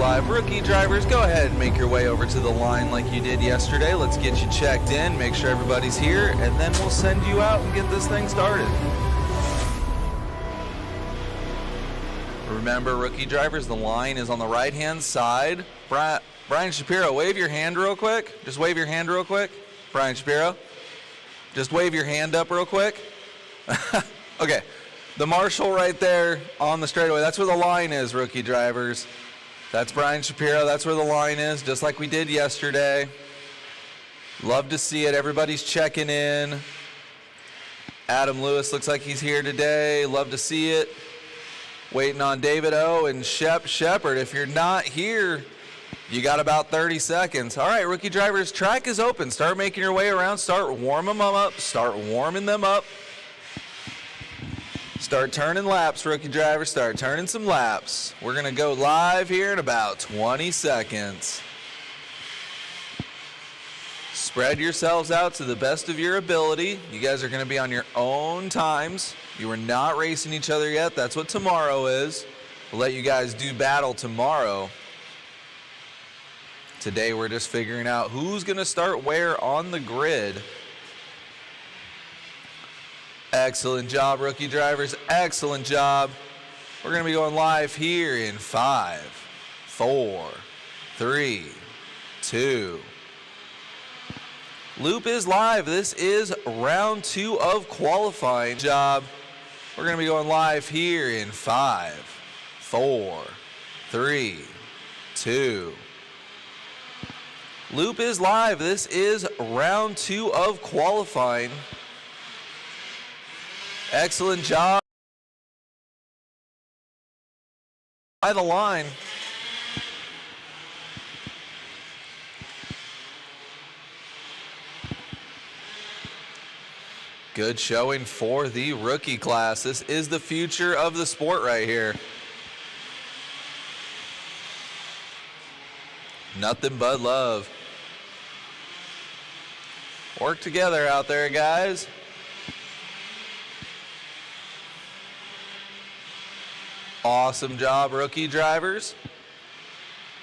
live. Rookie drivers, go ahead and make your way over to the line like you did yesterday. Let's get you checked in, make sure everybody's here, and then we'll send you out and get this thing started. Remember, rookie drivers, the line is on the right-hand side. Brian Shapiro, wave your hand real quick. Just wave your hand real quick. Brian Shapiro, just wave your hand up real quick. Okay, the marshal right there on the straightaway, that's where the line is, rookie drivers. That's Brian Shapiro, that's where the line is, just like we did yesterday. Love to see it, everybody's checking in. Adam Lewis looks like he's here today, love to see it. Waiting on David O and Shepard. If you're not here, you got about 30 seconds. All right, rookie drivers, track is open. Start making your way around. Start warming them up. Start warming them up. Start turning laps, rookie drivers. Start turning some laps. We're going to go live here in about 20 seconds. Spread yourselves out to the best of your ability. You guys are going to be on your own times. You are not racing each other yet. That's what tomorrow is. We'll let you guys do battle tomorrow. Today we're just figuring out who's going to start where on the grid. Excellent job, rookie drivers. Excellent job. We're going to be going live here in 5, 4, 3, 2. Loop is live. This is round 2 of qualifying. Job. We're going to be going live here in 5, 4, 3, 2. Loop is live. This is round 2 of qualifying. Excellent job. By the line. Good showing for the rookie class. This is the future of the sport right here. Nothing but love. Work together out there, guys. Awesome job, rookie drivers.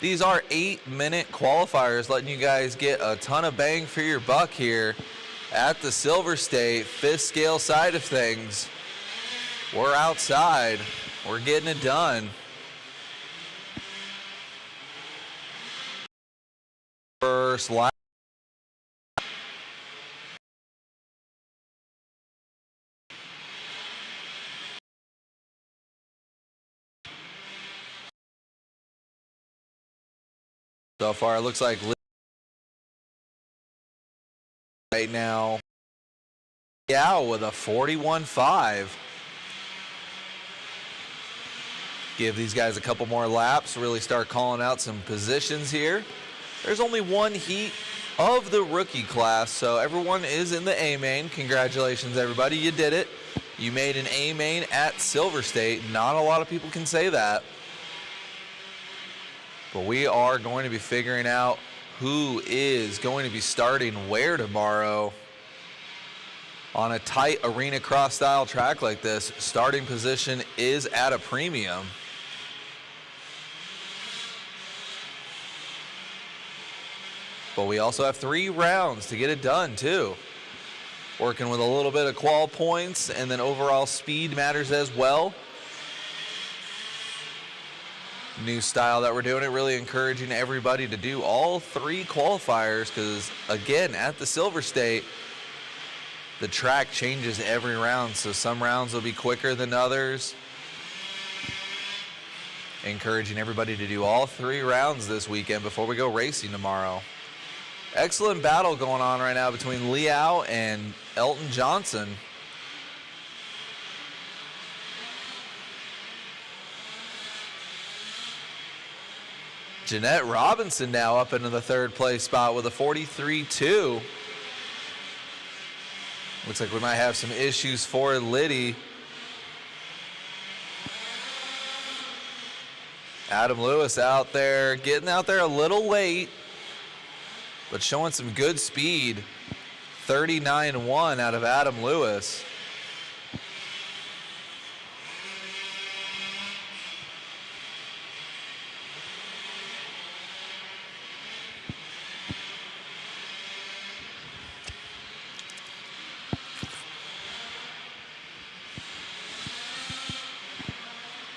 These are 8-minute qualifiers, letting you guys get a ton of bang for your buck here at the Silverstate 5th scale side of things. We're outside. We're getting it done. First lap. So far, it looks like right now, yeah, with a 41.5. Give these guys a couple more laps, really start calling out some positions here. There's only one heat of the rookie class, so everyone is in the A main. Congratulations, everybody. You did it. You made an A main at Silverstate. Not a lot of people can say that. But we are going to be figuring out who is going to be starting where tomorrow. On a tight arena cross style track like this, starting position is at a premium. But we also have 3 rounds to get it done too. Working with a little bit of qual points, and then overall speed matters as well. New style that we're doing it, really encouraging everybody to do all 3 qualifiers, because again, at the Silverstate, the track changes every round, so some rounds will be quicker than others. Encouraging everybody to do all 3 rounds this weekend before we go racing tomorrow. Excellent battle going on right now between Liao and Elton Johnson. Jeanette Robinson now up into the 3rd place spot with a 43.2. Looks like we might have some issues for Liddy. Adam Lewis out there, getting out there a little late, but showing some good speed. 39.1 out of Adam Lewis.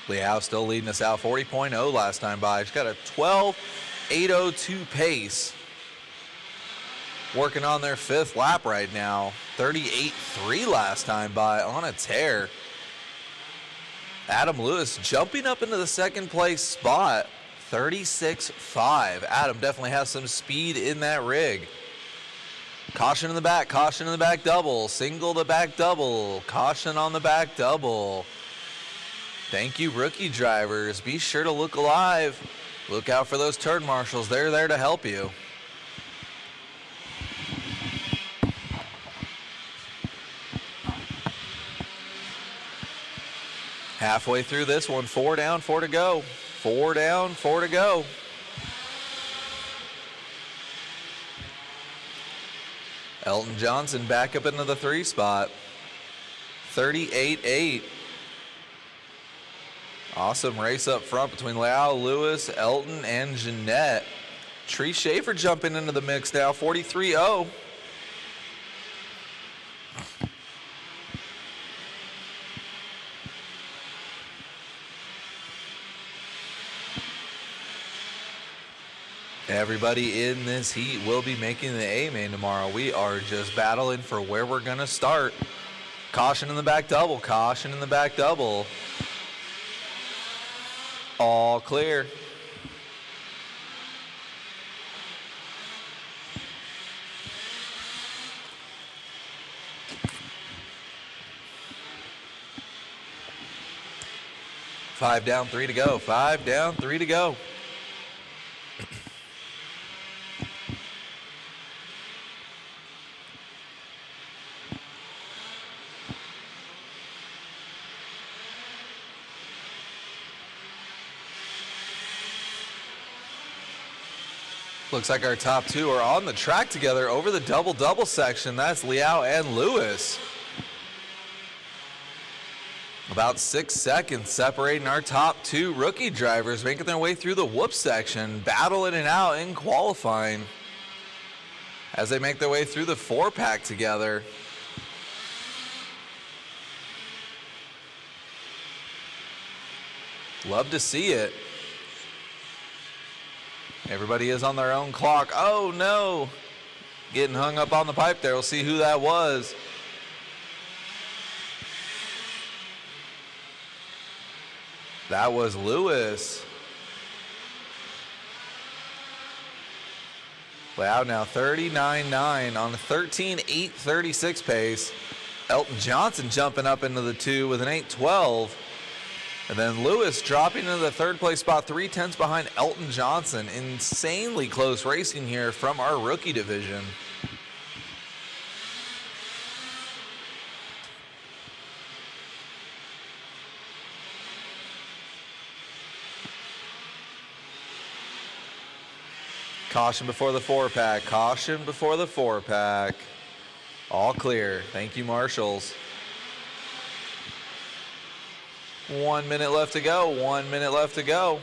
Liao still leading us out 40.0 last time by. She's got a 12.802 pace. Working on their 5th lap right now. 38.3 last time by, on a tear. Adam Lewis jumping up into the 2nd place spot. 36.5. Adam definitely has some speed in that rig. Caution in the back double. Single the back double. Caution on the back double. Thank you, rookie drivers. Be sure to look alive. Look out for those turn marshals. They're there to help you. Halfway through this one, 4 down, 4 to go. 4 down, 4 to go. Elton Johnson back up into the 3 spot. 38.8. Awesome race up front between Liao, Lewis, Elton, and Jeanette. Tree Schaefer jumping into the mix now, 43.0. Everybody in this heat will be making the A main tomorrow. We are just battling for where we're going to start. Caution in the back double. Caution in the back double. All clear. Five down, 3 to go. 5 down, 3 to go. Looks like our top 2 are on the track together over the double-double section. That's Liao and Lewis. About 6 seconds separating our top 2 rookie drivers, making their way through the whoop section, battling it out in qualifying as they make their way through the 4-pack together. Love to see it. Everybody is on their own clock. Oh no, getting hung up on the pipe there. We'll see who that was. That was Lewis. Wow, now 39.9 on a 13.836 pace. Elton Johnson jumping up into the 2 with an 8.12. And then Lewis dropping into the 3rd place spot, 3/10 behind Elton Johnson. Insanely close racing here from our rookie division. Caution before the 4-pack. Caution before the 4-pack. All clear. Thank you, marshals. 1 minute left to go. 1 minute left to go.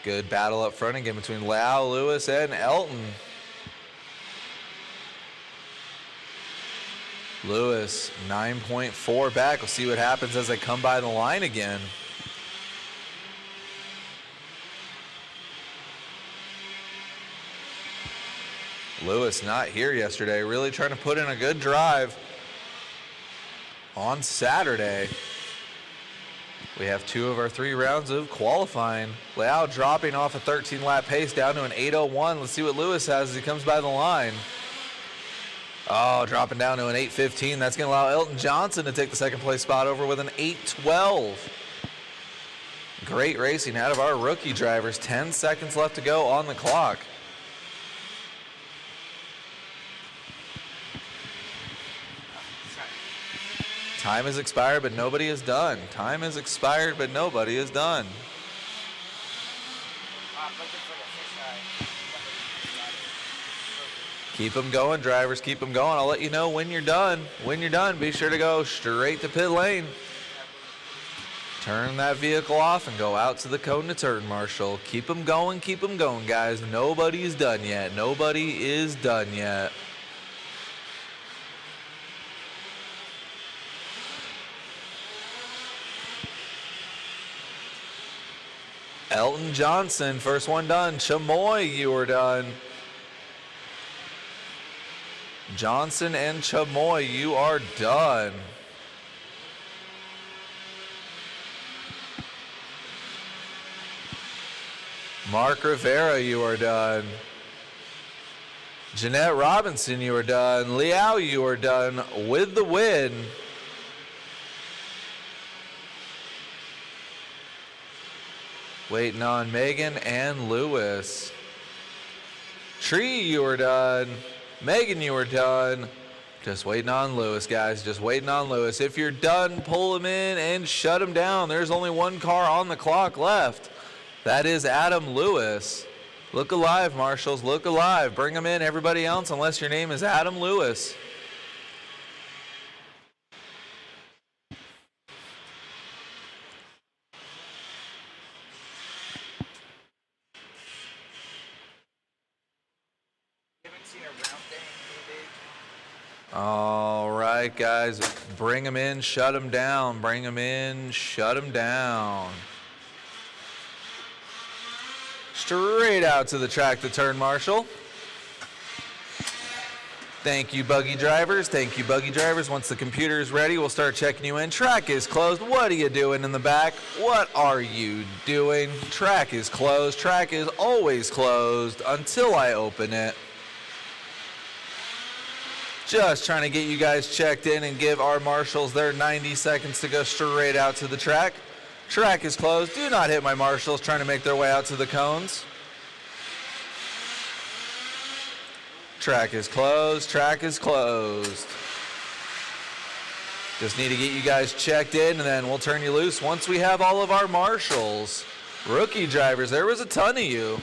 Good battle up front again between Liao, Lewis, and Elton. Lewis, 9.4 back. We'll see what happens as they come by the line again. Lewis not here yesterday, really trying to put in a good drive on Saturday. We have 2 of our 3 rounds of qualifying. Liao dropping off a 13-lap pace down to an 8:01. Let's see what Lewis has as he comes by the line. Oh, dropping down to an 8:15. That's going to allow Elton Johnson to take the 2nd place spot over with an 8:12. Great racing out of our rookie drivers. 10 seconds left to go on the clock. Time has expired, but nobody is done. Time has expired, but nobody is done. Keep them going, drivers. Keep them going. I'll let you know when you're done. When you're done, be sure to go straight to pit lane. Turn that vehicle off and go out to the cone to turn, Marshall. Keep them going, guys. Nobody's done yet. Nobody is done yet. Elton Johnson, first one done. Chamoy, you are done. Johnson and Chamoy, you are done. Mark Rivera, you are done. Jeanette Robinson, you are done. Liao, you are done with the win. Waiting on Megan and Lewis. Tree, you are done. Megan, you are done. Just waiting on Lewis, guys. Just waiting on Lewis. If you're done, pull him in and shut him down. There's only one car on the clock left. That is Adam Lewis. Look alive, Marshals. Look alive. Bring him in, everybody else, unless your name is Adam Lewis. All right, guys. Bring him in, shut him down. Bring him in, shut him down. Straight out to the track to turn, Marshall. Thank you, buggy drivers. Thank you, buggy drivers. Once the computer is ready, we'll start checking you in. Track is closed. What are you doing in the back? What are you doing? Track is closed. Track is always closed until I open it. Just trying to get you guys checked in and give our marshals their 90 seconds to go straight out to the track. Track is closed. Do not hit my marshals trying to make their way out to the cones. Track is closed. Track is closed. Just need to get you guys checked in, and then we'll turn you loose once we have all of our marshals. Rookie drivers, there was a ton of you.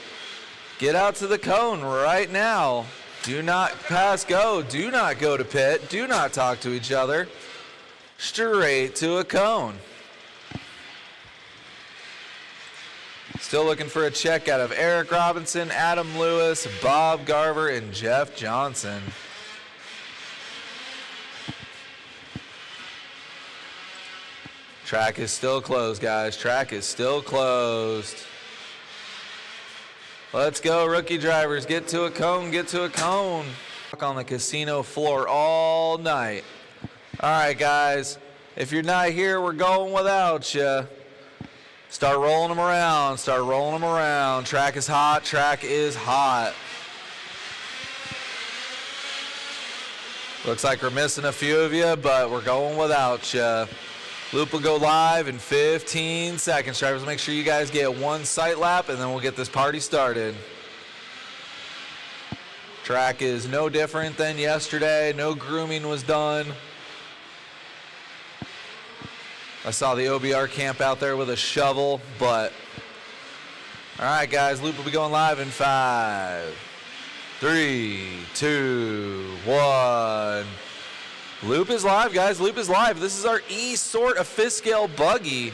Get out to the cone right now. Do not pass go. Do not go to pit. Do not talk to each other. Straight to a cone. Still looking for a check out of Eric Robinson, Adam Lewis, Bob Garver, and Jeff Johnson. Track is still closed, guys. Track is still closed. Let's go, rookie drivers. Get to a cone, get to a cone. On the casino floor all night. All right, guys. If you're not here, we're going without you. Start rolling them around. Start rolling them around. Track is hot. Track is hot. Looks like we're missing a few of you, but we're going without you. Loop will go live in 15 seconds. Drivers, make sure you guys get one sight lap, and then we'll get this party started. Track is no different than yesterday. No grooming was done. I saw the OBR camp out there with a shovel, but all right, guys, loop will be going live in 5, 3, 2, 1. Loop is live, guys. Loop is live. This is our E-Sort of fifth scale buggy.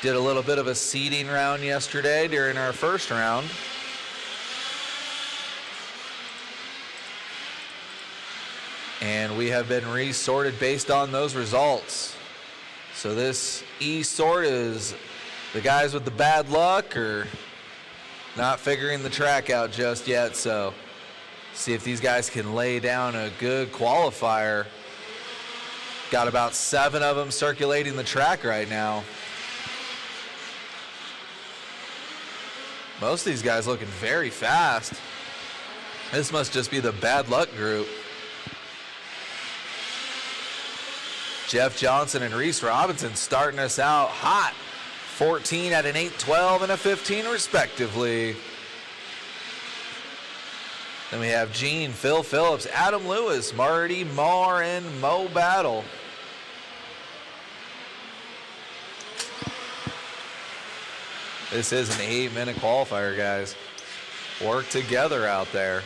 Did a little bit of a seeding round yesterday during our first round. And we have been resorted based on those results. So this E-Sort is the guys with the bad luck or not figuring the track out just yet. So see if these guys can lay down a good qualifier. Got about 7 of them circulating the track right now. Most of these guys looking very fast. This must just be the bad luck group. Jeff Johnson and Reese Robinson starting us out hot. 14 at an 8.12 and a 15 respectively. Then we have Gene, Phil Phillips, Adam Lewis, Marty Marr, and Mo Battle. This is an 8-minute qualifier, guys. Work together out there.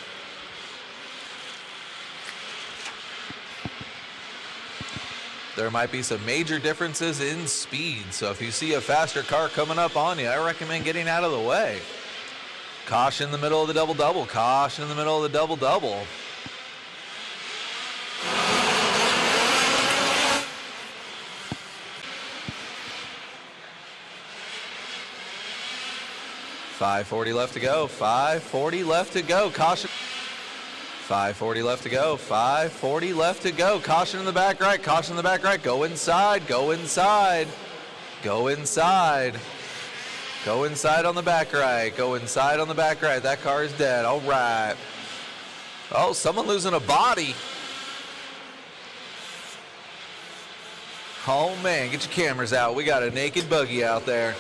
there might be some major differences in speed. So if you see a faster car coming up on you, I recommend getting out of the way. Caution in the middle of the double-double. Caution in the middle of the double-double. .540 left to go. 540 left to go. Caution. 540 left to go. 540 left to go. Caution in the back right. Caution in the back right. Go inside. Go inside. Go inside. Go inside on the back right. Go inside on the back right. That car is dead. All right. Oh, someone losing a body. Oh, man. Get your cameras out. We got a naked buggy out there.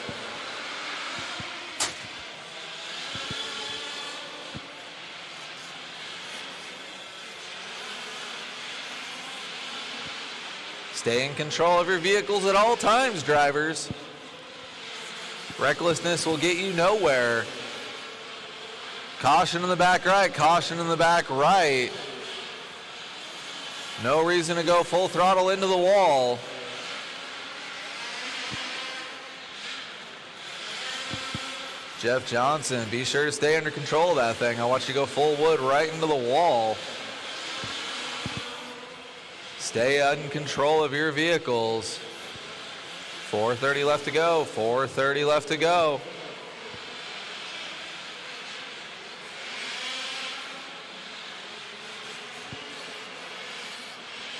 Stay in control of your vehicles at all times, drivers. Recklessness will get you nowhere. Caution in the back right, caution in the back right. No reason to go full throttle into the wall. Jeff Johnson, be sure to stay under control of that thing. I want you to go full wood right into the wall. Stay in control of your vehicles. 4:30 left to go. 4:30 left to go.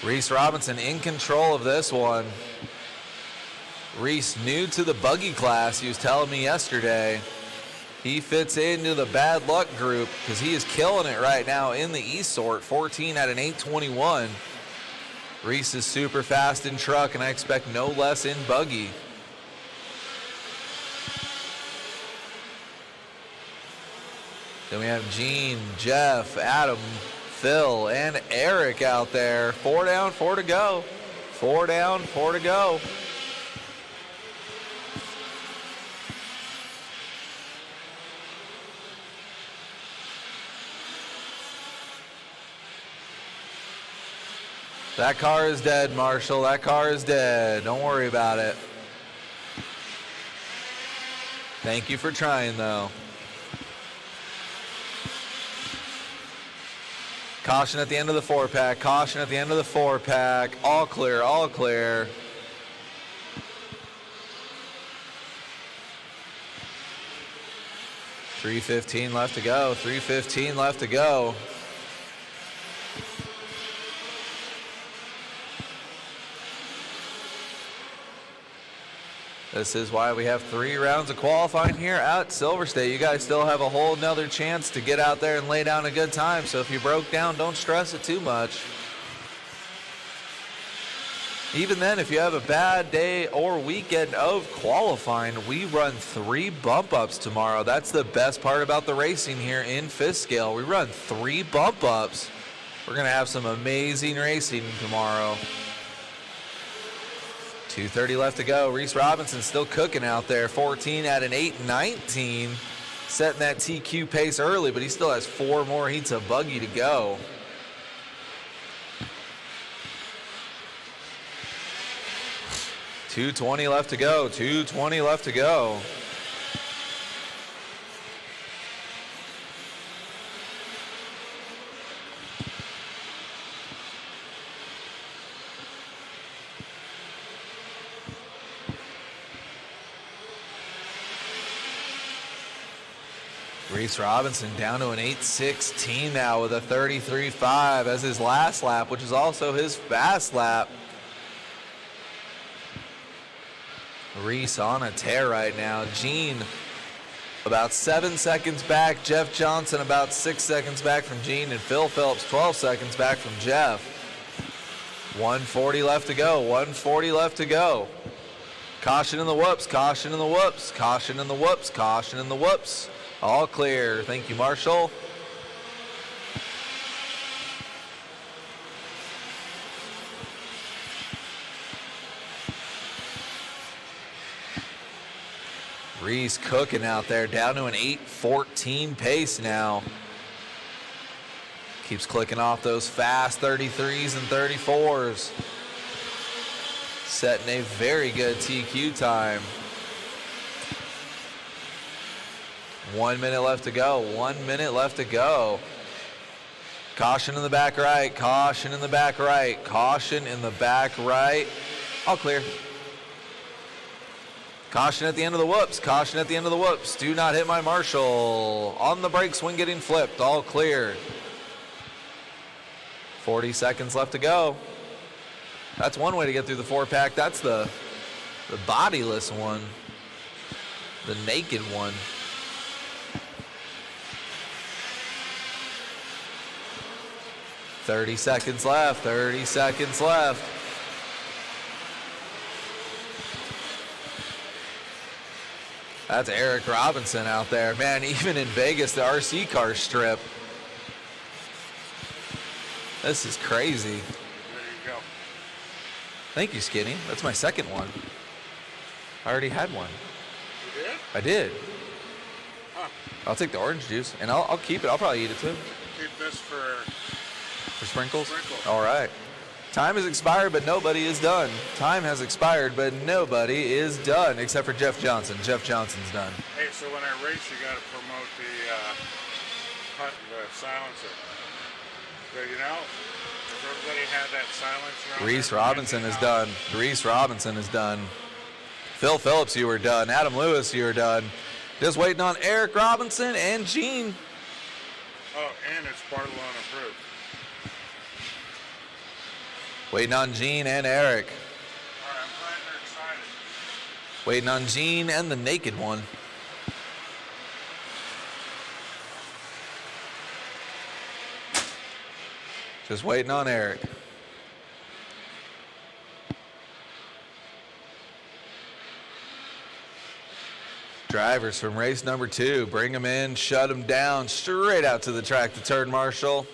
Reese Robinson in control of this one. Reese, new to the buggy class, he was telling me yesterday. He fits into the bad luck group because he is killing it right now in the E-Sort. 14 at an 821. Reese is super fast in truck, and I expect no less in buggy. Then we have Gene, Jeff, Adam, Phil, and Eric out there. 4 down, 4 to go. 4 down, 4 to go. That car is dead, Marshall. That car is dead. Don't worry about it. Thank you for trying, though. Caution at the end of the 4-pack. Caution at the end of the 4-pack. All clear, all clear. .315 left to go. 3:15 left to go. This is why we have 3 rounds of qualifying here at Silverstate. You guys still have a whole nother chance to get out there and lay down a good time. So if you broke down, don't stress it too much. Even then, if you have a bad day or weekend of qualifying, we run 3 bump ups tomorrow. That's the best part about the racing here in Fiskale. We run 3 bump ups. We're going to have some amazing racing tomorrow. 2:30 left to go. Reese Robinson still cooking out there. 14 at an 8:19. Setting that TQ pace early, but he still has 4 more heats of buggy to go. .220 left to go. 2:20 left to go. Reese Robinson down to an 8:16 now with a 33.5 as his last lap, which is also his fast lap. Reese on a tear right now. Gene about 7 seconds back. Jeff Johnson about 6 seconds back from Gene, and Phil Phillips 12 seconds back from Jeff. 140 left to go. 140 left to go. Caution in the whoops. Caution in the whoops. Caution in the whoops. Caution in the whoops. All clear. Thank you, Marshall. Reese cooking out there, down to an 8:14 pace now. Keeps clicking off those fast 33s and 34s. setting a very good TQ time. 1 minute left to go. 1 minute left to go. Caution in the back right. Caution in the back right. Caution in the back right. All clear. Caution at the end of the whoops. Caution at the end of the whoops. Do not hit my marshal. On the brakes when getting flipped. All clear. 40 seconds left to go. That's one way to get through the 4-pack. That's the bodiless one. The naked one. "30 seconds left, 30 seconds left. That's Eric Robinson out there. Man, even in Vegas, the RC car strip. This is crazy. There you go. Thank you, Skinny. That's my second one. I already had one. You did? I did. Huh. I'll take the orange juice, and I'll keep it. I'll probably eat it too. Keep this for sprinkles? Sprinkles. All right. Time has expired, but nobody is done. Time has expired, but nobody is done, except for Jeff Johnson. Jeff Johnson's done. Hey, so when I race, you got to promote the silencer. So, you know, if everybody had that silencer on. Reese Robinson is done. Reese Robinson is done. Phil Phillips, you were done. Adam Lewis, you were done. Just waiting on Eric Robinson and Gene. Oh, and it's Barcelona approved. Waiting on Gene and Eric. All right, I'm glad they're excited. Waiting on Gene and the naked one. Just waiting on Eric. Drivers from race number 2, bring them in, shut them down, straight out to the track to turn marshal.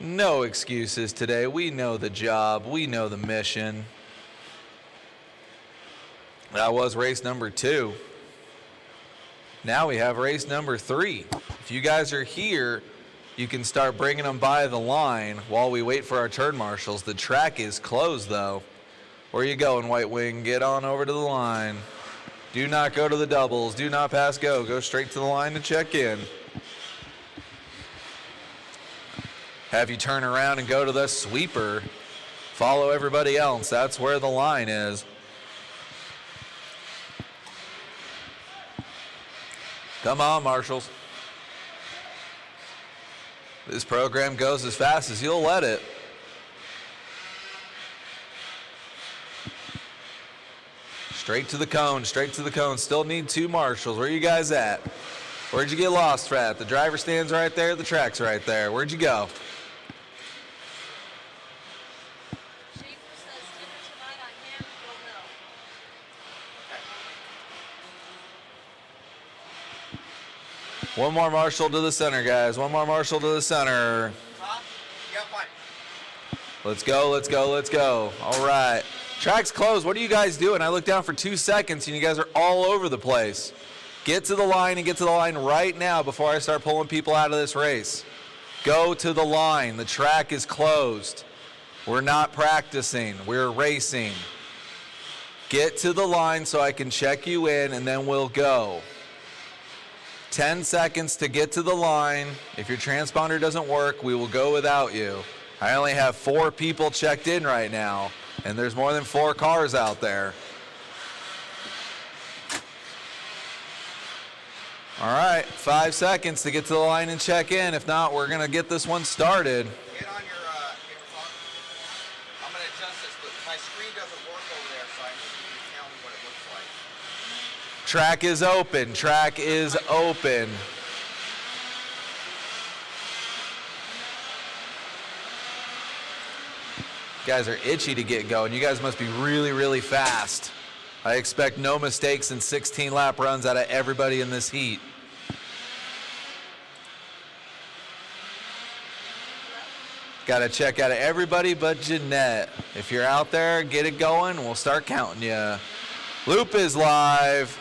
No excuses today. We know the job. We know the mission. That was race number 2. Now we have race number 3. If you guys are here, you can start bringing them by the line while we wait for our turn marshals. The track is closed, though. Where you going, White Wing? Get on over to the line. Do not go to the doubles. Do not pass go. Go straight to the line to check in. Have you turn around and go to the sweeper. Follow everybody else. That's where the line is. Come on, marshals. This program goes as fast as you'll let it. Straight to the cone, straight to the cone. Still need 2 marshals. Where are you guys at? Where'd you get lost at? The driver stand's right there, the track's right there. Where'd you go? One more marshal to the center, guys. One more marshal to the center. Let's go, let's go, let's go. All right. Track's closed. What are you guys doing? I looked down for 2 seconds, and you guys are all over the place. Get to the line and get to the line right now before I start pulling people out of this race. Go to the line. The track is closed. We're not practicing. We're racing. Get to the line so I can check you in, and then we'll go. 10 seconds to get to the line. If your transponder doesn't work, we will go without you. I only have 4 people checked in right now, and there's more than 4 cars out there. All right, 5 seconds to get to the line and check in. If not, we're going to get this one started. Get on your camera phone. I'm going to adjust this, but my screen doesn't work over there, so I need you to tell me what it looks like. Track is open. Track is open. You guys are itchy to get going. You guys must be really, really fast. I expect no mistakes in 16 lap runs out of everybody in this heat. Got to check out of everybody but Jeanette. If you're out there, get it going. We'll start counting you. Loop is live.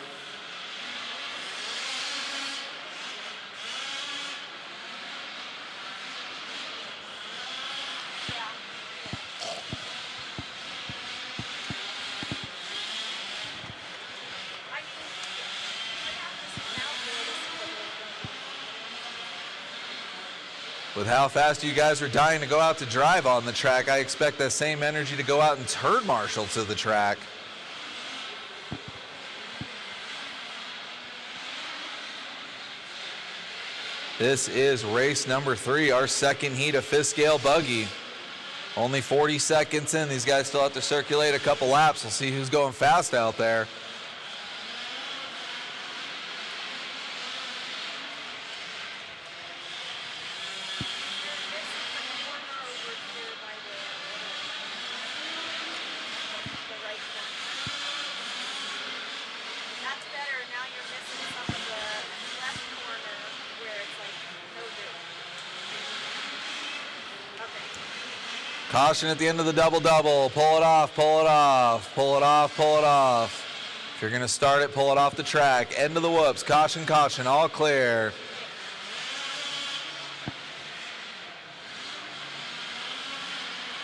With how fast you guys are dying to go out to drive on the track, I expect that same energy to go out and turn marshal to the track. This is race number 3, our second heat of fifth scale buggy. Only 40 seconds in. These guys still have to circulate a couple laps. We'll see who's going fast out there. Caution at the end of the double-double. Pull it off, pull it off, pull it off, pull it off. If you're going to start it, pull it off the track. End of the whoops. Caution, caution. All clear.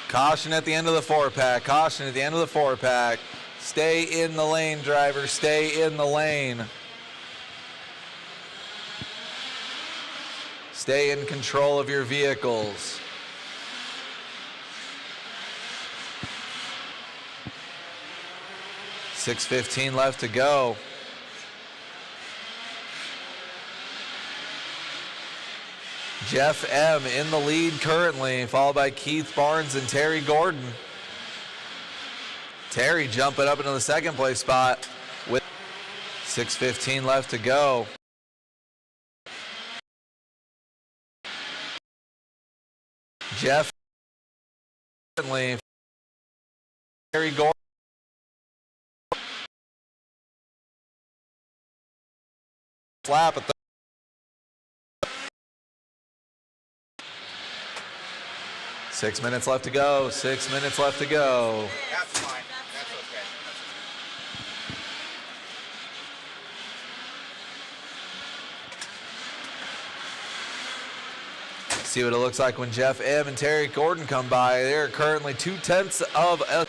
Caution at the end of the 4-pack. Caution at the end of the 4-pack. Stay in the lane, driver. Stay in the lane. Stay in control of your vehicles. .6:15 left to go. Jeff M. in the lead currently, followed by Keith Barnes and Terry Gordon. Terry jumping up into the second place spot with .6:15 left to go. Jeff currently, Terry Gordon. Lap at 6 minutes left to go. 6 minutes left to go. That's fine. That's okay. See what it looks like when Jeff M. and Terry Gordon come by. They're currently 2/10 of a...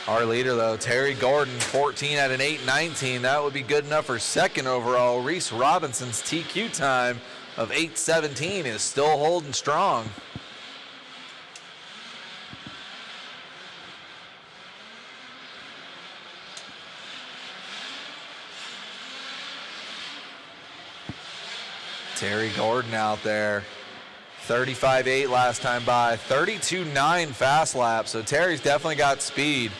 Our leader, though, Terry Gordon, 14 at an 8:19. That would be good enough for second overall. Reese Robinson's TQ time of 8:17 is still holding strong. Terry Gordon out there. 35.8 last time by. 32.9 fast lap. So Terry's definitely got speed.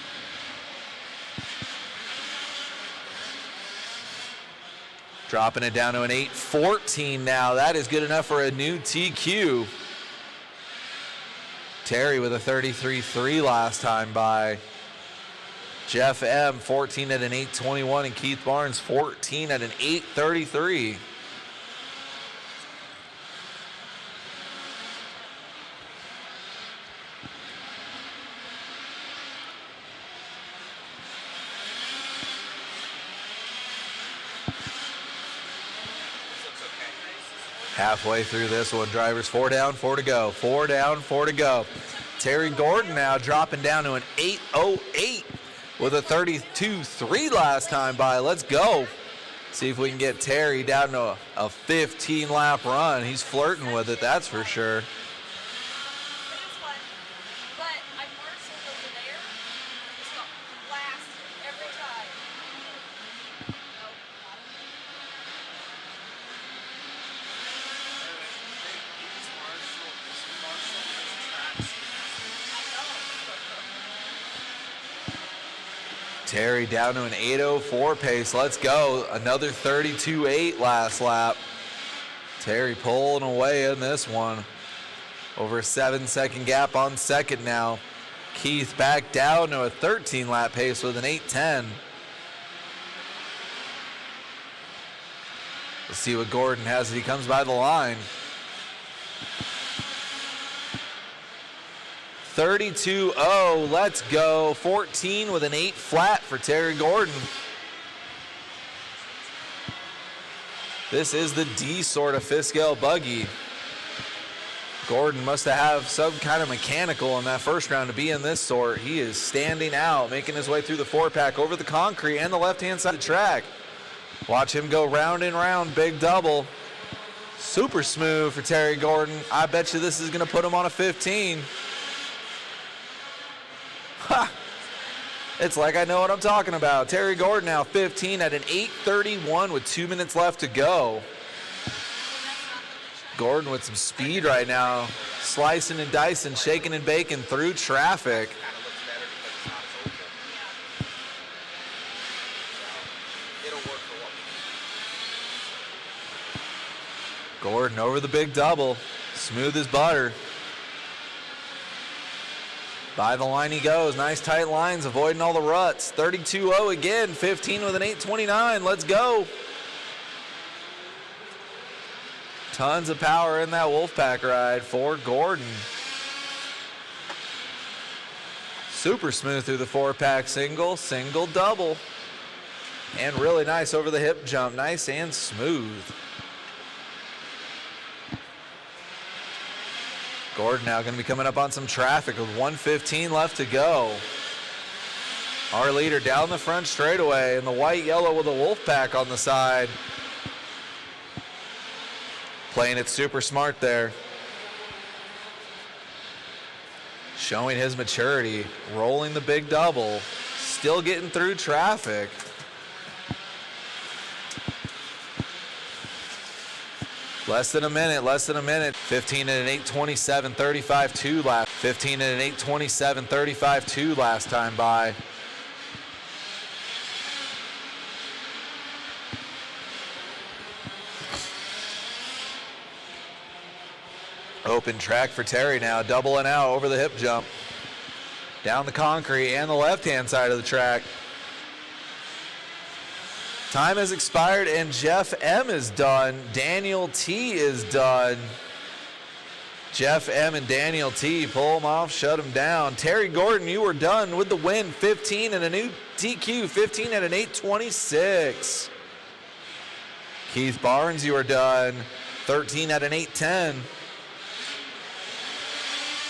Dropping it down to an 8:14 now. That is good enough for a new TQ. Terry with a 33.3 last time by. Jeff M. 14 at an 8:21 and Keith Barnes 14 at an 8:33. Halfway through this one, drivers 4 down, 4 to go. 4 down, 4 to go. Terry Gordon now dropping down to an 8:08 with a 32.3 last time by. Let's go. See if we can get Terry down to a 15-lap run. He's flirting with it, that's for sure. Terry down to an 8:04 pace. Let's go. Another 32.8 last lap. Terry pulling away in this one. Over a 7-second gap on second now. Keith back down to a 13-lap pace with an 8:10. Let's see what Gordon has as he comes by the line. 32.0, let's go. 14 with an 8 flat for Terry Gordon. This is the D sort of fifth scale buggy. Gordon must have some kind of mechanical in that first round to be in this sort. He is standing out, making his way through the 4-pack over the concrete and the left-hand side of the track. Watch him go round and round, big double. Super smooth for Terry Gordon. I bet you this is going to put him on a 15. Ha! It's like I know what I'm talking about. Terry Gordon now 15 at an 8:31 with 2 minutes left to go. Gordon with some speed right now. Slicing and dicing, shaking and baking through traffic. Kind of looks better because it's not as open. So, it'll work for what we need. Gordon over the big double. Smooth as butter. By the line he goes. Nice tight lines, avoiding all the ruts. 32-0 again. 15 with an 8:29. Let's go. Tons of power in that Wolfpack ride for Gordon. Super smooth through the 4-pack single, single, double. And really nice over the hip jump. Nice and smooth. Gordon now going to be coming up on some traffic with 1:15 left to go. Our leader down the front straightaway in the white-yellow with a Wolfpack on the side. Playing it super smart there. Showing his maturity, rolling the big double, still getting through traffic. Less than a minute. 15 and an 8:27, 35-2 last. 15 and an 8:27, 35-2 last time by. Open track for Terry now, doubling out over the hip jump. Down the concrete and the left-hand side of the track. Time has expired and Jeff M is done. Daniel T is done. Jeff M and Daniel T, pull them off, shut them down. Terry Gordon, you were done with the win. 15 and a new DQ, 15 and an 8:26. Keith Barnes, you were done. 13 at an 8:10.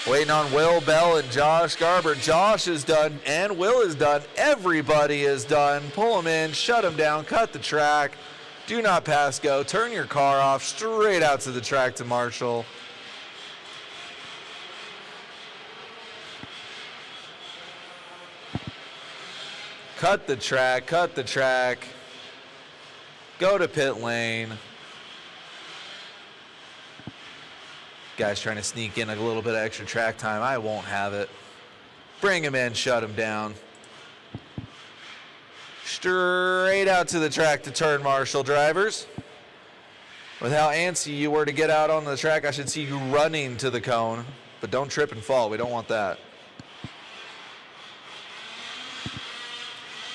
Waiting on Will Bell and Josh Garber. Josh is done and Will is done. Everybody is done. Pull them in, shut them down, cut the track. Do not pass go. Turn your car off straight out to the track to Marshall. Cut the track, cut the track. Go to pit lane. Guys trying to sneak in a little bit of extra track time. I won't have it. Bring him in, shut him down. Straight out to the track to turn, Marshall drivers. With how antsy you were to get out on the track, I should see you running to the cone. But don't trip and fall. We don't want that.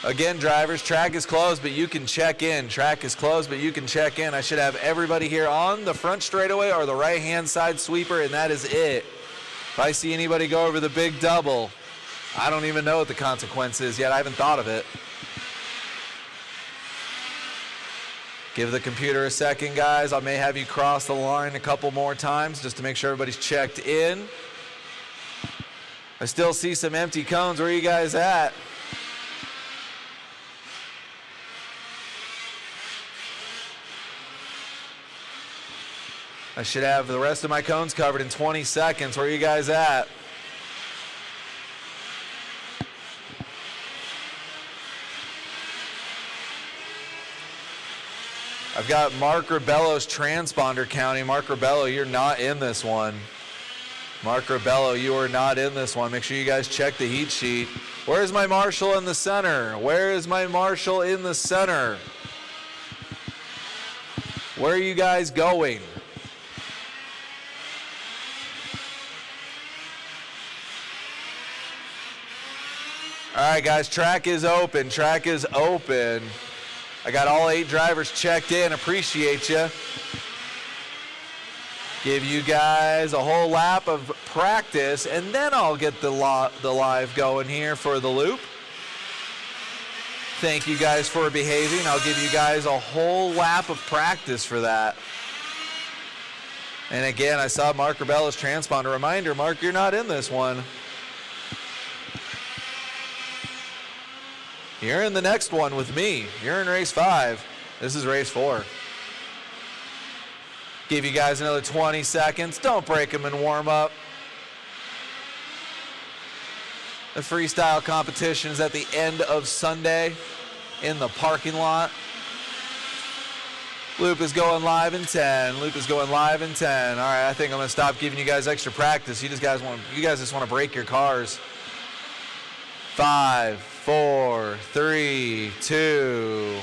Again, drivers, track is closed, but you can check in. Track is closed, but you can check in. I should have everybody here on the front straightaway or the right-hand side sweeper, and that is it. If I see anybody go over the big double, I don't even know what the consequence is yet. I haven't thought of it. Give the computer a second, guys. I may have you cross the line a couple more times just to make sure everybody's checked in. I still see some empty cones. Where are you guys at? I should have the rest of my cones covered in 20 seconds. Where are you guys at? I've got Mark Rebello's transponder counting. Mark Rebello, you're not in this one. Mark Rebello, you are not in this one. Make sure you guys check the heat sheet. Where's my marshal in the center? Where is my marshal in the center? Where are you guys going? All right, guys, track is open. Track is open. I got all 8 drivers checked in. Appreciate you. Give you guys a whole lap of practice, and then I'll get the live going here for the loop. Thank you guys for behaving. I'll give you guys a whole lap of practice for that. And again, I saw Mark Rebello's transponder. Reminder, Mark, you're not in this one. You're in the next one with me. You're in race 5. This is race 4. Give you guys another 20 seconds. Don't break them in warm up. The freestyle competition is at the end of Sunday in the parking lot. Loop is going live in 10. Loop is going live in 10. All right, I think I'm gonna stop giving you guys extra practice. You guys just want to break your cars. 5, 4, 3, 2.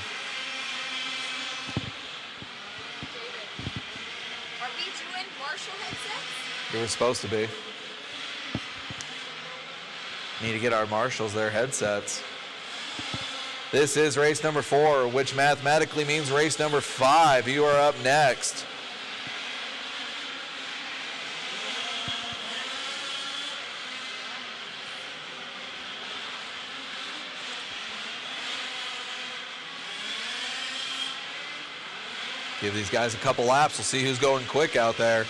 Are we doing Marshall headsets? We were supposed to be. Need to get our marshals their headsets. This is race number 4, which mathematically means race number 5. You are up next. Give these guys a couple laps. We'll see who's going quick out there.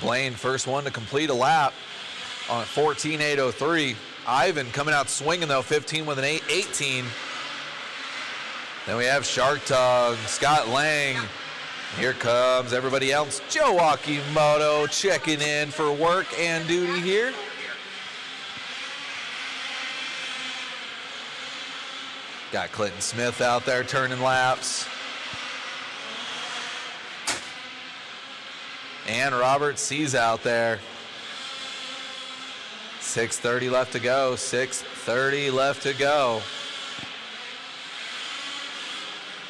Blaine, first one to complete a lap on 14.803. Ivan coming out swinging though, 15 with an 8.18. Then we have Shark Tongue, Scott Lang. Here comes everybody else. Joe Akimoto checking in for work and duty here. Got Clinton Smith out there turning laps. And Robert C's out there. 6:30 left to go. 6:30 left to go.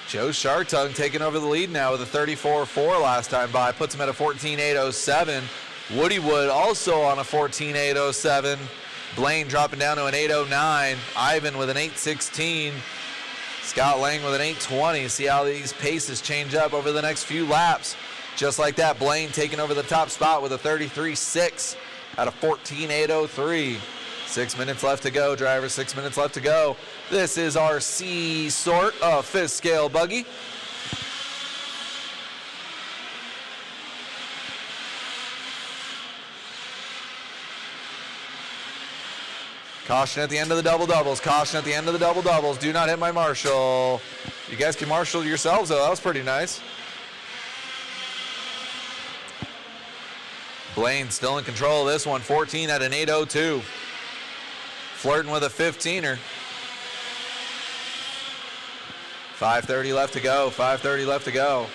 Joe Shartung taking over the lead now with a 34.4 last time by. Puts him at a 14.807. Woody Wood also on a 14.807. Blaine dropping down to an 8.09. Ivan with an 8.16. Scott Lang with an 8.20. See how these paces change up over the next few laps. Just like that, Blaine taking over the top spot with a 33.6 out of 14.803. 6 minutes left to go, drivers. 6 minutes left to go. This is our C sort of fifth scale buggy. Caution at the end of the double doubles. Caution at the end of the double doubles. Do not hit my marshal. You guys can marshal yourselves though. That was pretty nice. Blaine still in control of this one. 14 at an 8.02. Flirting with a 15er. 5:30 left to go. 5:30 left to go.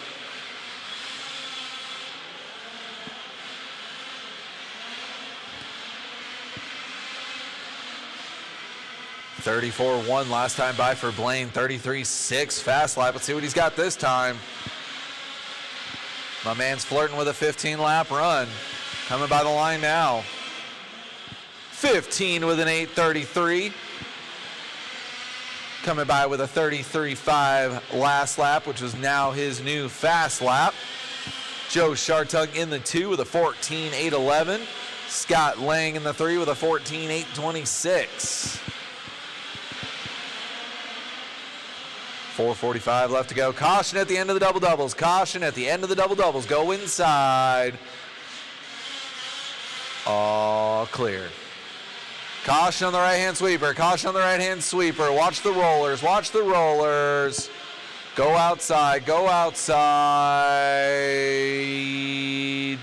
$34.1 last time by for Blaine. 33.6 fast lap. Let's see what he's got this time. My man's flirting with a 15-lap run. Coming by the line now. 15 with an 8.33. Coming by with a 33.5 last lap, which was now his new fast lap. Joe Shartung in the 2 with a 14.811. Scott Lang in the 3 with a 14.826. 4:45 left to go. Caution at the end of the double doubles. Caution at the end of the double doubles. Go inside. All clear. Caution on the right-hand sweeper. Caution on the right-hand sweeper. Watch the rollers. Watch the rollers. Go outside. Go outside.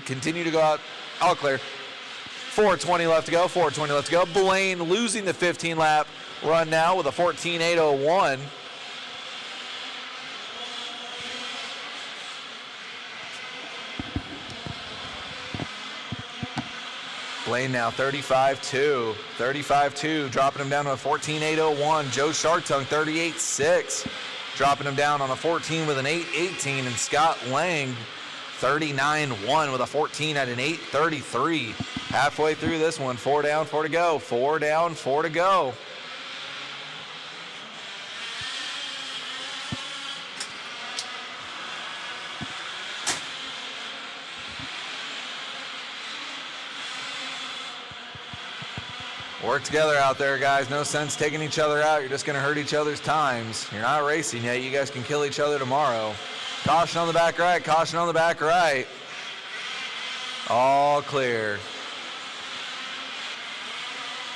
Continue to go out. All clear. 4:20 left to go. 4:20 left to go. Blaine losing the 15-lap run now with a 14.801. Blaine now 35.2. 35.2, dropping him down to a 14.801. Joe Shartung 38.6, dropping him down on a 14 with an 8.18. And Scott Lang 39.1 with a 14 at an 8.33. Halfway through this one, 4 down, 4 to go. 4 down, 4 to go. Work together out there, guys. No sense taking each other out. You're just going to hurt each other's times. You're not racing yet. You guys can kill each other tomorrow. Caution on the back right. Caution on the back right. All clear.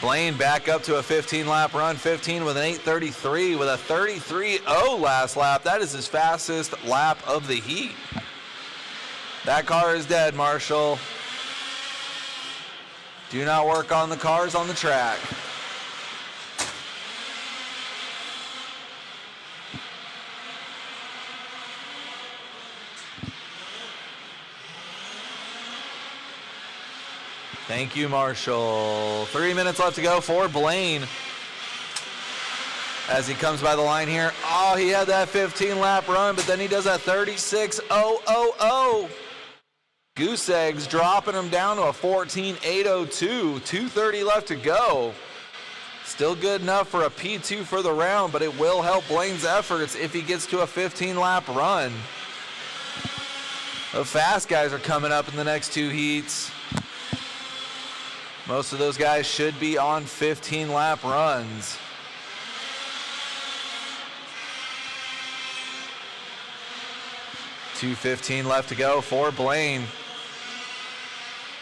Blaine back up to a 15-lap run. 15 with an 8:33 with a 33.0 last lap. That is his fastest lap of the heat. That car is dead, Marshall. Do not work on the cars on the track. Thank you, Marshall. 3 minutes left to go for Blaine. As he comes by the line here. Oh, he had that 15-lap run, but then he does that 36.000. Goose eggs dropping him down to a 14.802. 2:30 left to go. Still good enough for a P2 for the round, but it will help Blaine's efforts if he gets to a 15-lap run. The fast guys are coming up in the next two heats. Most of those guys should be on 15-lap runs. .215 left to go for Blaine.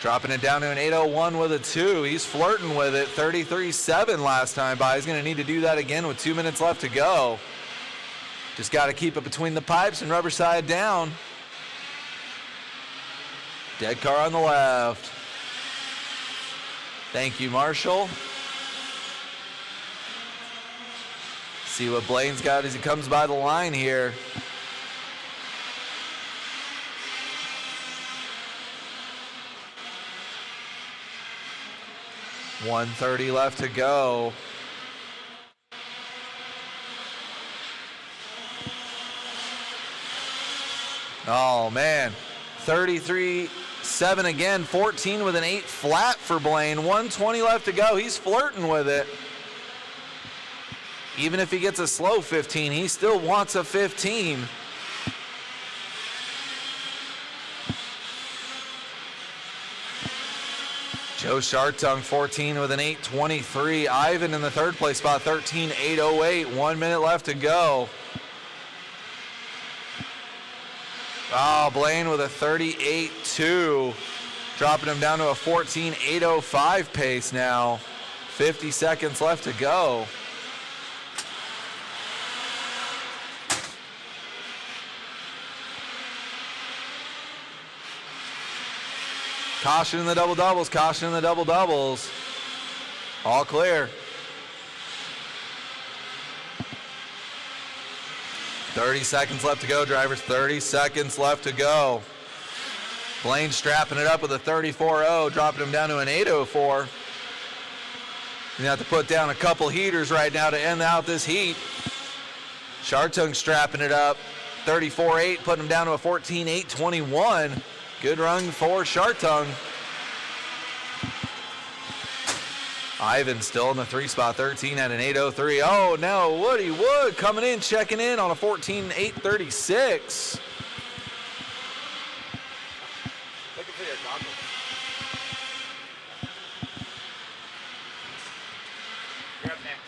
Dropping it down to an 8:01 with a 2. He's flirting with it. 33.7 last time by. He's going to need to do that again with 2 minutes left to go. Just got to keep it between the pipes and rubber side down. Dead car on the left. Thank you, Marshall. See what Blaine's got as he comes by the line here. .130 left to go. Oh, man. 33.7 again. 14 with an 8 flat for Blaine. 120 left to go. He's flirting with it. Even if he gets a slow 15, he still wants a 15. Joe Shartung, 14 with an 8:23. Ivan in the third place spot, 13.808. 1 minute left to go. Oh, Blaine with a 38.2. Dropping him down to a 14.805 pace now. 50 seconds left to go. Caution in the double doubles, caution in the double doubles. All clear. 30 seconds left to go, drivers. 30 seconds left to go. Blaine strapping it up with a 34.0, dropping him down to an 8.04. You have to put down a couple heaters right now to end out this heat. Shartung strapping it up. 34.8, putting him down to a 14.821. Good run for Shartung. Ivan still in the 3 spot, 13 at an 8.03. Oh, now Woody Wood coming in, checking in on a 14.836. Looking for your goggles. You're up next.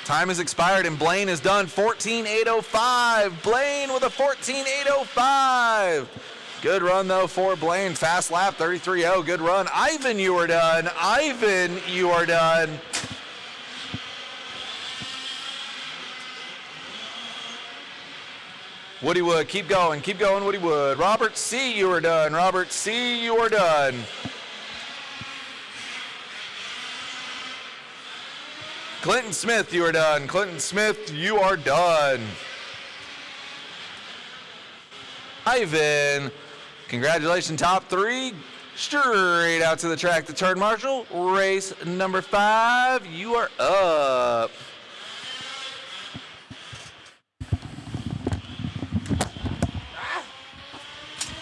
Time has expired and Blaine is done. 14.805. Blaine with a 14.805. Good run, though, for Blaine. Fast lap, 33.0. Good run. Ivan, you are done. Ivan, you are done. Woody Wood, keep going, Woody Wood. Robert C., you are done. Robert C., you are done. Clinton Smith, you are done. Clinton Smith, you are done. Ivan, congratulations, top 3. Straight out to the track to turn marshal. Race number 5, you are up.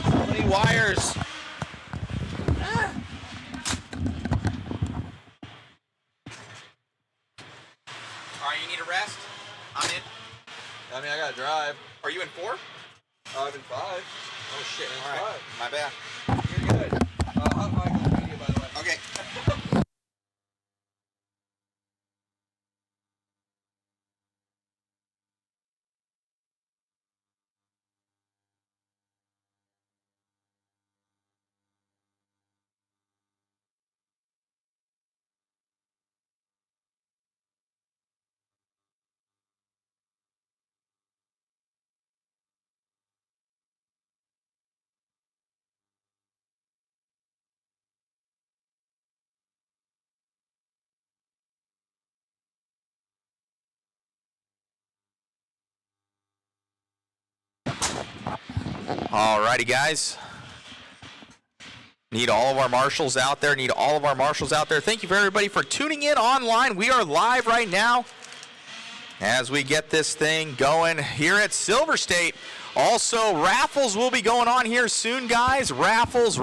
So many wires. All right, you need a rest? I'm in. I mean, I gotta drive. Are you in 4? I'm in 5. Oh, shit. It's All right. 5. My bad. You're good. Hot mic on the video, by the way. Okay. All righty, guys. Need all of our marshals out there. Thank you for everybody for tuning in online. We are live right now as we get this thing going here at Silverstate. Also, raffles will be going on here soon, guys. Raffles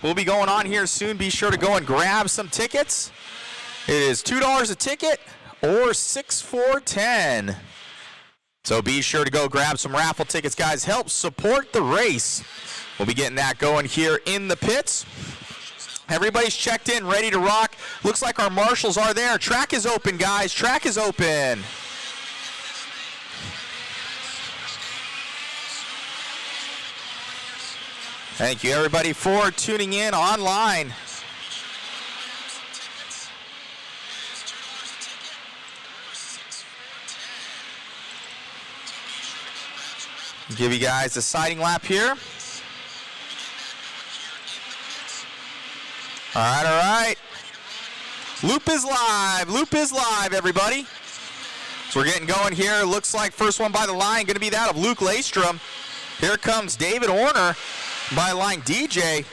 will be going on here soon. Be sure to go and grab some tickets. It is $2 a ticket or $6 for $10. So be sure to go grab some raffle tickets, guys. Help support the race. We'll be getting that going here in the pits. Everybody's checked in, ready to rock. Looks like our marshals are there. Track is open, guys. Track is open. Thank you, everybody, for tuning in online. Give you guys a sighting lap here. All right. Loop is live, everybody. So we're getting going here. Looks like first one by the line going to be that of Luke Laystrom. Here comes David Orner by line DJ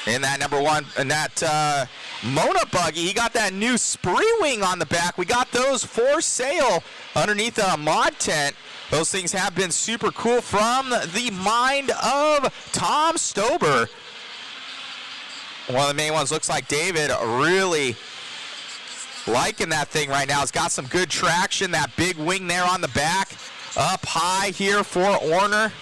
in that number one, and that Mona buggy. He got that new spree wing on the back. We got those for sale underneath a mod tent. Those things have been super cool from the mind of Tom Stober. One of the main ones. Looks like David really liking that thing right now. It's got some good traction. That big wing there on the back. Up high here for Orner.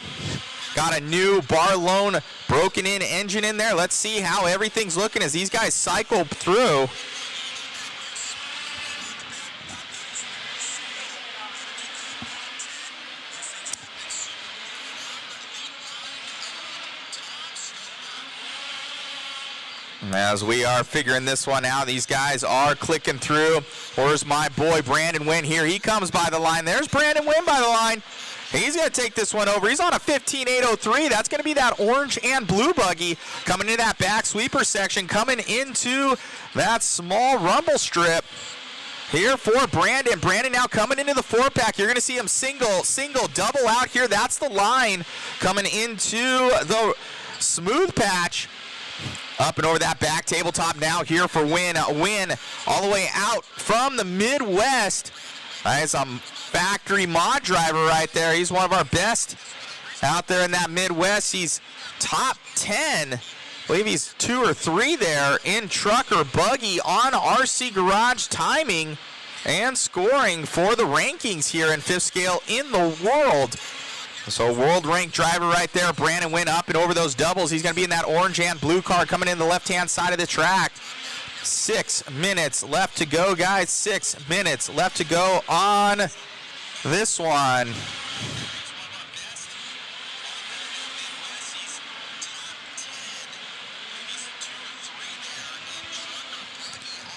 Got a new Barlow broken in engine in there. Let's see how everything's looking as these guys cycle through. As we are figuring this one out, these guys are clicking through. Where's my boy Brandon Wynn here? He comes by the line. There's Brandon Wynn by the line. He's going to take this one over. He's on a 15.803. That's going to be that orange and blue buggy coming into that back sweeper section, coming into that small rumble strip here for Brandon. Brandon now coming into the 4-pack. You're going to see him single, double out here. That's the line coming into the smooth patch. Up and over that back tabletop now here for Wynn. Wynn all the way out from the Midwest. That's a factory mod driver right there. He's one of our best out there in that Midwest. He's top 10. I believe he's 2 or 3 there in truck or buggy on RC Garage timing and scoring for the rankings here in 5th scale in the world. So world ranked driver right there. Brandon Wynn up and over those doubles. He's going to be in that orange and blue car coming in the left-hand side of the track. 6 minutes left to go, guys. 6 minutes left to go on this one.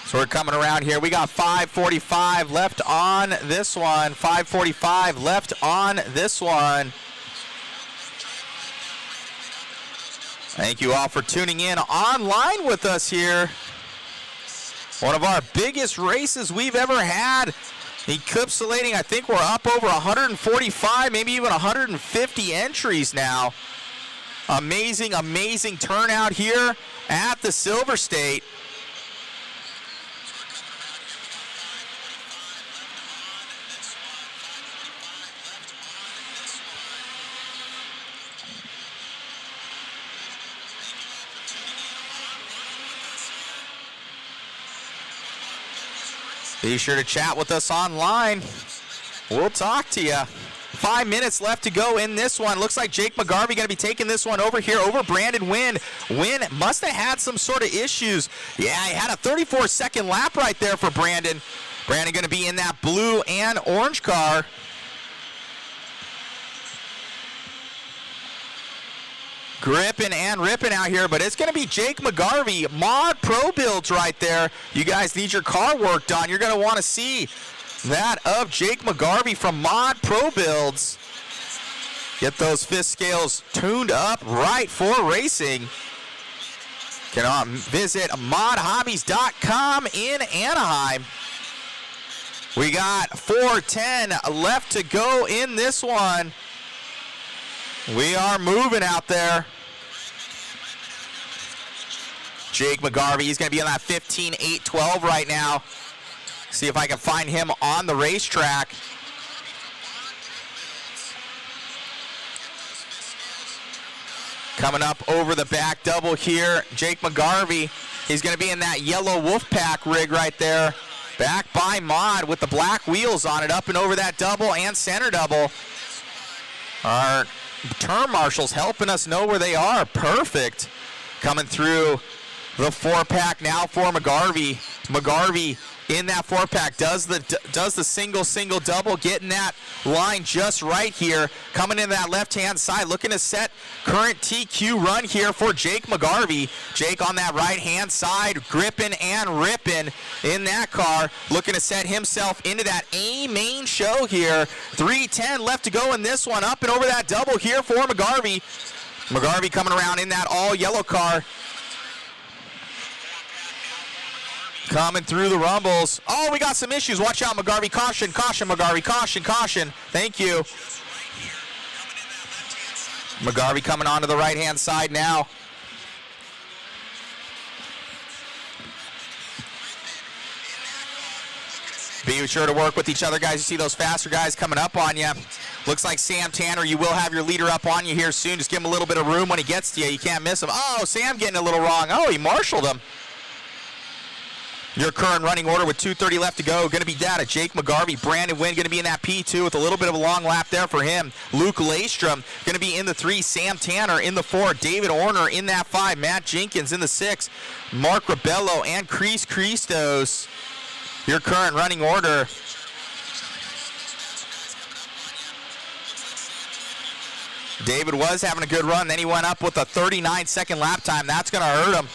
So we're coming around here. We got 5:45 left on this one. 5:45 left on this one. Thank you all for tuning in online with us here. One of our biggest races we've ever had. Encapsulating, I think we're up over 145, maybe even 150 entries now. Amazing, amazing turnout here at the Silverstate. Be sure to chat with us online. We'll talk to you. 5 minutes left to go in this one. Looks like Jake McGarvey going to be taking this one over here over Brandon Wynn. Wynn must have had some sort of issues. Yeah, he had a 34-second lap right there for Brandon. Brandon going to be in that blue and orange car. Gripping and ripping out here, but it's going to be Jake McGarvey, Mod Pro Builds right there. You guys need your car work done. You're going to want to see that of Jake McGarvey from Mod Pro Builds. Get those 5th scales tuned up right for racing. Can visit modhobbies.com in Anaheim. We got 4:10 left to go in this one. We are moving out there. Jake McGarvey, he's going to be on that 15-8-12 right now. See if I can find him on the racetrack. Coming up over the back double here, Jake McGarvey. He's going to be in that yellow Wolfpack rig right there. Back by Mod with the black wheels on it, up and over that double and center double. Our turn marshals helping us know where they are. Perfect. Coming through the 4-pack now for McGarvey. McGarvey in that 4-pack does the single double, getting that line just right here. Coming in that left-hand side, looking to set current TQ run here for Jake McGarvey. Jake on that right-hand side, gripping and ripping in that car, looking to set himself into that A main show here. 3:10 left to go in this one, up and over that double here for McGarvey. McGarvey coming around in that all-yellow car. Coming through the rumbles. Oh, we got some issues. Watch out, McGarvey. Caution, caution, McGarvey. Caution, caution. Thank you. McGarvey coming onto the right-hand side now. Be sure to work with each other, guys. You see those faster guys coming up on you. Looks like Sam Tanner, you will have your leader up on you here soon. Just give him a little bit of room when he gets to you. You can't miss him. Oh, Sam getting a little wrong. Oh, he marshaled him. Your current running order with 2:30 left to go. Going to be that of Jake McGarvey. Brandon Wynn going to be in that P2 with a little bit of a long lap there for him. Luke Laystrom going to be in the 3. Sam Tanner in the 4. David Orner in that 5. Matt Jenkins in the 6. Mark Rebello and Chris Christos. Your current running order. David was having a good run. Then he went up with a 39-second lap time. That's going to hurt him.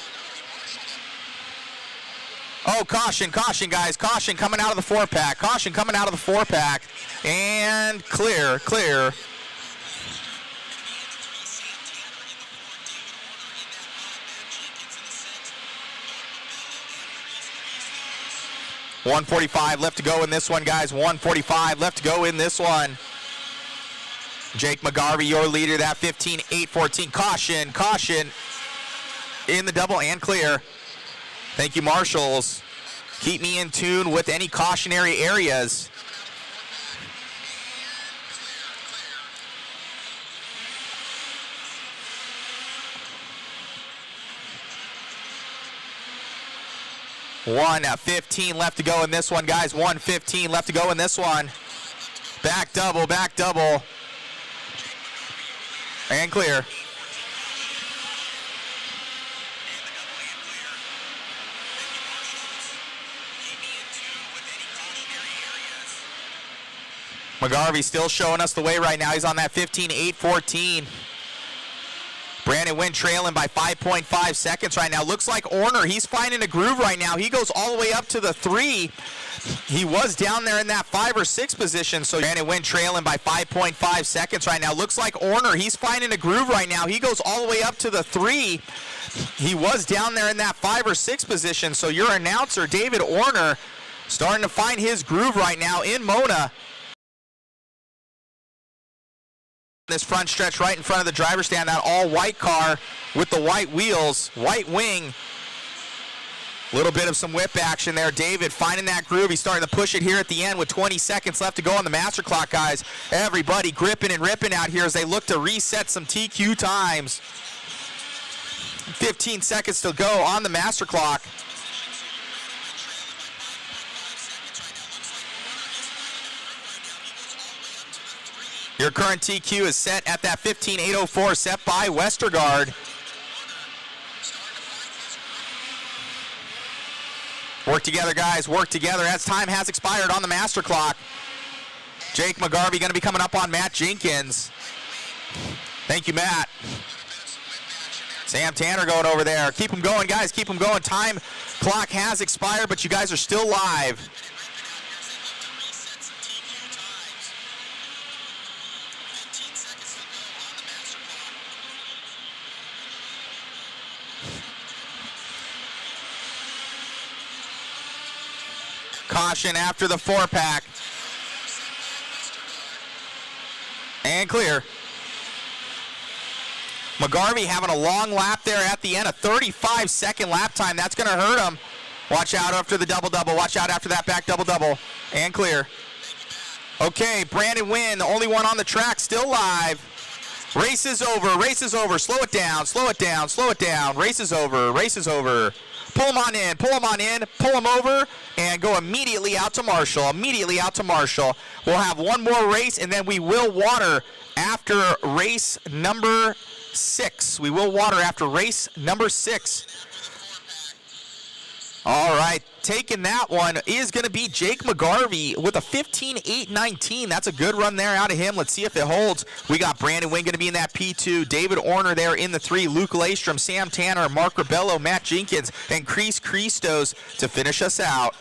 Oh, caution, caution, guys. Caution coming out of the 4-pack. Caution coming out of the 4-pack. And clear, clear. $145 left to go in this one, guys. $145 left to go in this one. Jake McGarvey, your leader, that 15-8-14. Caution, caution in the double and clear. Thank you, marshals. Keep me in tune with any cautionary areas. $1:15 left to go in this one, guys. $1:15 left to go in this one. Back double, and clear. McGarvey still showing us the way right now. He's on that 15-8-14. Brandon Wynn trailing by 5.5 seconds right now. Looks like Orner, he's finding a groove right now. He goes all the way up to the 3. He was down there in that 5 or 6 position. So Brandon Wynn trailing by 5.5 seconds right now. Looks like Orner, he's finding a groove right now. He goes all the way up to the 3. He was down there in that 5 or 6 position. So your announcer, David Orner, starting to find his groove right now in Mona. This front stretch right in front of the driver's stand, that all-white car with the white wheels, white wing. Little bit of some whip action there. David finding that groove. He's starting to push it here at the end with 20 seconds left to go on the master clock, guys. Everybody gripping and ripping out here as they look to reset some TQ times. 15 seconds to go on the master clock. Your current TQ is set at that 15-8-04 set by Westergaard. Work together, guys. Work together as time has expired on the master clock. Jake McGarvey going to be coming up on Matt Jenkins. Thank you, Matt. Sam Tanner going over there. Keep them going, guys. Keep them going. Time clock has expired, but you guys are still live. Caution after the 4-pack. And clear. McGarvey having a long lap there at the end, a 35-second lap time. That's going to hurt him. Watch out after the double-double. Watch out after that back double-double. And clear. Okay, Brandon Wynn, the only one on the track, still live. Race is over, race is over. Slow it down, slow it down, slow it down. Race is over, race is over. Pull him on in, pull him on in, pull him over, and go immediately out to Marshall, immediately out to Marshall. We'll have one more race, and then we will water after race number 6. We will water after race number 6. All right, taking that one is going to be Jake McGarvey with a 15.819. That's a good run there out of him. Let's see if it holds. We got Brandon Wynn going to be in that P2. David Orner there in the 3. Luke Laystrom, Sam Tanner, Mark Rebello, Matt Jenkins, and Chris Christos to finish us out.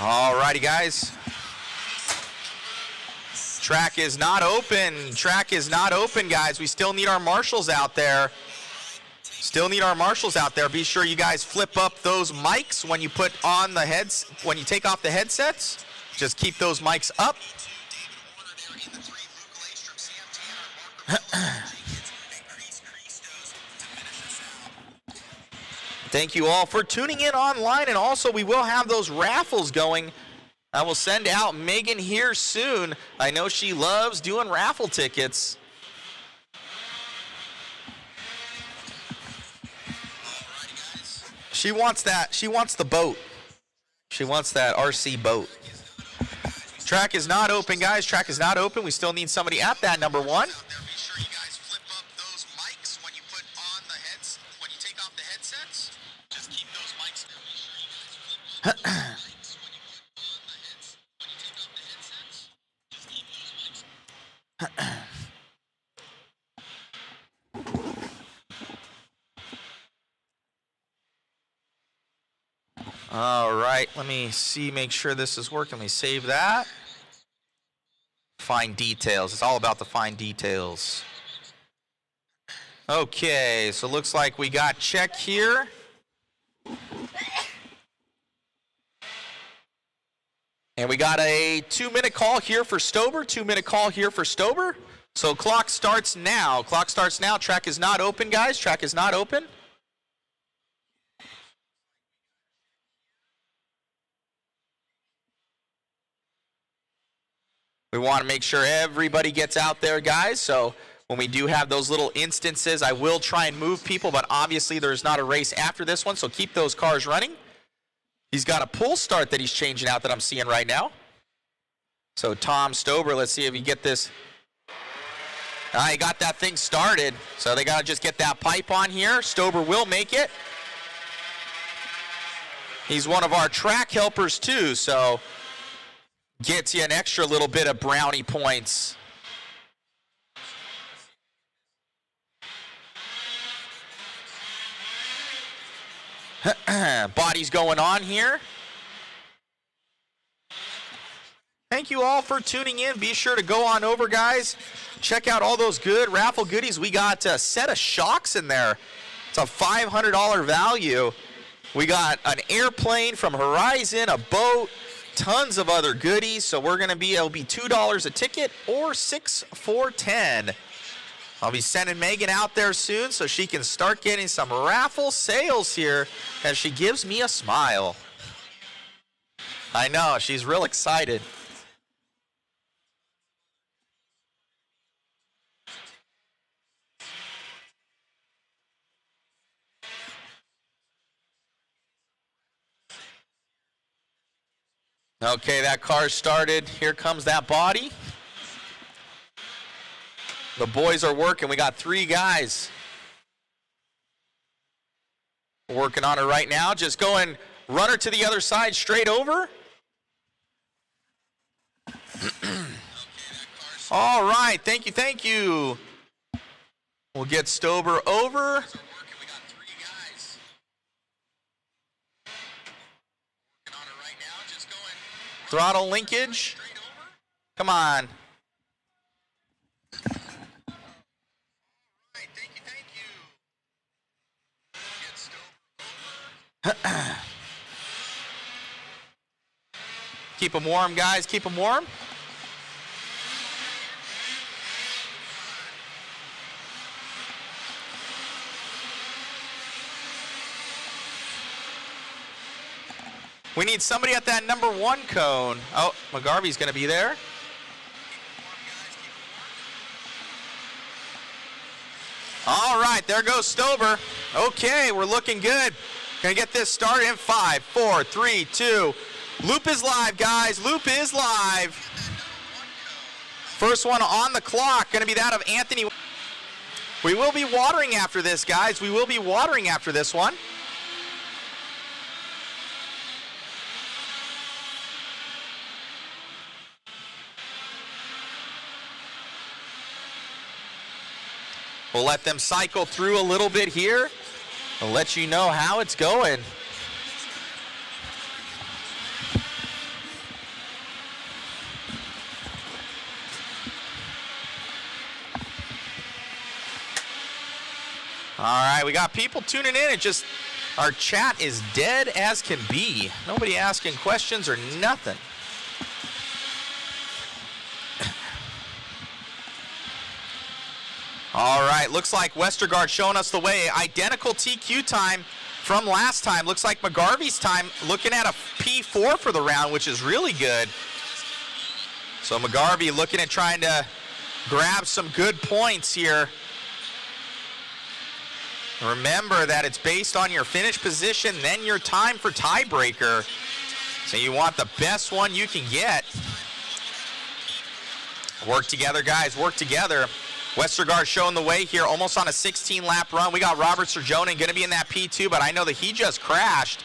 All righty, guys. Track is not open. Track is not open, guys. We still need our marshals out there. Still need our marshals out there. Be sure you guys flip up those mics when you put on the heads, when you take off the headsets. Just keep those mics up. Thank you all for tuning in online, and also we will have those raffles going. I will send out Megan here soon. I know she loves doing raffle tickets. She wants that. She wants the boat. She wants that RC boat. Track is not open, guys. Track is not open. We still need somebody at that number 1. All right, let me see, make sure this is working. Let me save that. Fine details. It's all about the fine details. Okay, so looks like we got check here. And we got a 2-minute call here for Stober. 2-minute call here for Stober. So clock starts now. Clock starts now. Track is not open, guys. Track is not open. We want to make sure everybody gets out there, guys. So when we do have those little instances, I will try and move people, but obviously there's not a race after this one, so keep those cars running. He's got a pull start that he's changing out that I'm seeing right now. So Tom Stober, let's see if he get this. He got that thing started, so they got to just get that pipe on here. Stober will make it. He's one of our track helpers too, so gets you an extra little bit of brownie points. Body's going on here. Thank you all for tuning in. Be sure to go on over, guys. Check out all those good raffle goodies. We got a set of shocks in there. It's a $500 value. We got an airplane from Horizon, a boat, tons of other goodies. So we're going to be, it'll be $2 a ticket or $6 for $10. I'll be sending Megan out there soon so she can start getting some raffle sales here as she gives me a smile. I know, she's real excited. Okay, that car started. Here comes that body. The boys are working. We got 3 guys working on it right now. Just going runner to the other side, straight over. All right, thank you, thank you. We'll get Stober over. Throttle linkage. Come on. Keep them warm, guys. Keep them warm. We need somebody at that number 1 cone. Oh, McGarvey's going to be there. All right, there goes Stober. Okay, we're looking good. Gonna get this started in 5, 4, 3, 2. Loop is live, guys. Loop is live. First one on the clock, gonna be that of Anthony. We will be watering after this, guys. We will be watering after this one. We'll let them cycle through a little bit here. I'll let you know how it's going. All right, we got people tuning in. Our chat is dead as can be. Nobody asking questions or nothing. All right, looks like Westergaard showing us the way. Identical TQ time from last time. Looks like McGarvey's time looking at a P4 for the round, which is really good. So McGarvey looking at trying to grab some good points here. Remember that it's based on your finish position, then your time for tiebreaker. So you want the best one you can get. Work together, guys, work together. Westergaard showing the way here, almost on a 16-lap run. We got Robert Serjonen going to be in that P2, but I know that he just crashed.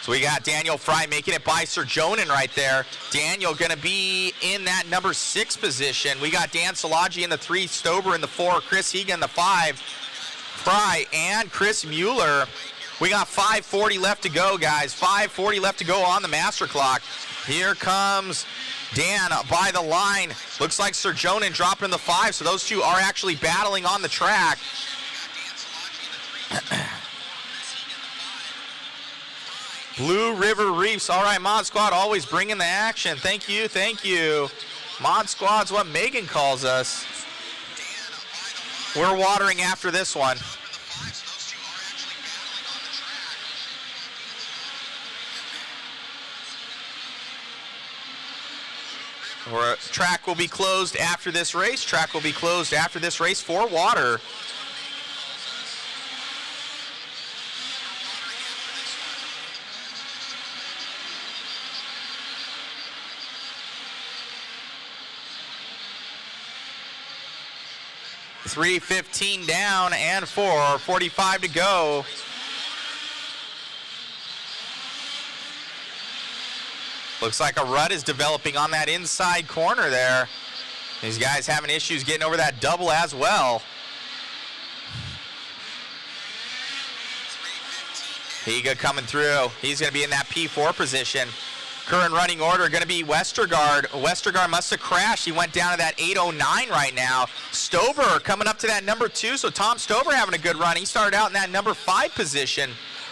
So we got Daniel Fry making it by Serjonen right there. Daniel going to be in that number 6 position. We got Dan Szilagyi in the 3, Stober in the 4, Chris Higa in the 5, Fry and Chris Mueller. We got 5:40 left to go, guys. 5:40 left to go on the master clock. Here comes Dan by the line. Looks like Serjonen dropping the 5, so those two are actually battling on the track. Blue River Reefs. All right, Mod Squad always bringing the action. Thank you, thank you. Mod Squad's what Megan calls us. We're watering after this one. Track will be closed after this race. Track will be closed after this race for water. .315 down and 4:45 to go. Looks like a rut is developing on that inside corner there. These guys having issues getting over that double as well. Higa coming through. He's going to be in that P4 position. Current running order going to be Westergaard. Westergaard must have crashed. He went down to that 809 right now. Stober coming up to that number 2. So Tom Stober having a good run. He started out in that number 5 position.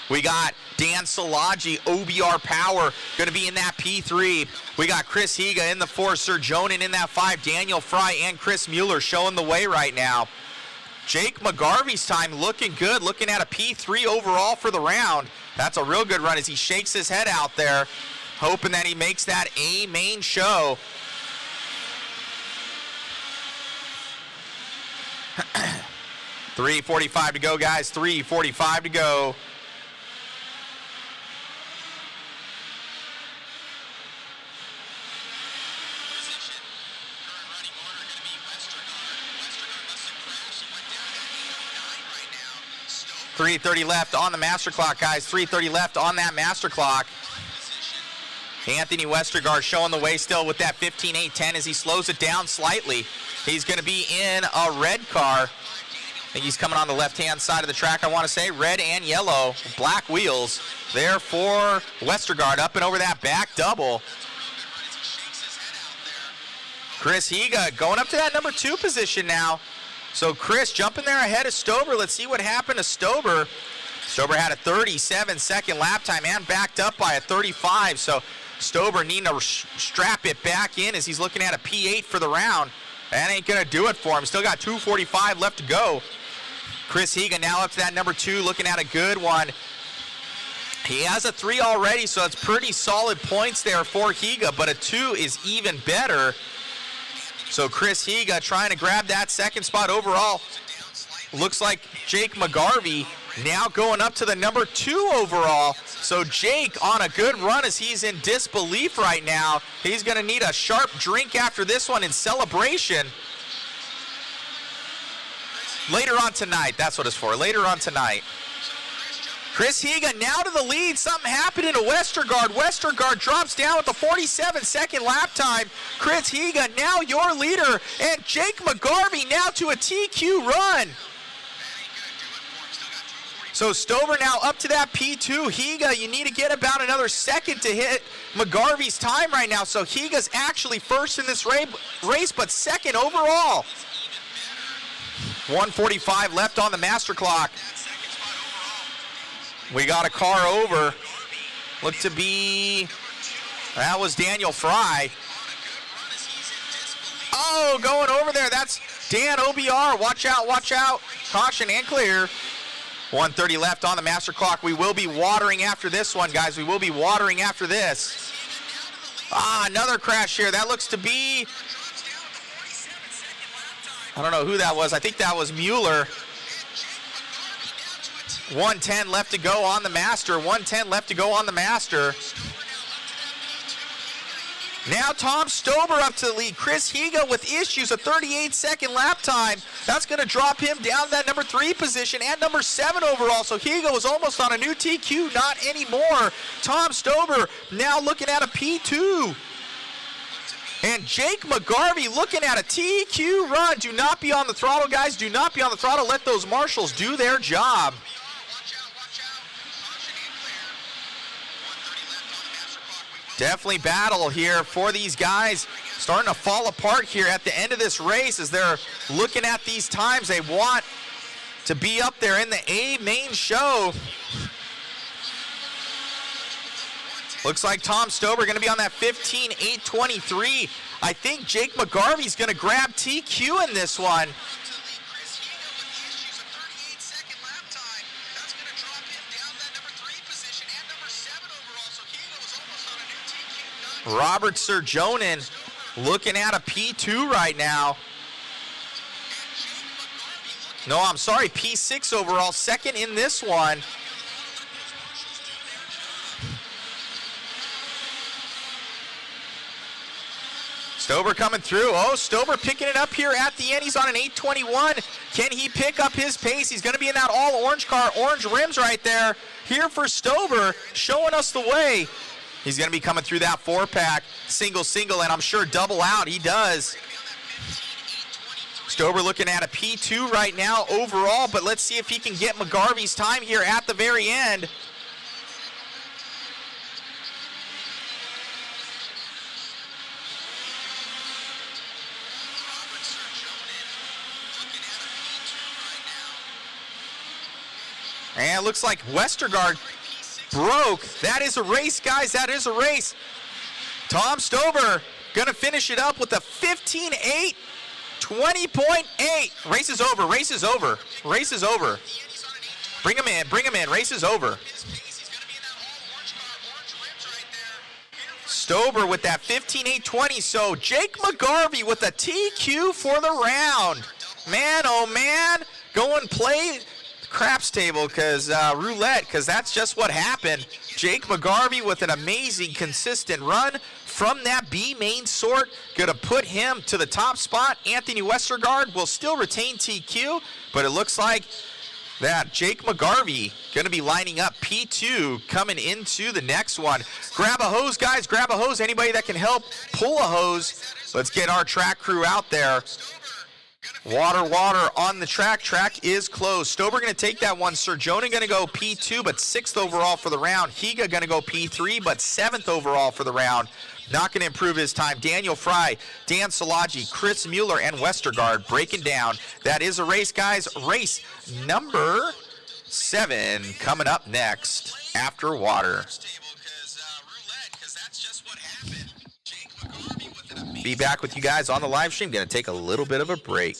We got Dan Szilagyi, OBR Power, going to be in that P3. We got Chris Higa in the 4, Serjonen in that 5, Daniel Fry and Chris Mueller showing the way right now. Jake McGarvey's time looking good, looking at a P3 overall for the round. That's a real good run as he shakes his head out there, hoping that he makes that A main show. .345 to go, guys. 3:45 to go. .330 left on the master clock, guys. 3:30 left on that master clock. Anthony Westergaard showing the way still with that 15.810 as he slows it down slightly. He's going to be in a red car. I think he's coming on the left-hand side of the track, I want to say. Red and yellow, black wheels there for Westergaard up and over that back double. Chris Higa going up to that number 2 position now. So Chris jumping there ahead of Stober. Let's see what happened to Stober. Stober had a 37-second lap time and backed up by a 35. So Stober needing to strap it back in as he's looking at a P8 for the round. That ain't going to do it for him. Still got 2:45 left to go. Chris Higa now up to that number 2, looking at a good one. He has a 3 already, so that's pretty solid points there for Higa, but a 2 is even better. So Chris Higa trying to grab that second spot overall. Looks like Jake McGarvey now going up to the number 2 overall. So Jake on a good run as he's in disbelief right now. He's going to need a sharp drink after this one in celebration. Later on tonight, that's what it's for, later on tonight. Chris Higa now to the lead. Something happened in a Westergaard. Westergaard drops down with a 47-second lap time. Chris Higa now your leader. And Jake McGarvey now to a TQ run. So Stover now up to that P2. Higa, you need to get about another second to hit McGarvey's time right now. So Higa's actually first in this race, but second overall. 1:45 left on the master clock. We got a car over. Looked to be, that was Daniel Fry. Oh, going over there. That's Dan OBR. Watch out, watch out. Caution and clear. 1:30 left on the master clock. We will be watering after this one, guys. We will be watering after this. Another crash here. That looks to be, I don't know who that was. I think that was Mueller. 1:10 left to go on the master. 1:10 left to go on the master. Now Tom Stober up to the lead. Chris Higa with issues, a 38-second lap time. That's going to drop him down to that number 3 position and number 7 overall. So Higa was almost on a new TQ, not anymore. Tom Stober now looking at a P2. And Jake McGarvey looking at a TQ run. Do not be on the throttle, guys. Do not be on the throttle. Let those marshals do their job. Definitely battle here for these guys. Starting to fall apart here at the end of this race as they're looking at these times. They want to be up there in the A main show. Looks like Tom Stober going to be on that 15.823. I think Jake McGarvey's going to grab TQ in this one. Robert Serjonen looking at a P2 right now. No, I'm sorry, P6 overall, second in this one. Stober coming through. Oh, Stober picking it up here at the end. He's on an 8:21. Can he pick up his pace? He's going to be in that all-orange car, orange rims right there. Here for Stober, showing us the way. He's going to be coming through that 4-pack, single, and I'm sure double out. He does. Stober looking at a P2 right now overall, but let's see if he can get McGarvey's time here at the very end. And it looks like Westergaard broke. That is a race, guys. That is a race. Tom Stober going to finish it up with a 15.8, 20.8. Race is over. Race is over. Race is over. Bring him in. Bring him in. Race is over. Stober with that 15.820. So Jake McGarvey with a TQ for the round. Man, oh man. Go and play craps table, because roulette, because that's just what happened. Jake McGarvey with an amazing, consistent run from that B main sort. Going to put him to the top spot. Anthony Westergaard will still retain TQ, but it looks like that Jake McGarvey going to be lining up P2 coming into the next one. Grab a hose, guys. Grab a hose. Anybody that can help pull a hose. Let's get our track crew out there. Water on the track. Track is closed. Stober going to take that one. Serjonen going to go P2, but 6th overall for the round. Higa going to go P3, but 7th overall for the round. Not going to improve his time. Daniel Fry, Dan Szilagyi, Chris Mueller, and Westergaard breaking down. That is a race, guys. Race number 7 coming up next after water. be back with you guys on the live stream. Going to take a little bit of a break.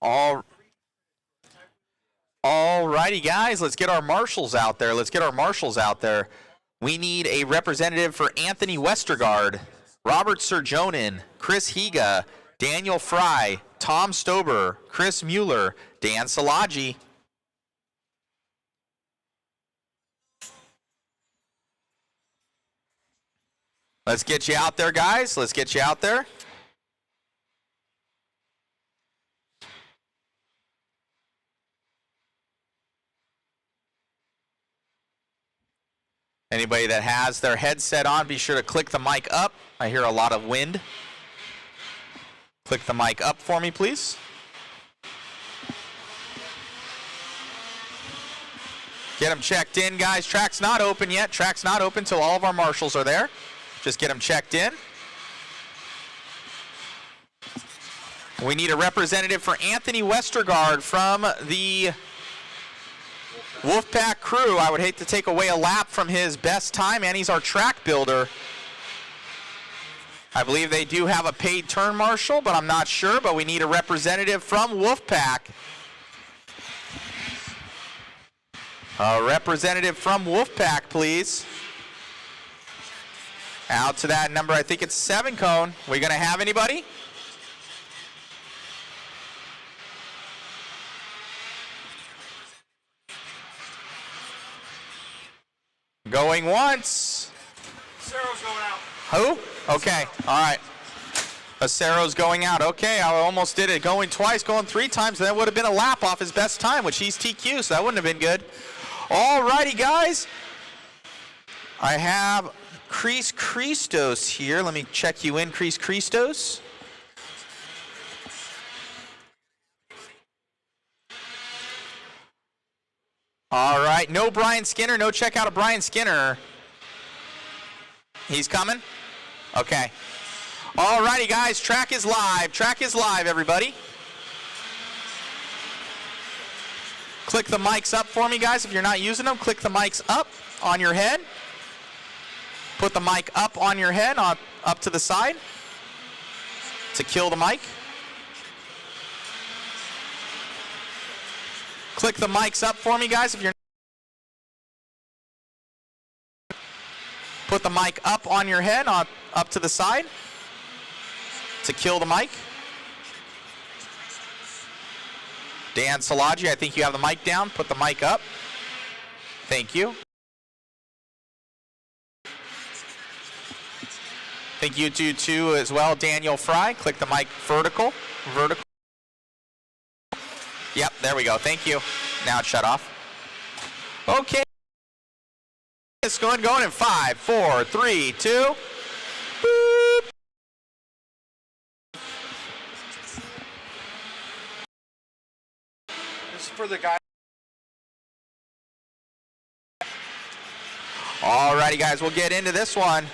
All righty, guys. Let's get our marshals out there. We need a representative for Anthony Westergaard, Robert Serjonin, Chris Higa, Daniel Fry, Tom Stober, Chris Mueller, Dan Salagi. Let's get you out there, guys. Let's get you out there. Anybody that has their headset on, be sure to click the mic up. I hear a lot of wind. Click the mic up for me, please. Get them checked in, guys. Track's not open yet. Track's not open till all of our marshals are there. Just get them checked in. We need a representative for Anthony Westergaard from the Wolfpack crew. I would hate to take away a lap from his best time, and he's our track builder. I believe they do have a paid turn marshal, but I'm not sure. But we need a representative from Wolfpack. A representative from Wolfpack, please. Out to that number, I think it's 7 cone. We gonna have anybody? Going once. Cero's going out. Who? Okay, all right. Acero's going out. Okay, I almost did it. Going twice, going 3 times. That would have been a lap off his best time, which he's TQ, so that wouldn't have been good. All righty, guys. I have Chris Christos here. Let me check you in, Chris Christos. All right, no Brian Skinner, no check out of Brian Skinner. He's coming? Okay. All righty, guys, track is live, everybody. Click the mics up for me, guys. If you're not using them, click the mics up on your head. Put the mic up on your head, up to the side to kill the mic. Click the mics up for me, guys. If you're put the mic up on your head, up to the side to kill the mic. Dan Salagi, I think you have the mic down. Put the mic up. Thank you. Thank you to too as well, Daniel Fry. Click the mic vertical. Yep, there we go. Thank you. Now it's shut off. Okay. It's going in 5, 4, 3, 2. Boop. This is for the guy. All righty, guys. We'll get into this one.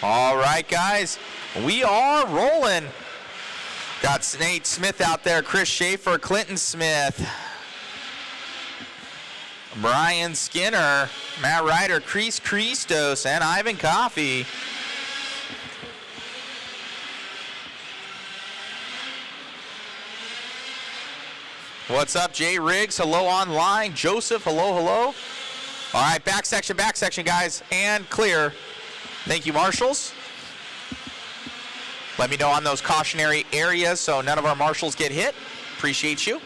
All right, guys, we are rolling. Got Nate Smith out there, Chris Schaefer, Clinton Smith, Brian Skinner, Matt Ryder, Chris Christos, and Ivan Coffey. What's up, Jay Riggs? Hello online. Joseph, hello. All right, back section, guys, and clear. Thank you, marshals. Let me know on those cautionary areas so none of our marshals get hit. Appreciate you.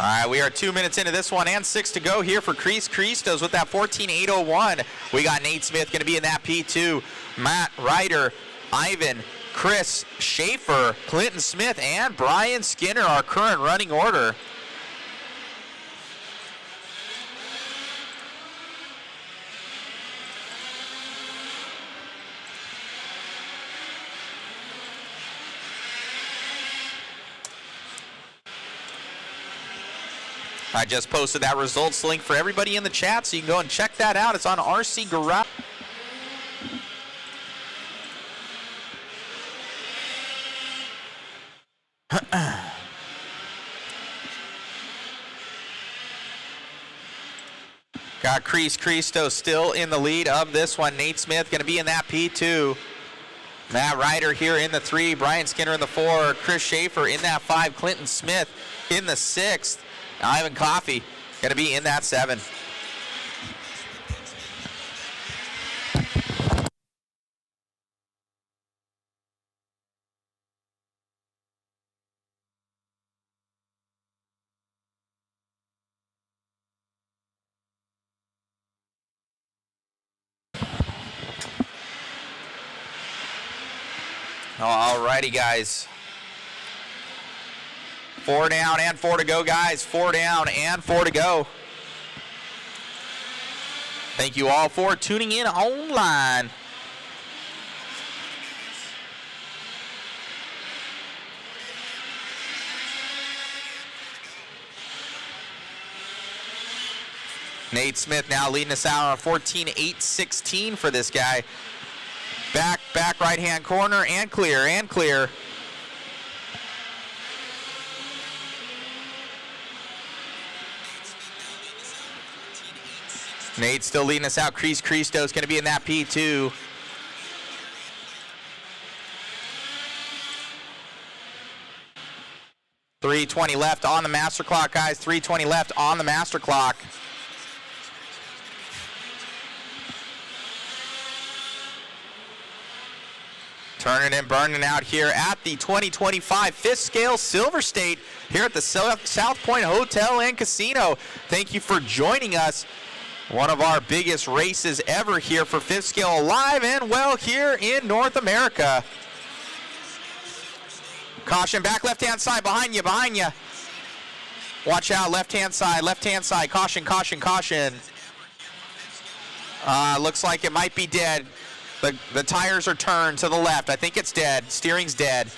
All right, we are 2 minutes into this one and 6 to go here for Chris Christos with that 14.801. We got Nate Smith going to be in that P2. Matt Ryder, Ivan, Chris Schaefer, Clinton Smith, and Brian Skinner, our current running order. I just posted that results link for everybody in the chat, so you can go and check that out. It's on RC Garage. Got Chris Christos still in the lead of this one. Nate Smith going to be in that P2. Matt Ryder here in the 3. Brian Skinner in the 4. Chris Schaefer in that 5. Clinton Smith in the 6th. Ivan Coffey going to be in that 7. Alrighty, guys. 4 down and 4 to go, guys. 4 down and 4 to go. Thank you all for tuning in online. Nate Smith now leading us out on 14.816 for this guy. Back right hand corner and clear and clear. Nate still leading us out. Chris Christos going to be in that P2. .320 left on the master clock, guys. 3:20 left on the master clock. Turning and burning out here at the 2025 5th Scale Silverstate here at the SouthPoint Hotel and Casino. Thank you for joining us. One of our biggest races ever here for 5th Scale alive and well here in North America. Caution back left-hand side, behind you. Watch out, left-hand side, caution. Looks like it might be dead. The tires are turned to the left. I think it's dead. Steering's dead.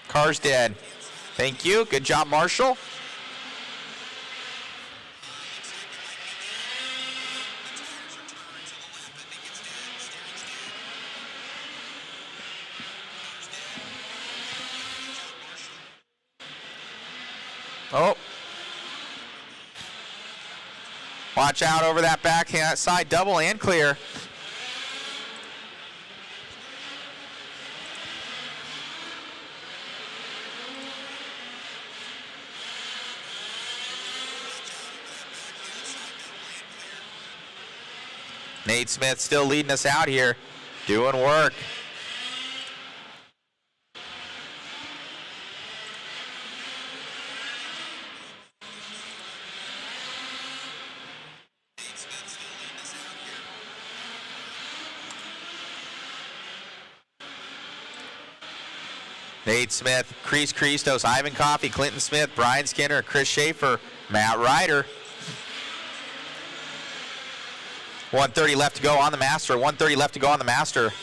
Car's dead. Thank you. Good job, Marshall. Oh. Watch out over that back side, double and clear. Nate Smith still leading us out here, doing work. Nate Smith, Chris Christos, Ivan Coffey, Clinton Smith, Brian Skinner, Chris Schaefer, Matt Ryder. 1:30 left to go on the master. 1:30 left to go on the master.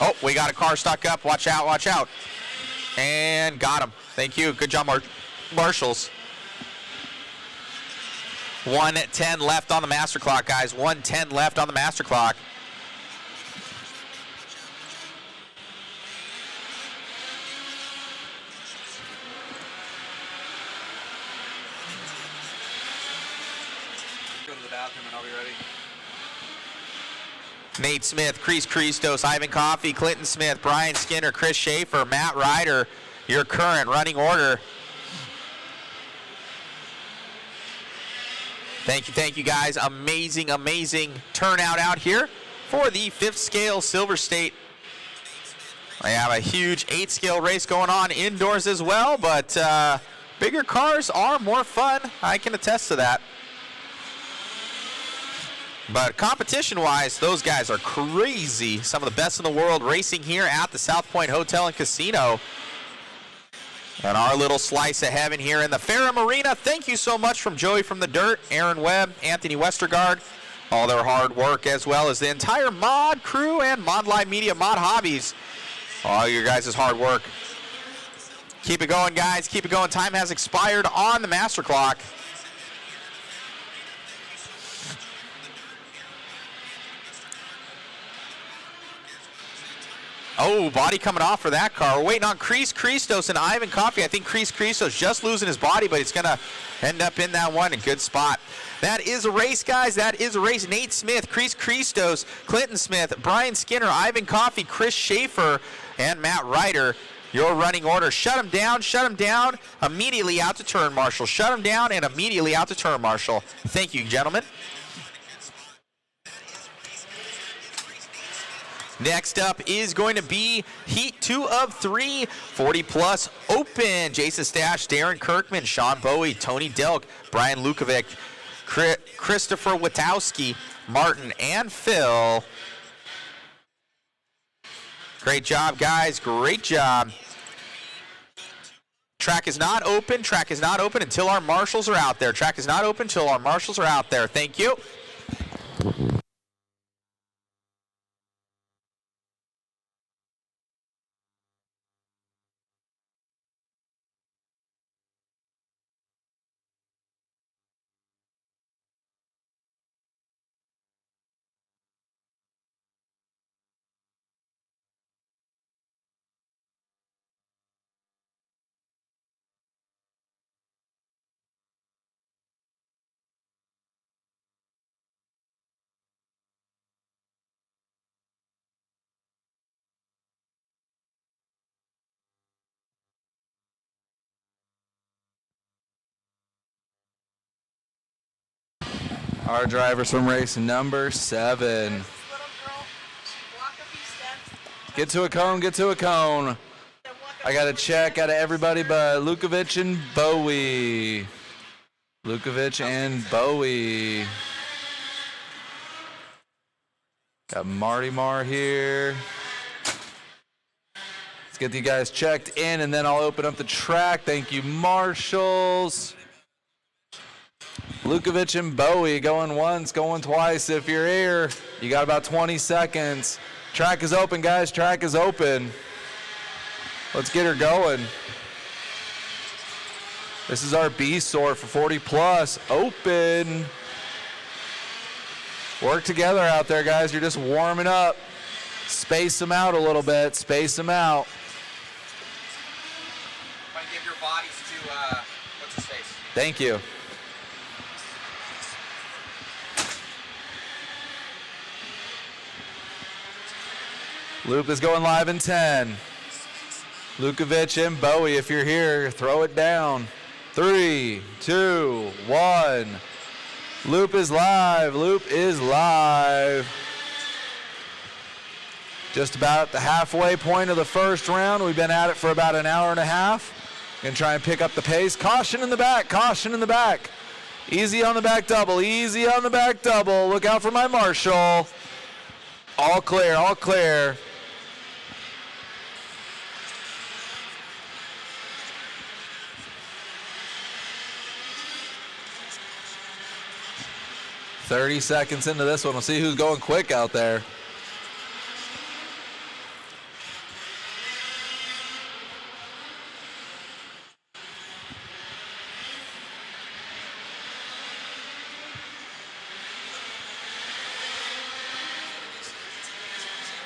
Oh, we got a car stuck up. Watch out. And got him. Thank you. Good job, Marshals. 1:10 left on the master clock, guys. 1:10 left on the master clock. Nate Smith, Chris Christos, Ivan Coffey, Clinton Smith, Brian Skinner, Chris Schaefer, Matt Ryder, your current running order. Thank you guys. Amazing turnout out here for the 5th Scale Silverstate We have a huge 8-scale race going on indoors as well, but bigger cars are more fun. I can attest to that. But competition-wise, those guys are crazy. Some of the best in the world racing here at the SouthPoint Hotel and Casino. And our little slice of heaven here in the Farrah Marina. Thank you so much from Joey from the Dirt, Aaron Webb, Anthony Westergaard, all their hard work, as well as the entire mod crew and Mod Live Media, Mod Hobbies. All your guys' hard work. Keep it going, guys. Keep it going. Time has expired on the master clock. Oh, body coming off for that car. We're waiting on Chris Christos and Ivan Coffey. I think Chris Christos just losing his body, but he's going to end up in that one. A good spot. That is a race, guys. That is a race. Nate Smith, Chris Christos, Clinton Smith, Brian Skinner, Ivan Coffey, Chris Schaefer, and Matt Ryder. Your running order. Shut him down, immediately out to turn, Marshal. Shut him down and immediately out to turn, Marshal. Thank you, gentlemen. Next up is going to be Heat 2 of 3, 40-plus Open. Jason Stash, Darren Kirkman, Sean Bowie, Tony Delk, Brian Lukovic, Christopher Witowski, Martin, and Phil. Great job, guys. Great job. Track is not open. Track is not open until our marshals are out there. Track is not open until our marshals are out there. Thank you. Our drivers from race number 7. Little girl, walk a few steps. Get to a cone, get to a cone. Then walk a I got a check out of everybody but Lukovic and Bowie. Lukovic and Bowie. Got Marty Marr here. Let's get you guys checked in and then I'll open up the track. Thank you, marshals. Lukovic and Bowie going once, going twice. If you're here, you got about 20 seconds. Track is open, guys. Track is open. Let's get her going. This is our B sort for 40 plus. Open. Work together out there, guys. You're just warming up. Space them out a little bit. Space them out. Might give your bodies to, what's his face? Thank you. Loop is going live in 10. Lukovic and Bowie, if you're here, throw it down. 3, 2, 1. Loop is live. Loop is live. Just about at the halfway point of the first round. We've been at it for about an hour and a half. Gonna try and pick up the pace. Caution in the back. Caution in the back. Easy on the back double. Easy on the back double. Look out for my marshal. All clear. All clear. $30 seconds into this one. We'll see who's going quick out there.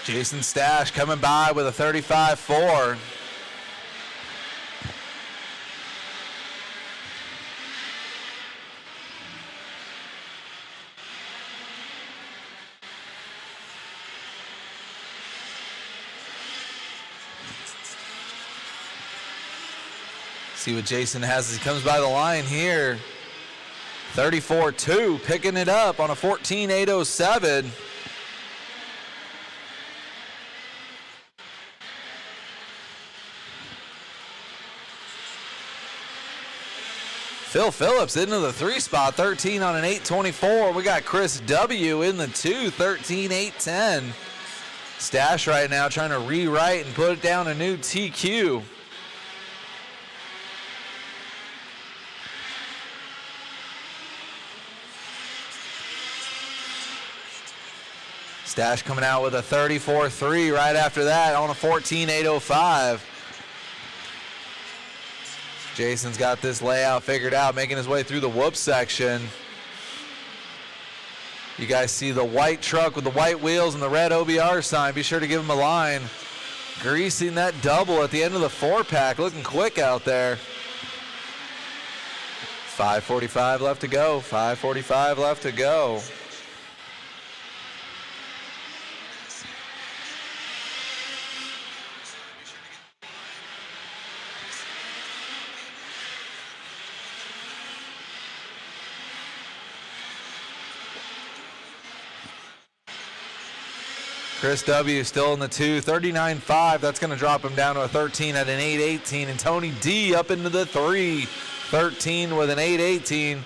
Jason Stash coming by with a 35.4. See what Jason has as he comes by the line here. 34.2, picking it up on a 14.807. Phil Phillips into the 3 spot, 13 on an 8.24. We got Chris W in the 2, 13, 8.10. Stash right now trying to rewrite and put it down a new TQ. Stash coming out with a 34.3 right after that on a 14.805. Jason's got this layout figured out, making his way through the whoop section. You guys see the white truck with the white wheels and the red OBR sign. Be sure to give him a line. Greasing that double at the end of the 4-pack. Looking quick out there. 5:45 left to go. 5:45 left to go. Chris W still in the 2, 39.5. That's going to drop him down to a 13 at an 8.18. And Tony D up into the 3, 13 with an 8.18.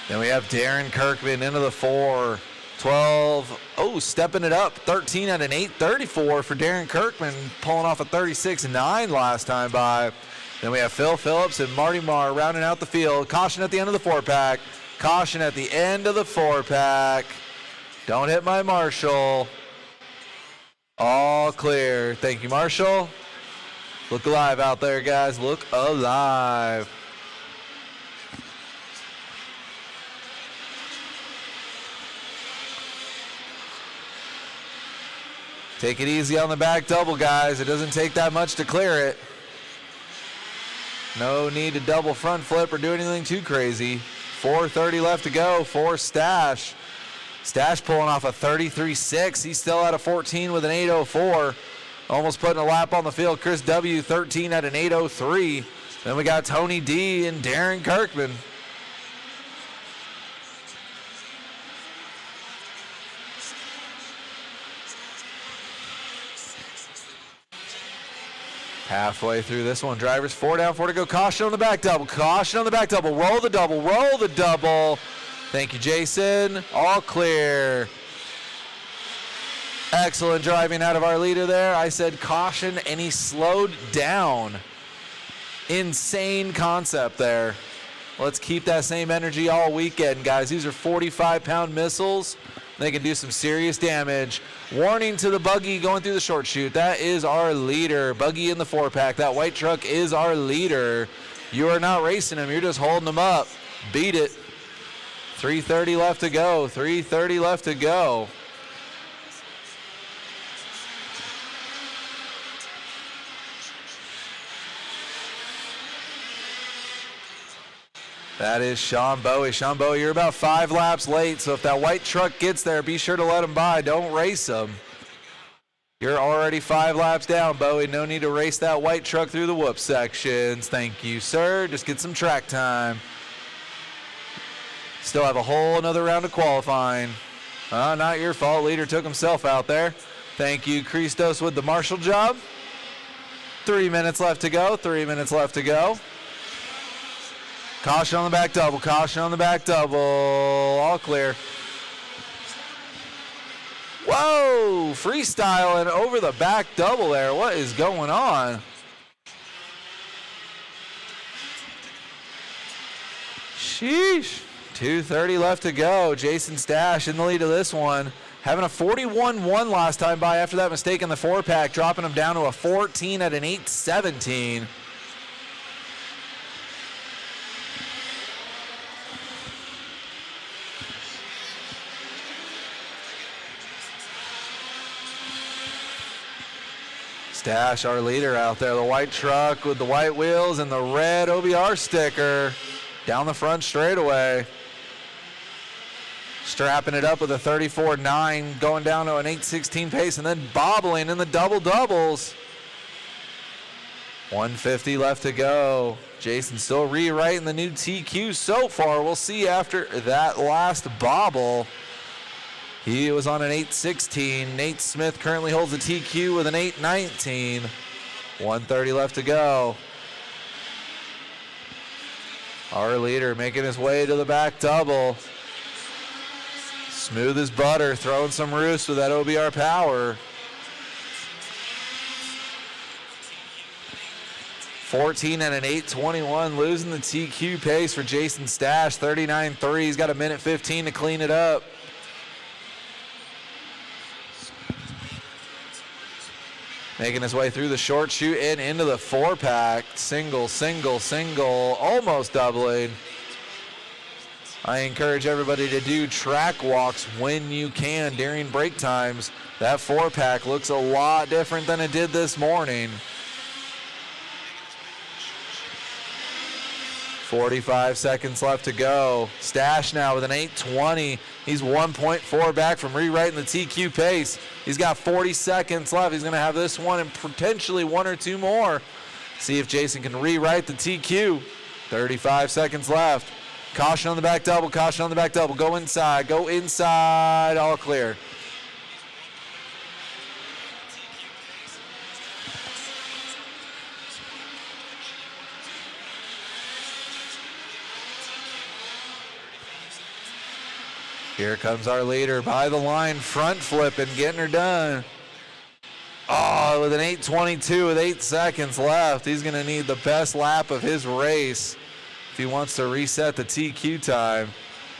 Then we have Darren Kirkman into the 4, 12. Oh, stepping it up, 13 at an 8.34 for Darren Kirkman, pulling off a 36.9 last time by. Then we have Phil Phillips and Marty Marr rounding out the field. Caution at the end of the 4-pack. Caution at the end of the 4-pack. Don't hit my Marshall. All clear. Thank you, Marshall. Look alive out there, guys. Look alive. Take it easy on the back double, guys. It doesn't take that much to clear it. No need to double front flip or do anything too crazy. 4:30 left to go for Stash. Stash pulling off a 33.6. He's still at a 14 with an 8.04. Almost putting a lap on the field. Chris W, 13 at an 8.03. Then we got Tony D and Darren Kirkman. Halfway through this one, drivers 4 down, 4 to go. Caution on the back double. Caution on the back double. Roll the double. Roll the double. Thank you, Jason. All clear. Excellent driving out of our leader there. I said caution, and he slowed down. Insane concept there. Let's keep that same energy all weekend, guys. These are 45-pound missiles. They can do some serious damage. Warning to the buggy going through the short chute. That is our leader. Buggy in the 4-pack. That white truck is our leader. You are not racing him. You're just holding him up. Beat it. 3:30 left to go. 3:30 left to go. That is Sean Bowie. Sean Bowie, you're about 5 laps late, so if that white truck gets there, be sure to let him by. Don't race him. You're already 5 laps down, Bowie. No need to race that white truck through the whoop sections. Thank you, sir. Just get some track time. Still have a whole another round of qualifying. Not your fault. Leader took himself out there. Thank you, Christos, with the Marshall job. 3 minutes left to go. 3 minutes left to go. Caution on the back double. Caution on the back double. All clear. Whoa! Freestyling over the back double there. What is going on? Sheesh. 2:30 left to go. Jason Stash in the lead of this one. Having a 41.1 last time by after that mistake in the 4-pack, dropping him down to a 14 at an 8.17. Stash, our leader out there. The white truck with the white wheels and the red OBR sticker down the front straightaway. Strapping it up with a 34.9, going down to an 8.16 pace, and then bobbling in the double doubles. 150 left to go. Jason still rewriting the new TQ so far. We'll see after that last bobble. He was on an 8.16. Nate Smith currently holds the TQ with an 8.19. 130 left to go. Our leader making his way to the back double. Smooth as butter, throwing some roost with that OBR power. 14 and an 8:21, losing the TQ pace for Jason Stash. 39.3. He's got a minute 15 to clean it up. Making his way through the short chute and into the 4-pack. Single, single, single, almost doubling. I encourage everybody to do track walks when you can during break times. That 4-pack looks a lot different than it did this morning. 45 seconds left to go. Stash now with an 8:20. He's 1.4 back from rewriting the TQ pace. He's got 40 seconds left. He's going to have this one and potentially one or two more. See if Jason can rewrite the TQ. 35 seconds left. Caution on the back double, caution on the back double. Go inside, all clear. Here comes our leader by the line, front flipping, getting her done. Oh, with an 8:22 with 8 seconds left. He's going to need the best lap of his race if he wants to reset the TQ time.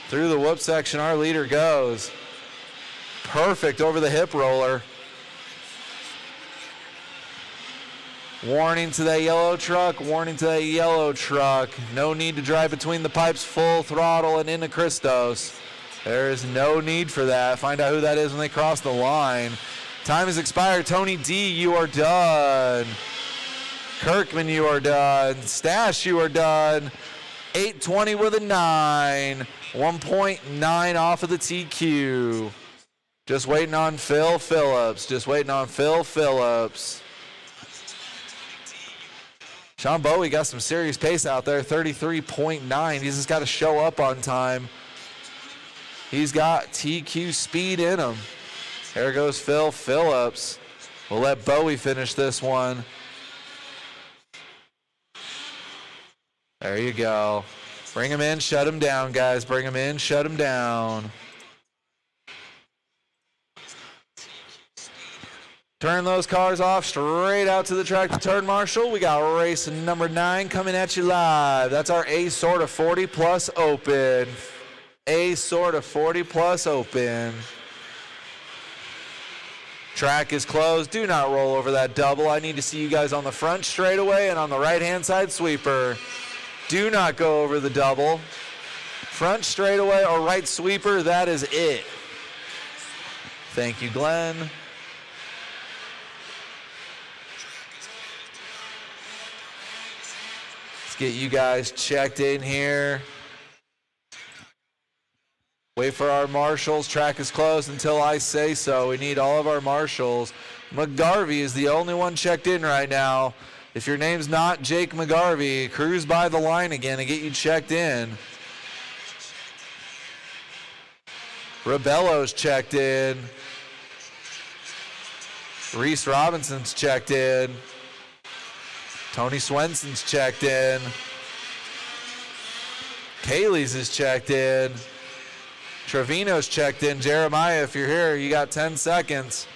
Through the whoop section, our leader goes. Perfect over the hip roller. Warning to that yellow truck, warning to that yellow truck. No need to drive between the pipes full throttle and into Christos. There is no need for that. Find out who that is when they cross the line. Time has expired. Tony D, you are done. Kirkman, you are done. Stash, you are done. 8:20 with a 9. 1.9 off of the TQ. Just waiting on Phil Phillips. Just waiting on Phil Phillips. Sean Bowie got some serious pace out there. 33.9. He's just got to show up on time. He's got TQ speed in him. There goes Phil Phillips. We'll let Bowie finish this one. There you go. Bring him in, shut him down, guys. Bring him in, shut him down. Turn those cars off straight out to the track to turn marshal. We got race number 9 coming at you live. That's our A sort of 40 plus open. A sort of 40 plus open. Track is closed. Do not roll over that double. I need to see you guys on the front straightaway and on the right-hand side sweeper. Do not go over the double. Front straightaway or right sweeper, that is it. Thank you, Glenn. Let's get you guys checked in here. Wait for our marshals. Track is closed until I say so. We need all of our marshals. McGarvey is the only one checked in right now. If your name's not Jake McGarvey, cruise by the line again and get you checked in. Rebello's checked in. Reese Robinson's checked in. Tony Swenson's checked in. Kaylee's is checked in. Trevino's checked in. Jeremiah, if you're here, you got 10 seconds.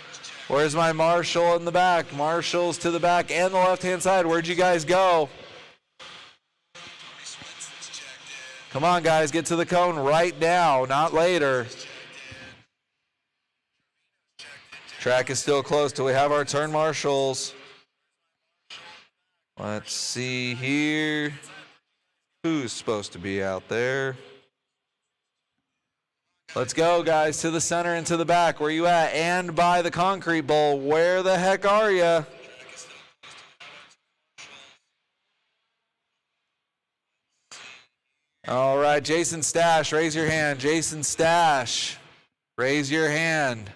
Where's my marshal in the back? Marshals to the back and the left-hand side. Where'd you guys go? Come on, guys. Get to the cone right now, not later. Track is still closed till we have our turn marshals. Let's see here. Who's supposed to be out there? Let's go, guys, to the center and to the back. Where you at? And by the concrete bowl. Where the heck are you? All right, Jason Stash, raise your hand. Jason Stash, raise your hand.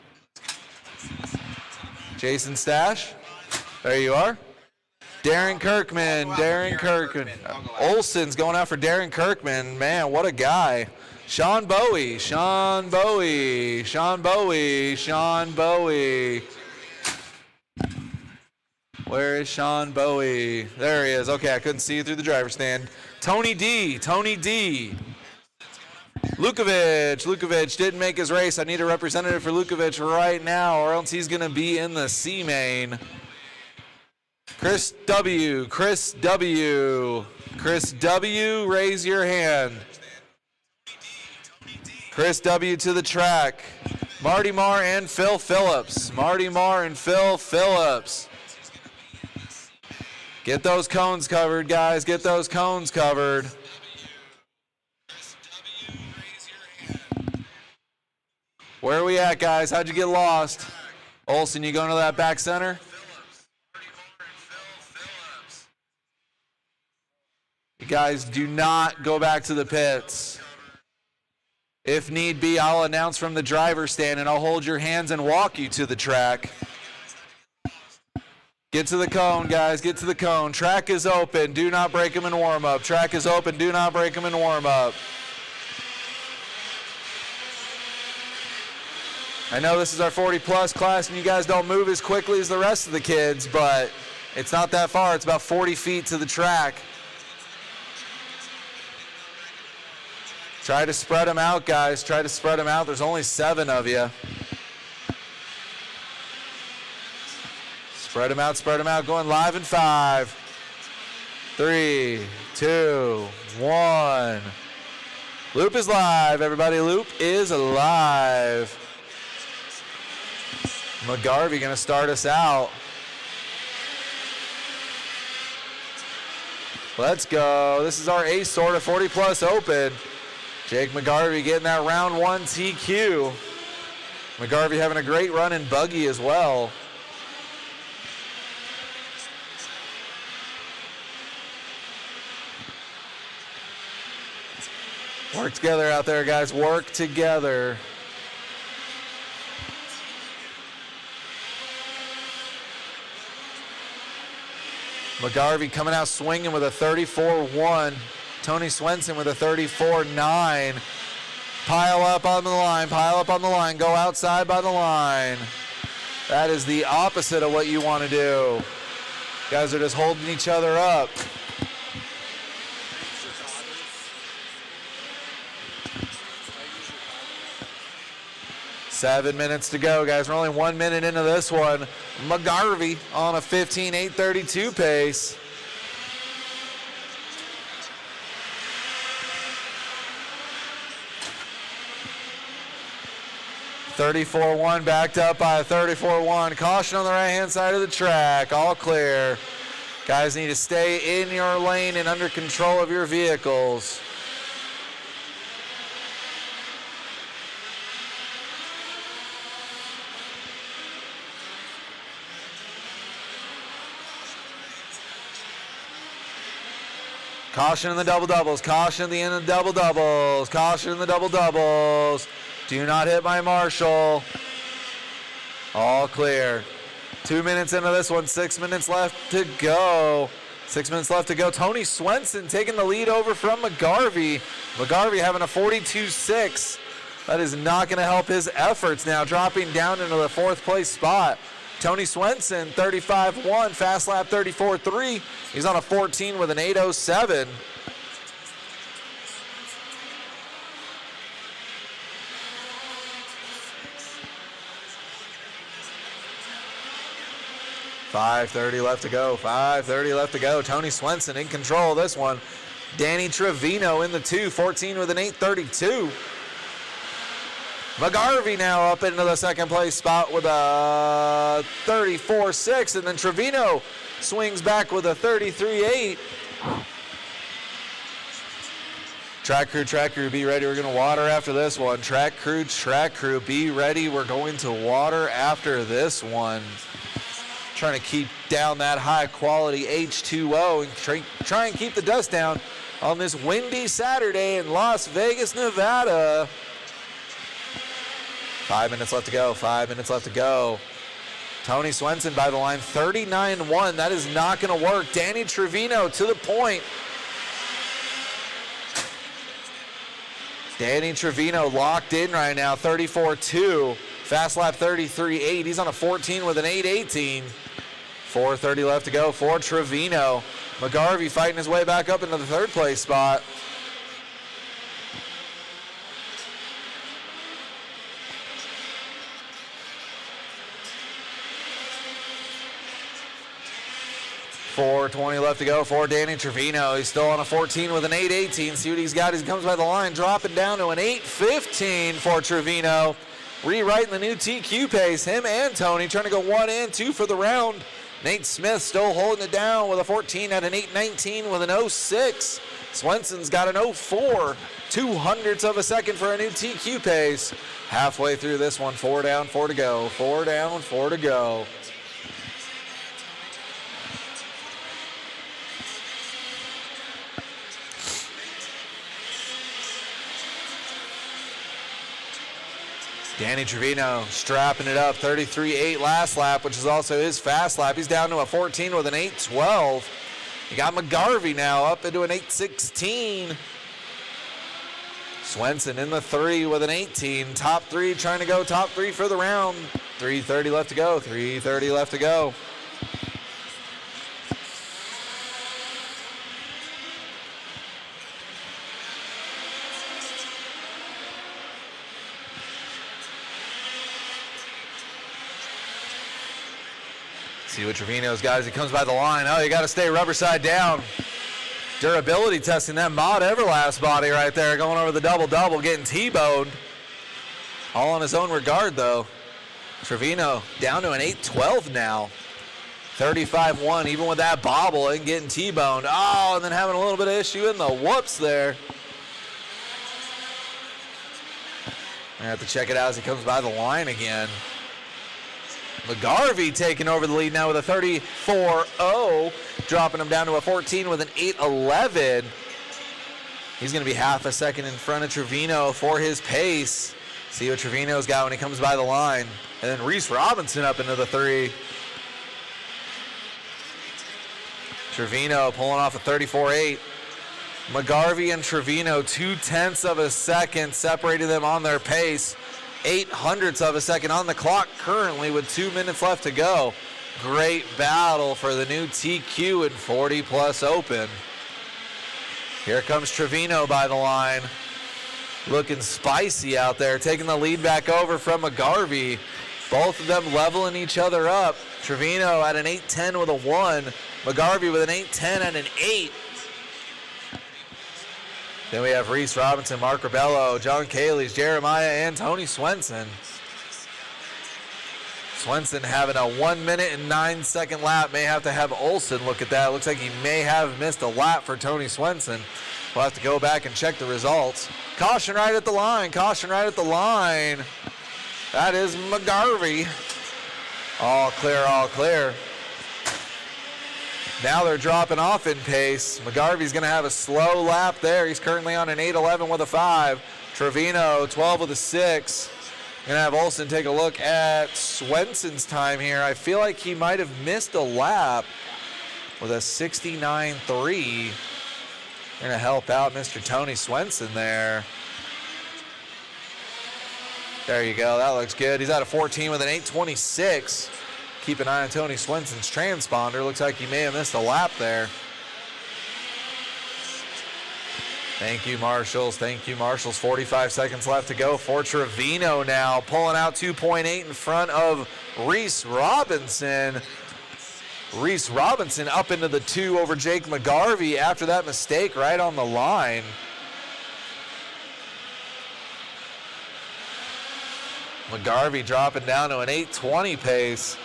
Jason Stash, there you are. Darren Kirkman, Darren Kirkman. Olson's going out for Darren Kirkman. Man, what a guy. Sean Bowie, Sean Bowie, Sean Bowie, Sean Bowie. Where is Sean Bowie? There he is. Okay, I couldn't see you through the driver's stand. Tony D. Lukovic didn't make his race. I need a representative for Lukovic right now, or else he's going to be in the C main. Chris W., raise your hand. Chris W. to the track. Marty Marr and Phil Phillips. Get those cones covered, guys. Get those cones covered. Where are we at, guys? How'd you get lost? Olson, you going to that back center? You guys, do not go back to the pits. If need be, I'll announce from the driver's stand and I'll hold your hands and walk you to the track. Get to the cone, guys. Get to the cone. Track is open. Do not break them in warm-up. Track is open. Do not break them in warm-up. I know this is our 40-plus class and you guys don't move as quickly as the rest of the kids, but it's not that far. It's about 40 feet to the track. Try to spread them out, guys. Try to spread them out. There's only 7 of you. Spread them out. Going live in 5, 3, 2, 1. Loop is live, everybody. Loop is live. McGarvey going to start us out. Let's go. This is our ace sort of 40-plus open. Jake McGarvey getting that round 1 TQ. McGarvey having a great run in buggy as well. Work together out there, guys. Work together. McGarvey coming out swinging with a 34-1. Tony Swenson with a 34-9. Pile up on the line. Go outside by the line. That is the opposite of what you want to do. Guys are just holding each other up. Seven minutes to go, guys. We're only 1 minute into this one. McGarvey on a 15:8:32 pace. $34-1 backed up by a $34-1. Caution on the right-hand side of the track. All clear. Guys need to stay in your lane and under control of your vehicles. Caution in the double-doubles. Caution at the end of the double-doubles. Caution in the double-doubles. Do not hit my marshal. All clear. 2 minutes into this one. 6 minutes left to go. 6 minutes left to go. Tony Swenson taking the lead over from McGarvey. McGarvey having a 42.6. That is not going to help his efforts now, dropping down into the 4th place spot. Tony Swenson, 35.1, fast lap 34.3. He's on a 14 with an 8.07. $5:30 left to go. 5:30 left to go. Tony Swenson in control of this one. Danny Trevino in the 2, 14 with an 8.32. McGarvey now up into the 2nd place spot with a 34.6, and then Trevino swings back with a 33.8. Track crew, be ready. We're going to water after this one. Track crew, be ready. We're going to water after this one. Trying to keep down that high quality H2O and try and keep the dust down on this windy Saturday in Las Vegas, Nevada. 5 minutes left to go. 5 minutes left to go. Tony Swenson by the line, 39.1. That is not going to work. Danny Trevino to the point. Danny Trevino locked in right now, 34.2. Fast lap 33.8. He's on a 14 with an 8.18. 4:30 left to go for Trevino. McGarvey fighting his way back up into the third place spot. .420 left to go for Danny Trevino. He's still on a 14 with an 8:18. See what he's got. He comes by the line, dropping down to an 8:15 for Trevino. Rewriting the new TQ pace. Him and Tony trying to go 1 and 2 for the round. Nate Smith still holding it down with a 14 at an 8:19 with an 06. Swenson's got an 04. 200ths of a second for a new TQ pace. Halfway through this one, 4 down, 4 to go. 4 down, 4 to go. Danny Trevino strapping it up, 33.8 last lap, which is also his fast lap. He's down to a 14 with an 8:12. You got McGarvey now up into an 8:16. Swenson in the 3 with an 18. Top 3 trying to go top 3 for the round. 3:30 left to go, 3:30 left to go. See what Trevino's got as he comes by the line. Oh, you got to stay rubber side down. Durability testing that Mod Everlast body right there, going over the double-double, getting T-boned. All on his own regard, though. Trevino down to an 8:12 now. 35-1, even with that bobble and getting T-boned. Oh, and then having a little bit of issue in the whoops there. I have to check it out as he comes by the line again. McGarvey taking over the lead now with a 34-0, dropping him down to a 14 with an 8:11. He's going to be half a second in front of Trevino for his pace. See what Trevino's got when he comes by the line. And then Reese Robinson up into the 3. Trevino pulling off a 34-8. McGarvey and Trevino, 0.2 of a second separated them on their pace. 0.08 of a second on the clock currently with 2 minutes left to go. Great battle for the new TQ and 40 Plus Open. Here comes Trevino by the line. Looking spicy out there, taking the lead back over from McGarvey. Both of them leveling each other up. Trevino at an 8:10 with a 1. McGarvey with an 8:10 and an 8. Then we have Reese Robinson, Mark Rebello, John Kayleys, Jeremiah, and Tony Swenson. Swenson having a 1 minute and 9 second lap. May have to have Olson look at that. Looks like he may have missed a lap for Tony Swenson. We'll have to go back and check the results. Caution right at the line. Caution right at the line. That is McGarvey. All clear, all clear. Now they're dropping off in pace. McGarvey's going to have a slow lap there. He's currently on an 8:11 with a 5. Trevino, 12 with a 6. Going to have Olson take a look at Swenson's time here. I feel like he might have missed a lap with a 69.3. Going to help out Mr. Tony Swenson there. There you go. That looks good. He's at a 14 with an 8:26. Keep an eye on Tony Swenson's transponder. Looks like he may have missed a lap there. Thank you, Marshals. Thank you, Marshals. 45 seconds left to go for Trevino now. Pulling out 2.8 in front of Reese Robinson. Reese Robinson up into the 2 over Jake McGarvey after that mistake right on the line. McGarvey dropping down to an 8:20 pace.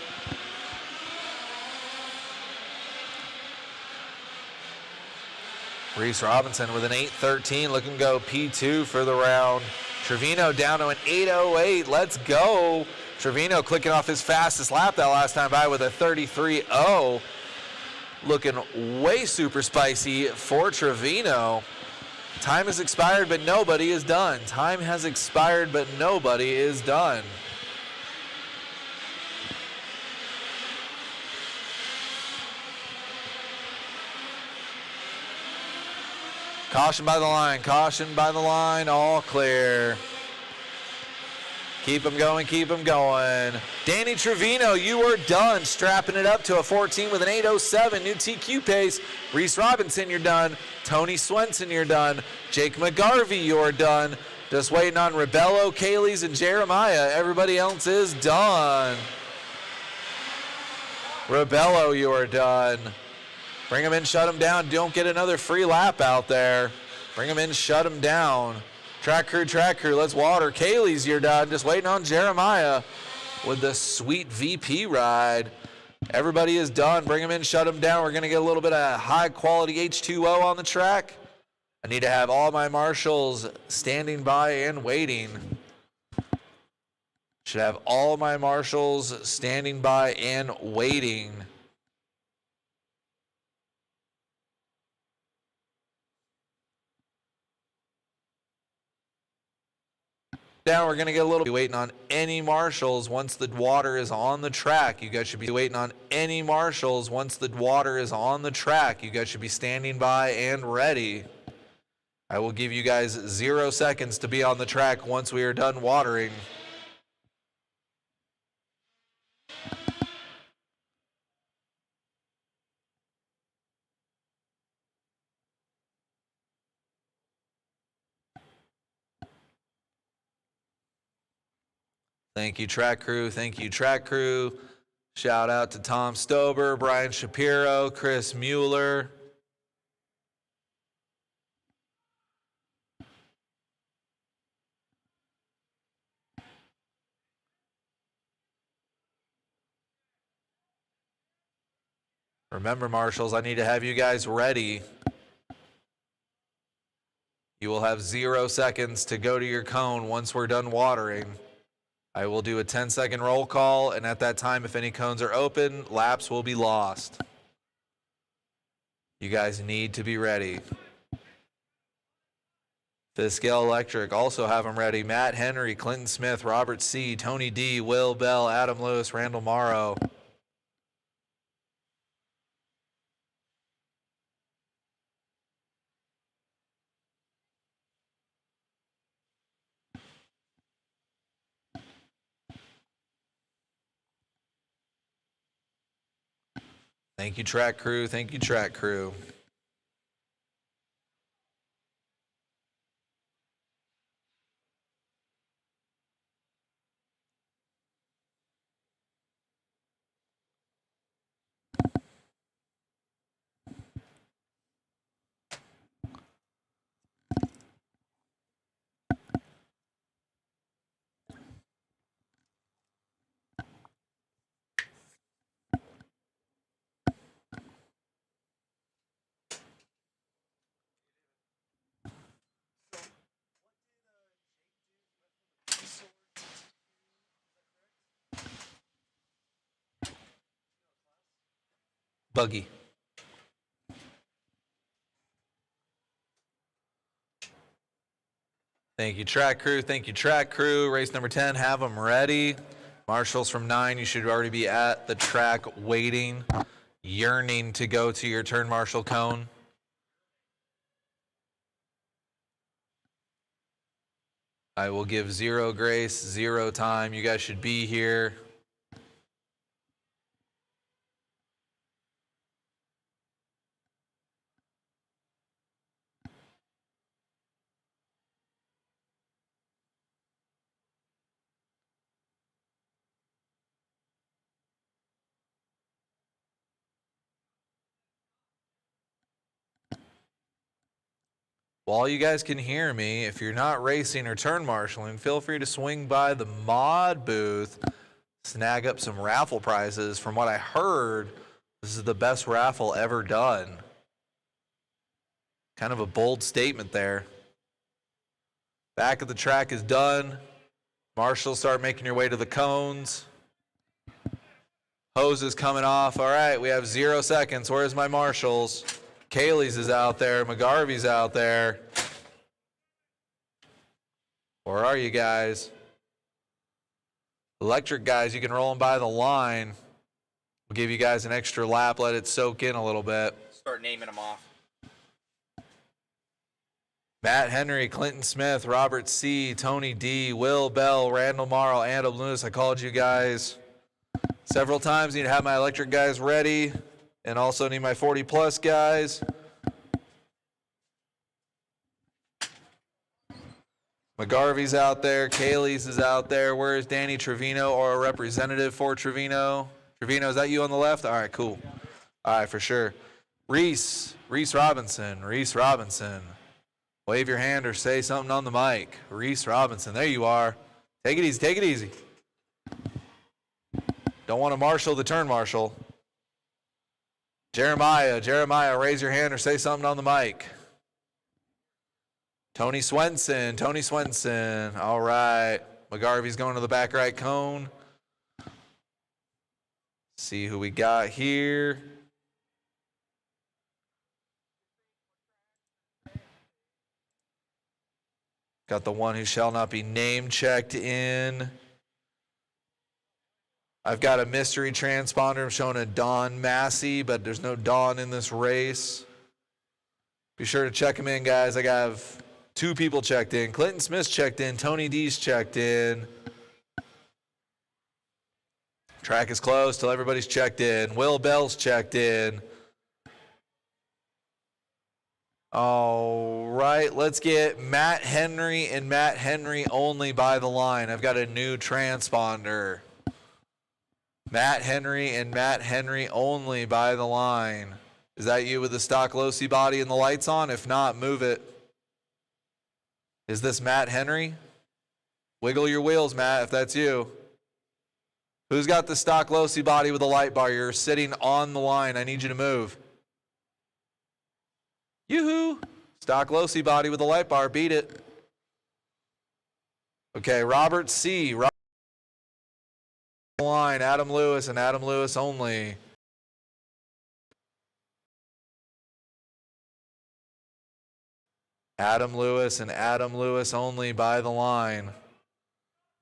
Reese Robinson with an 8:13, looking to go P2 for the round. Trevino down to an 8:08. Let's go. Trevino clicking off his fastest lap that last time by with a 33.0. Looking way super spicy for Trevino. Time has expired, but nobody is done. Time has expired, but nobody is done. Caution by the line, all clear. Keep them going, keep them going. Danny Trevino, you are done. Strapping it up to a 14 with an 8:07. New TQ pace. Reese Robinson, you're done. Tony Swenson, you're done. Jake McGarvey, you're done. Just waiting on Rebello, Kaylee's, and Jeremiah. Everybody else is done. Rebello, you are done. Bring him in, shut him down. Don't get another free lap out there. Bring him in, shut him down. Track crew, let's water. Kaylee's, you're done. Just waiting on Jeremiah with the sweet VP ride. Everybody is done. Bring him in, shut him down. We're going to get a little bit of high-quality H2O on the track. I need to have all my marshals standing by and waiting. Should have all my marshals standing by and waiting. Down, we're going to get a little bit waiting on any marshals once the water is on the track. You guys should be waiting on any marshals once the water is on the track. You guys should be standing by and ready. I will give you guys 0 seconds to be on the track once we are done watering. Thank you, track crew. Thank you, track crew. Shout out to Tom Stober, Brian Shapiro, Chris Mueller. Remember, marshals, I need to have you guys ready. You will have 0 seconds to go to your cone once we're done watering. I will do a 10-second roll call, and at that time, if any cones are open, laps will be lost. You guys need to be ready. Fiskell Electric, also have them ready. Matt Henry, Clinton Smith, Robert C., Tony D., Will Bell, Adam Lewis, Randall Morrow. Thank you, track crew. Thank you, track crew. Buggy. Thank you, track crew. Thank you, track crew. Race number 10, have them ready. Marshals from 9, you should already be at the track waiting, yearning to go to your turn marshal cone. I will give 0 grace, 0 time. You guys should be here. While you guys can hear me, if you're not racing or turn marshaling, feel free to swing by the mod booth, snag up some raffle prizes. From what I heard, this is the best raffle ever done. Kind of a bold statement there. Back of the track is done. Marshals, start making your way to the cones. Hose is coming off. All right, we have 0 seconds. Where's my marshals? Kaylee's is out there. McGarvey's out there. Where are you guys? Electric guys, you can roll them by the line. We'll give you guys an extra lap. Let it soak in a little bit. Start naming them off. Matt Henry, Clinton Smith, Robert C., Tony D., Will Bell, Randall Morrow, Adam Lewis. I called you guys several times. Need to have my electric guys ready and also need my 40-plus guys. McGarvey's out there. Kaylee's is out there. Where is Danny Trevino or a representative for Trevino? Trevino, is that you on the left? All right, cool. All right, for sure. Reese Robinson. Wave your hand or say something on the mic. Reese Robinson, there you are. Take it easy. Don't want to marshal the turn marshal. Jeremiah, raise your hand or say something on the mic. Tony Swenson. All right. McGarvey's going to the back right cone. See who we got here. Got the one who shall not be named checked in. I've got a mystery transponder. I'm showing a Don Massey, but there's no Don in this race. Be sure to check him in, guys. I have 2 people checked in. Clinton Smith's checked in. Tony D's checked in. Track is closed till everybody's checked in. Will Bell's checked in. All right, let's get Matt Henry and Matt Henry only by the line. I've got a new transponder. Matt Henry and Matt Henry only by the line. Is that you with the stock low-C body and the lights on? If not, move it. Is this Matt Henry? Wiggle your wheels, Matt, if that's you. Who's got the stock low-C body with a light bar? You're sitting on the line. I need you to move. Yoo-hoo! Stock low-C body with a light bar. Beat it. Okay, Robert C. Line, Adam Lewis and Adam Lewis only. Adam Lewis and Adam Lewis only by the line.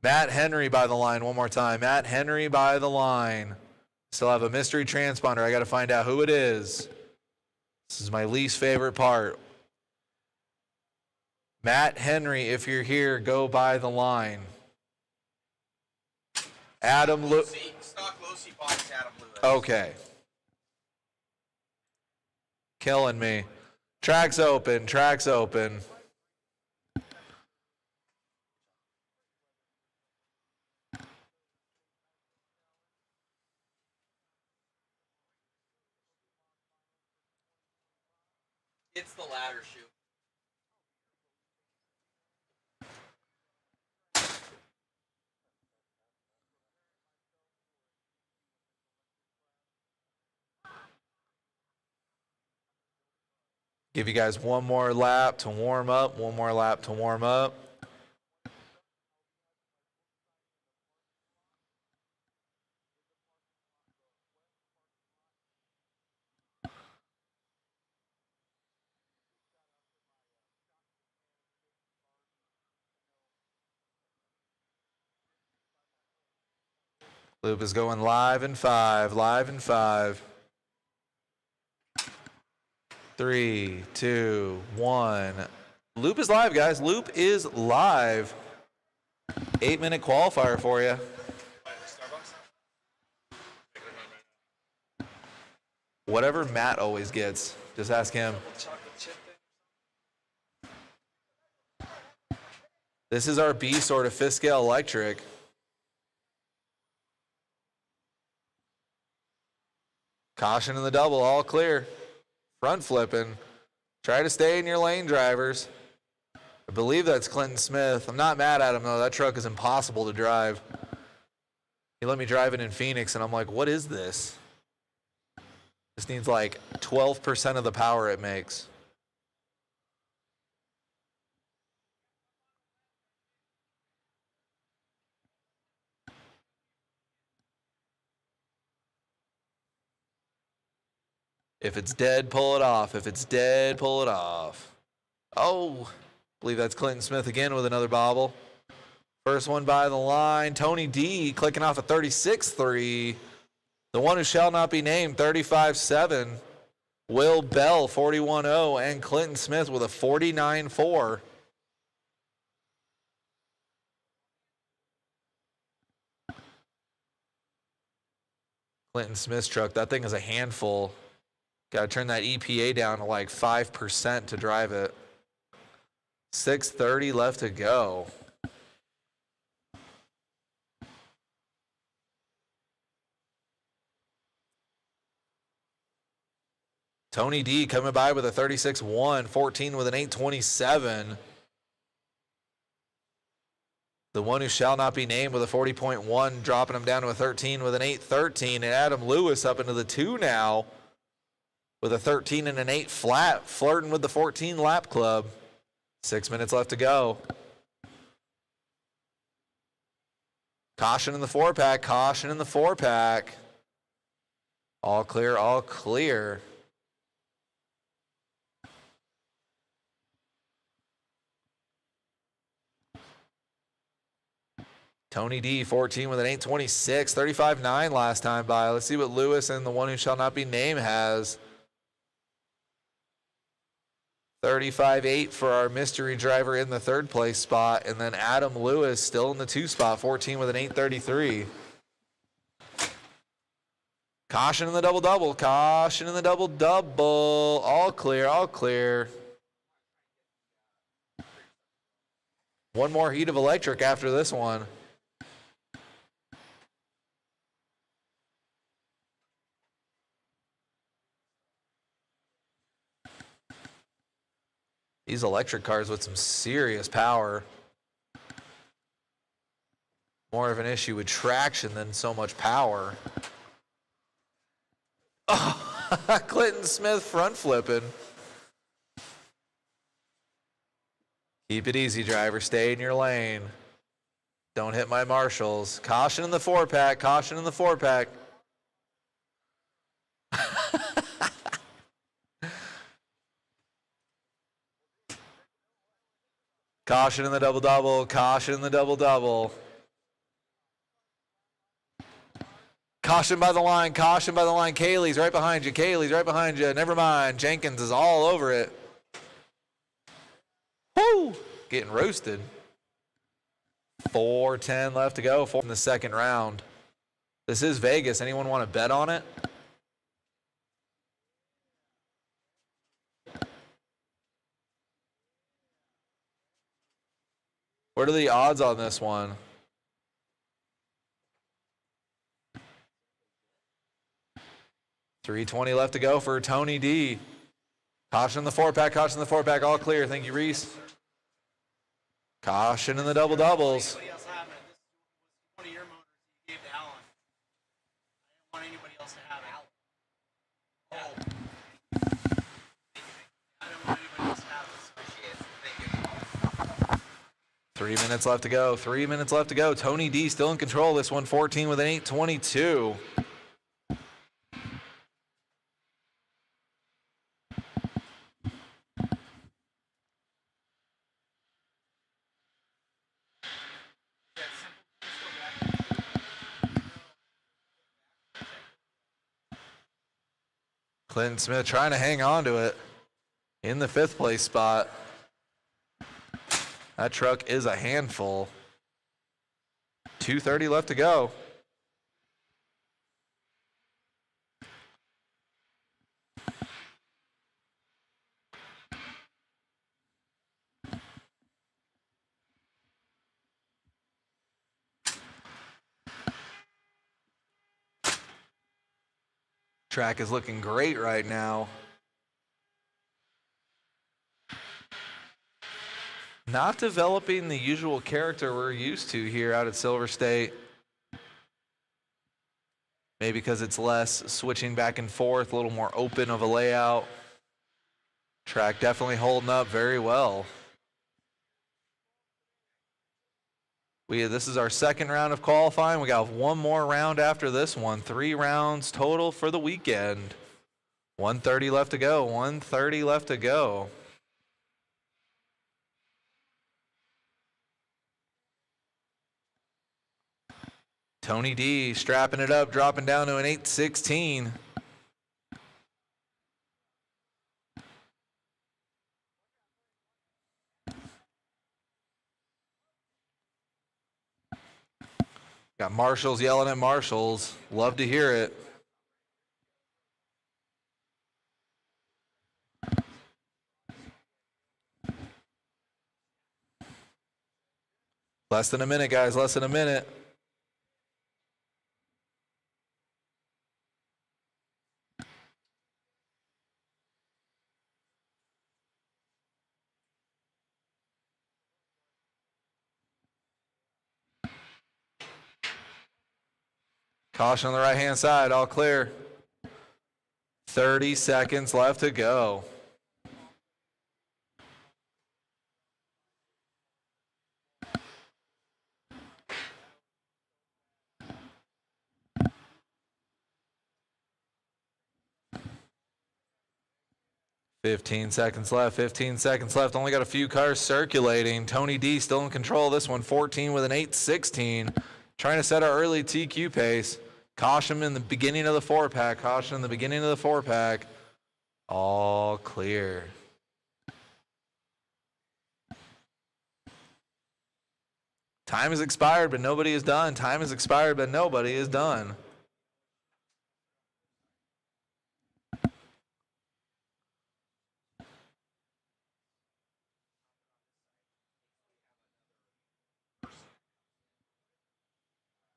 Matt Henry by the line one more time. Matt Henry by the line. Still have a mystery transponder. I got to find out who it is. This is my least favorite part. Matt Henry, if you're here, go by the line. Adam Lewis. Stock low-C body's Adam Lewis. Okay. Killing me. Track's open. It's the ladder shoe. Give you guys one more lap to warm up. Loop is going live in 5. 3, 2, 1. Loop is live, guys. Loop is live. 8-minute qualifier for you. Whatever Matt always gets. Just ask him. This is our B sort of 5th scale electric. Caution in the double, all clear. Front flipping. Try to stay in your lane, drivers. I believe that's Clinton Smith. I'm not mad at him, though. That truck is impossible to drive. He let me drive it in Phoenix, and I'm like, what is this? This needs like 12% of the power it makes. If it's dead, pull it off. Oh, I believe that's Clinton Smith again with another bobble. First one by the line. Tony D clicking off a 36.3. The one who shall not be named, 35.7. Will Bell, 41.0, and Clinton Smith with a 49.4. Clinton Smith's truck, that thing is a handful. Got to turn that EPA down to like 5% to drive it. 6:30 left to go. Tony D coming by with a 36.1, 14 with an 8.27. The one who shall not be named with a 40.1, dropping him down to a 13 with an 8.13. And Adam Lewis up into the 2 now with a 13 and an 8 flat, flirting with the 14 lap club. 6 minutes left to go. Caution in the 4-pack, caution in the 4-pack. All clear, all clear. Tony D, 14 with an 8.26, 35.9 last time by. Let's see what Lewis and the one who shall not be named has. 35.8 for our mystery driver in the 3rd place spot. And then Adam Lewis still in the 2 spot, 14 with an 8.33. Caution in the double-double, caution in the double-double. All clear, all clear. One more heat of electric after this one. These electric cars with some serious power. More of an issue with traction than so much power. Oh, Clinton Smith front flipping. Keep it easy, driver. Stay in your lane. Don't hit my marshals. Caution in the 4-pack. Caution in the 4-pack. Caution in the double-double. Caution in the double-double. Caution by the line. Caution by the line. Kaylee's right behind you. Kaylee's right behind you. Never mind. Jenkins is all over it. Woo! Getting roasted. 4:10 left to go in the 2nd round. This is Vegas. Anyone want to bet on it? What are the odds on this one? $3.20 left to go for Tony D. Caution in the 4-pack, caution in the 4-pack, all clear. Thank you, Reese. Caution in the double-doubles. Anybody else have it? This was one of your motors you gave to Alan. I didn't want anybody else to have Alan. Oh. I don't want anybody else to have this. Appreciate it. Thank you. 3 minutes left to go. 3 minutes left to go. Tony D still in control of this one. 14 with an 8.22. Clinton Smith trying to hang on to it in the 5th place spot. That truck is a handful. 2:30 left to go. Track is looking great right now. Not developing the usual character we're used to here out at Silverstate. Maybe because it's less switching back and forth, a little more open of a layout. Track definitely holding up very well. This is our 2nd round of qualifying. We got one more round after this one. 3 rounds total for the weekend. 1:30 left to go. 1:30 left to go. Tony D strapping it up, dropping down to an 8.16. Got marshals yelling at marshals. Love to hear it. Less than a minute, guys. Less than a minute. Caution on the right-hand side. All clear. 30 seconds left to go. Fifteen seconds left. 15 seconds left. Only got a few cars circulating. Tony D still in control of this one. 14 with an 8:16. Trying to set our early TQ pace. Caution in the beginning of the 4-pack. Caution in the beginning of the 4-pack. All clear. Time has expired, but nobody is done. Time has expired, but nobody is done.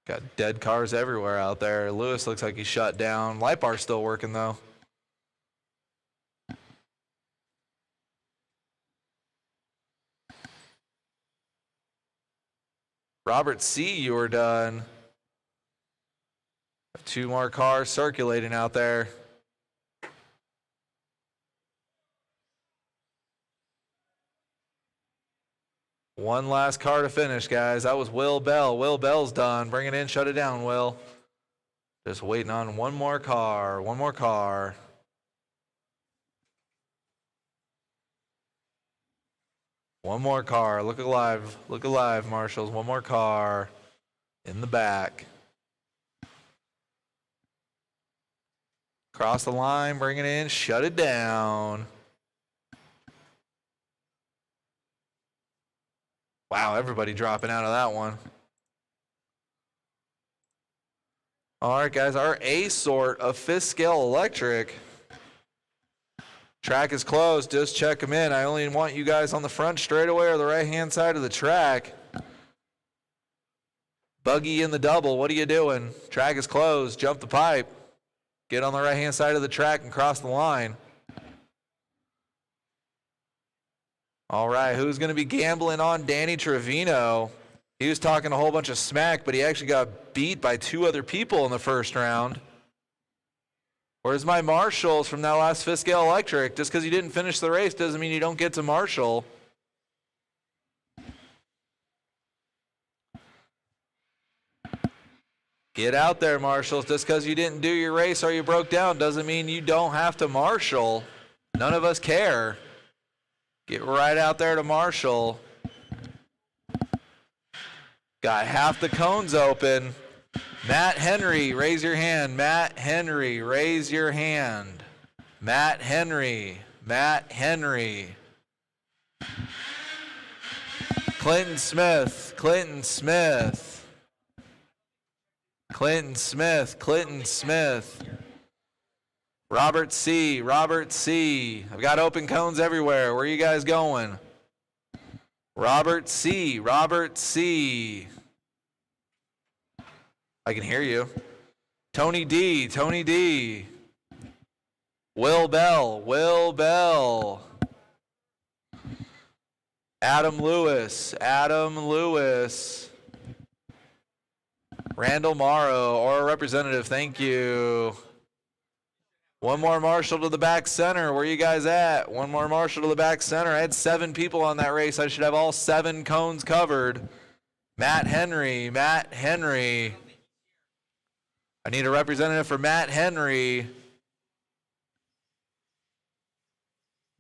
Got dead cars everywhere out there. Lewis looks like he's shut down. Light bar's still working, though. Robert C., you were done. 2 more cars circulating out there. One last car to finish, guys. That was Will Bell. Will Bell's done. Bring it in, shut it down, Will. Just waiting on one more car. One more car. One more car. Look alive. Look alive, marshals. One more car in the back. Cross the line, bring it in, shut it down. Wow, everybody dropping out of that one. All right, guys, our A sort of 5th scale electric. Track is closed. Just check them in. I only want you guys on the front straightaway or the right-hand side of the track. Buggy in the double. What are you doing? Track is closed. Jump the pipe. Get on the right-hand side of the track and cross the line. All right, who's going to be gambling on Danny Trevino? He was talking a whole bunch of smack, but he actually got beat by 2 other people in the first round. Where's my marshals from that last 5th scale electric? Just because you didn't finish the race doesn't mean you don't get to marshal. Get out there, marshals. Just because you didn't do your race or you broke down doesn't mean you don't have to marshal. None of us care. Get right out there to marshal. Got half the cones open. Matt Henry, raise your hand. Matt Henry, raise your hand. Matt Henry. Matt Henry. Clinton Smith. Clinton Smith. Clinton Smith. Clinton Smith. Robert C. Robert C. I've got open cones everywhere. Where are you guys going? Robert C. Robert C. I can hear you. Tony D. Tony D. Will Bell. Will Bell. Adam Lewis. Adam Lewis. Randall Morrow, or a representative. Thank you. One more marshal to the back center. Where are you guys at? One more marshal to the back center. I had 7 people on that race. I should have all 7 cones covered. Matt Henry. Matt Henry. I need a representative for Matt Henry.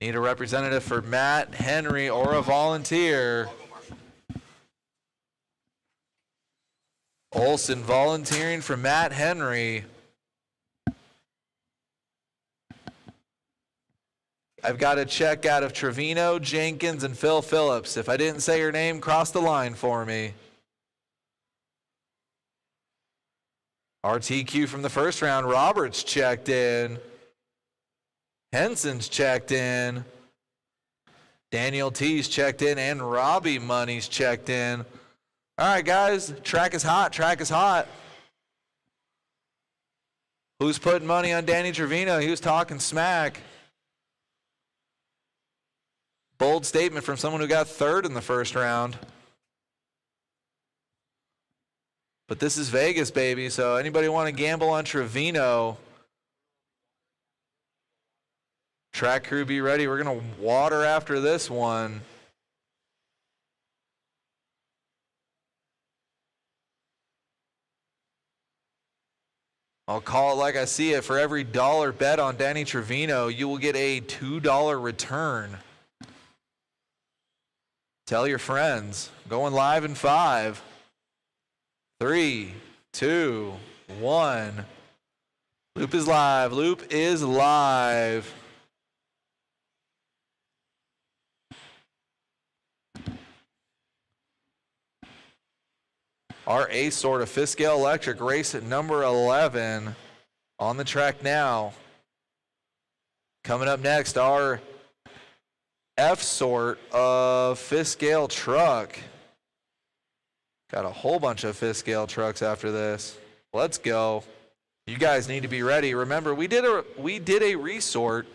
Need a representative for Matt Henry or a volunteer. Olson volunteering for Matt Henry. I've got a check out of Trevino, Jenkins, and Phil Phillips. If I didn't say your name, cross the line for me. RTQ from the first round. Roberts checked in. Henson's checked in. Daniel T's checked in. And Robbie Money's checked in. All right, guys. Track is hot. Track is hot. Who's putting money on Danny Trevino? He was talking smack. Bold statement from someone who got third in the first round. But this is Vegas, baby, so anybody want to gamble on Trevino? Track crew, be ready. We're going to water after this one. I'll call it like I see it. For every dollar bet on Danny Trevino, you will get a $2 return. Tell your friends. Going live in 5, 3, 2, 1. Loop is live. Loop is live. Our ace sort of fifth scale electric race at number 11 on the track now. Coming up next, our F sort of fifth scale truck. Got a whole bunch of fifth scale trucks after this. Let's go. You guys need to be ready. Remember, we did a resort.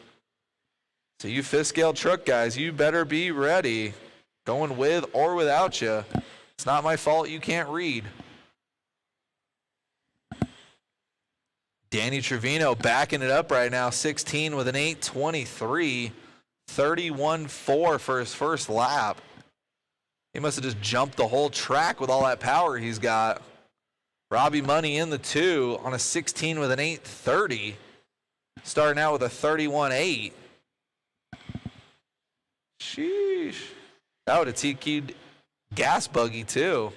So you fifth scale truck guys, you better be ready. Going with or without you. It's not my fault you can't read. Danny Trevino backing it up right now. 16 with an 8:23. 31.4 for his first lap. He must have just jumped the whole track with all that power he's got. Robbie Money in the 2 on a 16 with an 8:30. Starting out with a 31.8. Sheesh. That would have TQ'd gas buggy too.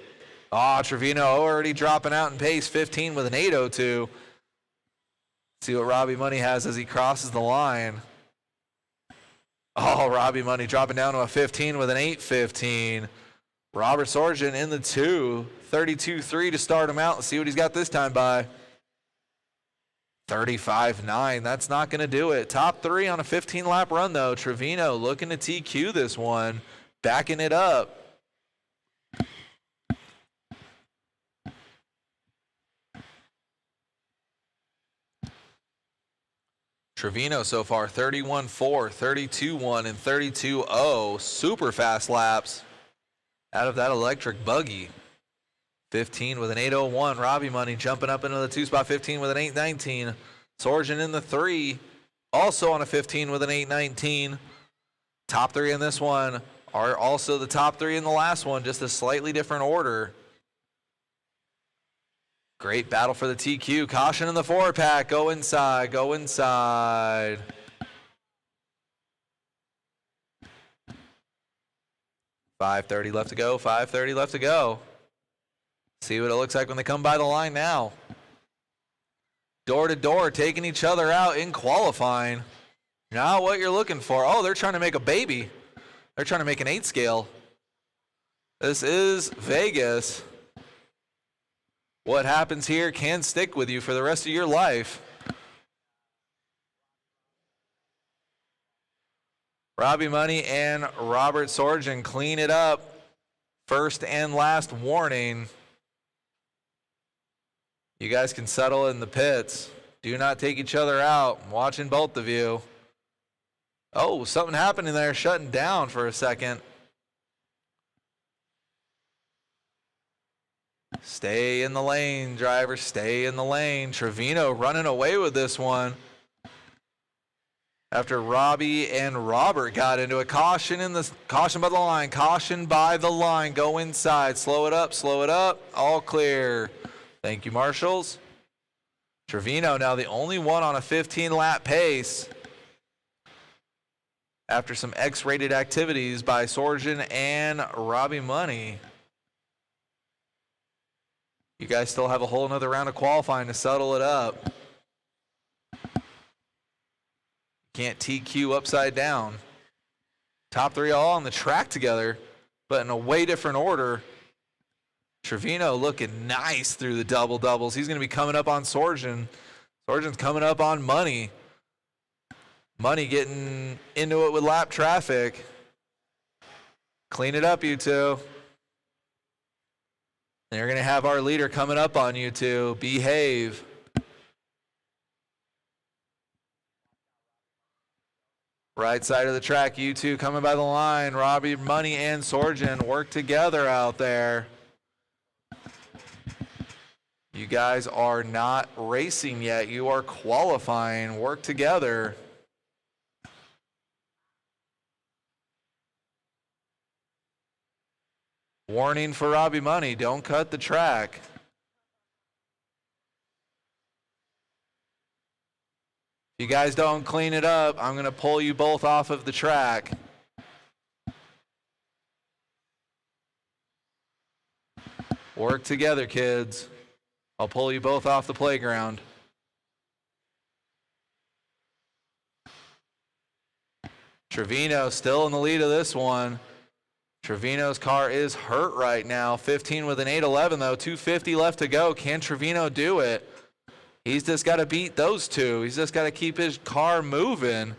Oh, Trevino already dropping out in pace. 15 with an 8:02. See what Robbie Money has as he crosses the line. Oh, Robbie Money dropping down to a 15 with an 8:15. Robert Sorgen in the 2. 32.3 to start him out. Let's see what he's got this time by. 35.9. That's not going to do it. Top 3 on a 15-lap run, though. Trevino looking to TQ this one. Backing it up. Trevino so far 31.4, 32.1, and 32.0. Super fast laps out of that electric buggy. 15 with an 8:01. Robbie Money jumping up into the 2 spot. 15 with an 8:19. Sorgen in the 3. Also on a 15 with an 8:19. Top 3 in this one are also the top 3 in the last one. Just a slightly different order. Great battle for the TQ. Caution in the 4-pack. Go inside. Go inside. $5.30 left to go. $5.30 left to go. See what it looks like when they come by the line now. Door to door, taking each other out in qualifying. Now what you're looking for. Oh, they're trying to make a baby. They're trying to make an 8 scale. This is Vegas. What happens here can stick with you for the rest of your life. Robbie Money and Robert Sorgen clean it up. First and last warning. You guys can settle in the pits. Do not take each other out. I'm watching both of you. Oh, something happened in there, shutting down for a second. Stay in the lane, driver. Stay in the lane. Trevino running away with this one. After Robbie and Robert got into a caution by the line. Caution by the line. Go inside. Slow it up. Slow it up. All clear. Thank you, marshals. Trevino now the only one on a 15-lap pace. After some X-rated activities by Sorgen and Robbie Money. You guys still have a whole another round of qualifying to settle it up. Can't TQ upside down. Top 3 all on the track together, but in a way different order. Trevino looking nice through the double-doubles. He's going to be coming up on Sorgen. Sorgen's coming up on Money. Money getting into it with lap traffic. Clean it up, you two. And you're going to have our leader coming up on you two. Behave. Right side of the track, you two coming by the line. Robbie, Money, and Sorgen work together out there. You guys are not racing yet. You are qualifying. Work together. Warning for Robbie Money, don't cut the track. If you guys don't clean it up, I'm going to pull you both off of the track. Work together, kids. I'll pull you both off the playground. Trevino still in the lead of this one. Trevino's car is hurt right now. 15 with an 811 though. 250 left to go. Can Trevino do it? He's just got to beat those two. He's just got to keep his car moving.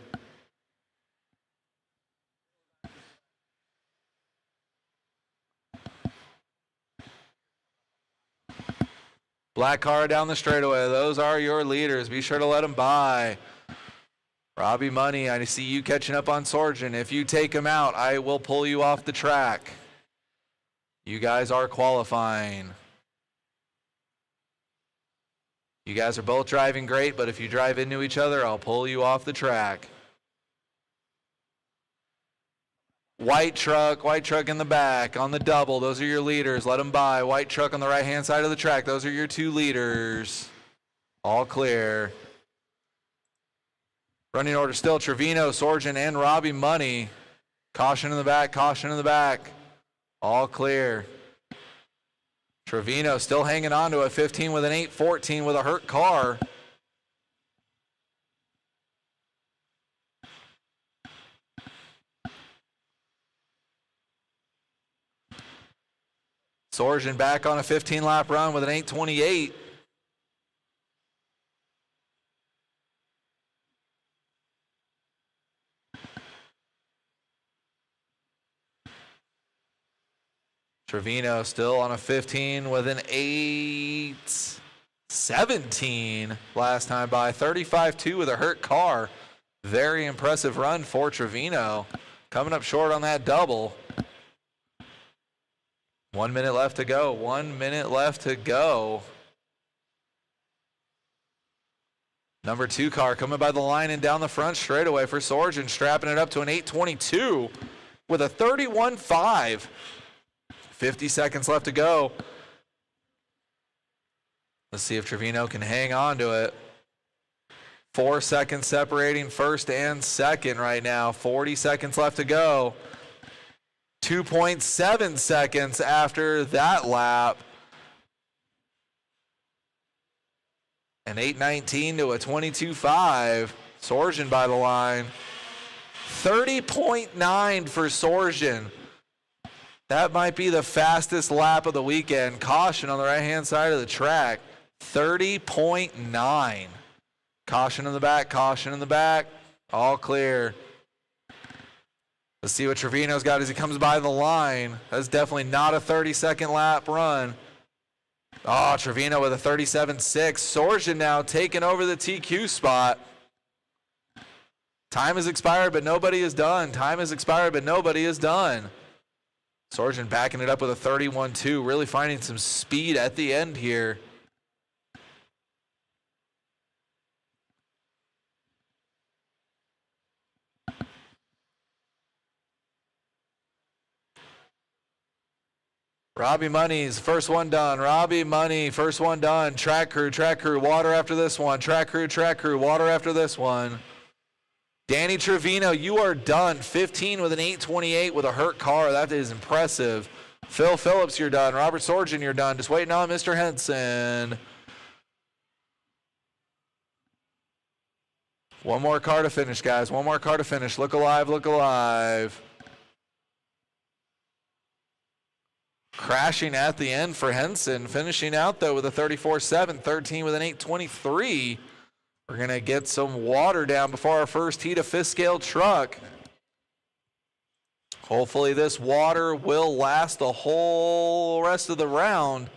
Black car down the straightaway. Those are your leaders. Be sure to let them by. Robbie Money, I see you catching up on Sorgen. If you take him out, I will pull you off the track. You guys are qualifying. You guys are both driving great, but if you drive into each other, I'll pull you off the track. White truck in the back on the double. Those are your leaders. Let them by. White truck on the right-hand side of the track. Those are your two leaders. All clear. Running order still Trevino, Sorgen, and Robbie Money. Caution in the back, caution in the back. All clear. Trevino still hanging on to a 15 with an 814 with a hurt car. Sorgen back on a 15-lap run with an 828. Trevino still on a 15 with an 817 last time by. 35-2 with a hurt car. Very impressive run for Trevino. Coming up short on that double. 1 minute left to go. 1 minute left to go. Number 2 car coming by the line and down the front straightaway for Sorgen, strapping it up to an 822 with a 31.5. 50 seconds left to go. Let's see if Trevino can hang on to it. 4 seconds separating first and second right now. 40 seconds left to go. 2.7 seconds after that lap. An 819 to a 22.5. Sorgen by the line. 30.9 for Sorgen. That might be the fastest lap of the weekend. Caution on the right-hand side of the track. 30.9. Caution in the back, caution in the back. All clear. Let's see what Trevino's got as he comes by the line. That's definitely not a 30-second lap run. Oh, Trevino with a 37.6. Sorgen now taking over the TQ spot. Time has expired, but nobody is done. Time has expired, but nobody is done. Sorgen backing it up with a 31.2, really finding some speed at the end here. Robbie Money's first one done. Robbie Money, first one done. Track crew, water after this one. Track crew, water after this one. Danny Trevino, you are done. 15 with an 828 with a hurt car. That is impressive. Phil Phillips, you're done. Robert Sorgen, you're done. Just waiting on Mr. Henson. One more car to finish, guys. One more car to finish. Look alive, look alive. crashing at the end for Henson, finishing out though with a 34.7, 13 with an 8.23. We're going to get some water down before our first heat of fifth scale truck. Hopefully this water will last the whole rest of the round,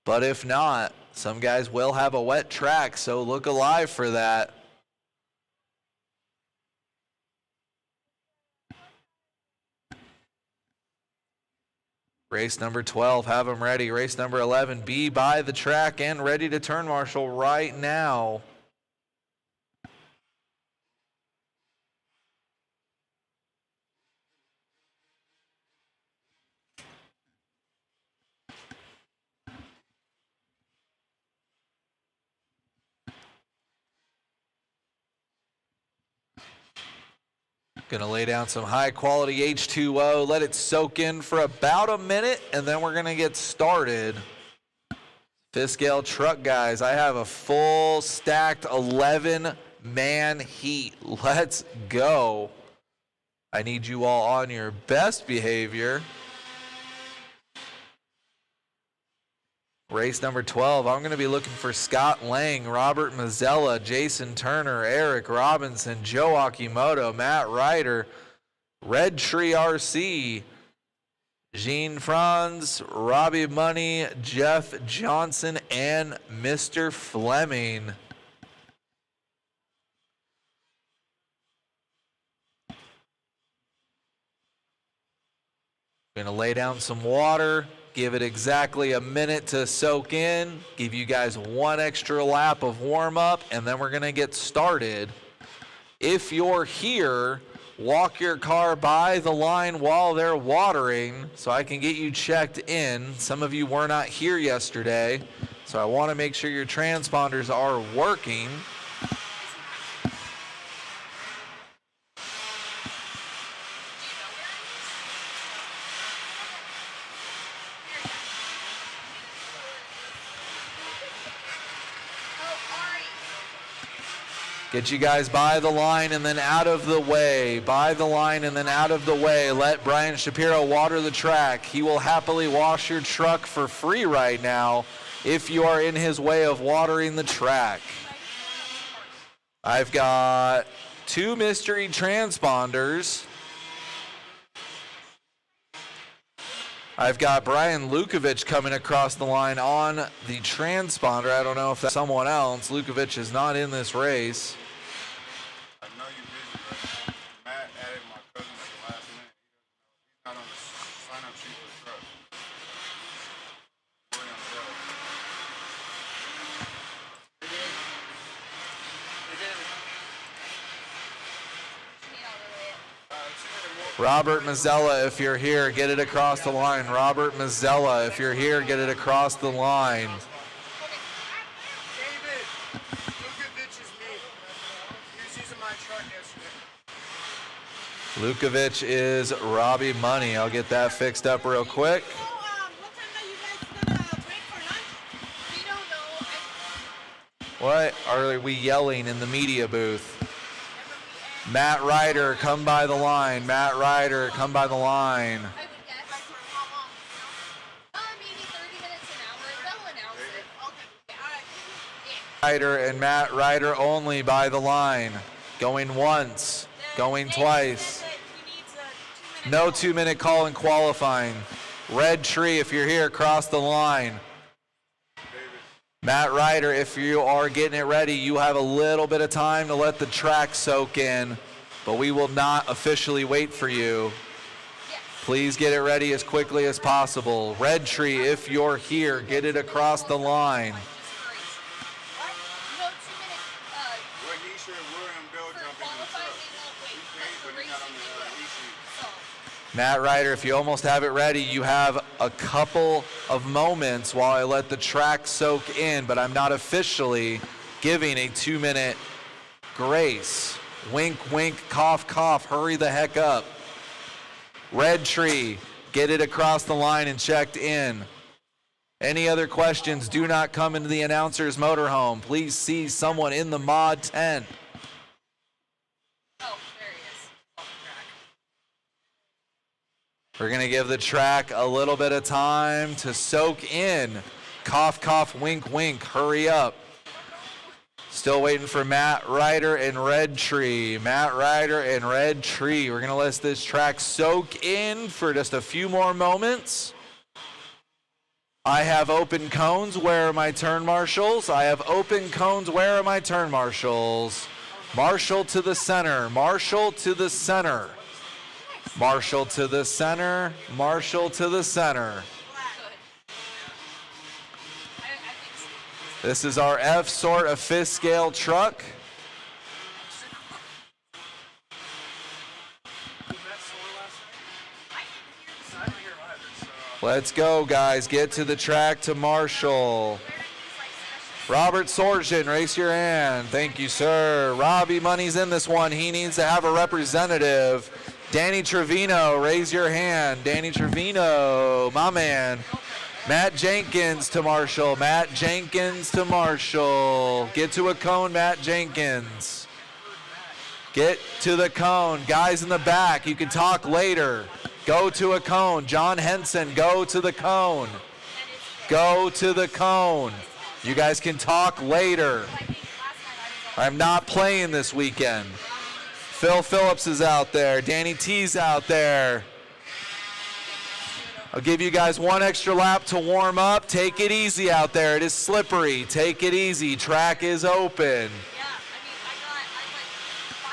but if not, some guys will have a wet track, so look alive for that. Race number 12, have them ready. Race number 11, be by the track and ready to turn marshal right now. Gonna lay down some high quality H2O, let it soak in for about a minute, and then we're gonna get started. Fifth scale truck guys, I have a full stacked 11-man heat. Let's go. I need you all on your best behavior. Race number 12, I'm going to be looking for Scott Lang, Robert Mazzella, Jason Turner, Eric Robinson, Joe Akimoto, Matt Ryder, Red Tree RC, Gene Franz, Robbie Money, Jeff Johnson, and Mr. Fleming. Going to lay down some water. Give it exactly a minute to soak in, give you guys one extra lap of warm-up, and then we're gonna get started. If you're here, walk your car by the line while they're watering so I can get you checked in. Some of you were not here yesterday, so I wanna make sure your transponders are working. Get you guys by the line and then out of the way. By the line and then out of the way. Let Brian Shapiro water the track. He will happily wash your truck for free right now if you are in his way of watering the track. I've got 2 mystery transponders. I've got Brian Lukovic coming across the line on the transponder. I don't know if that's someone else. Lukovic is not in this race. I know you're busy, but Matt added my cousin at the last minute. He's not on the sign-up sheet for the truck. William Robert Mazzella, if you're here, get it across the line. Robert Mazzella, if you're here, get it across the line. David, Lukovic is me. He was using my truck yesterday. Lukovic is Robbie Money. I'll get that fixed up real quick. So, what time are you guys gonna break for lunch? We don't know. What are we yelling in the media booth? Matt Ryder, come by the line. Matt Ryder, come by the line. I would guess for how long? Maybe 30 minutes, an hour. They'll announce it. Okay. All right. Yeah. Ryder and Matt Ryder only by the line. Going once, going twice. No 2-minute call in qualifying. Red Tree, if you're here, cross the line. Matt Ryder, if you are getting it ready, you have a little bit of time to let the track soak in, but we will not officially wait for you. Please get it ready as quickly as possible. Red Tree, if you're here, get it across the line. No 2 minutes. What he should William Bill For jump in the qualifying, truck. they won't wait. He But paid, for but he got on racing, the they will. e-sheet. So, Matt Ryder, if you almost have it ready, you have a couple of moments while I let the track soak in, but I'm not officially giving a 2-minute grace. Wink, wink, cough, cough, hurry the heck up. Red Tree, get it across the line and checked in. Any other questions, do not come into the announcer's motorhome. Please see someone in the mod tent. oh, there he is. Off the track. We're going to give the track a little bit of time to soak in. Cough, cough, wink, wink. Hurry up. Still waiting for Matt Ryder and Red Tree. Matt Ryder and Red Tree. We're going to let this track soak in for just a few more moments. I have open cones. Where are my turn marshals? I have open cones. Where are my turn marshals? Marshal to the center. Marshal to the center. Marshal to the center. Marshal to the center. This is our F sort of fifth scale truck. Let's go, guys. Get to the track to Marshall. Robert Sorgen, raise your hand. Thank you, sir. Robbie Money's in this one. He needs to have a representative. Danny Trevino, raise your hand. Danny Trevino, my man. Matt Jenkins to Marshall. Matt Jenkins to Marshall. Get to a cone, Matt Jenkins. Get to the cone. Guys in the back, you can talk later. Go to a cone. John Henson, go to the cone. Go to the cone. You guys can talk later. I'm not playing this weekend. Phil Phillips is out there. Danny T's out there. I'll give you guys one extra lap to warm up. Take it easy out there. It is slippery. Take it easy. Track is open.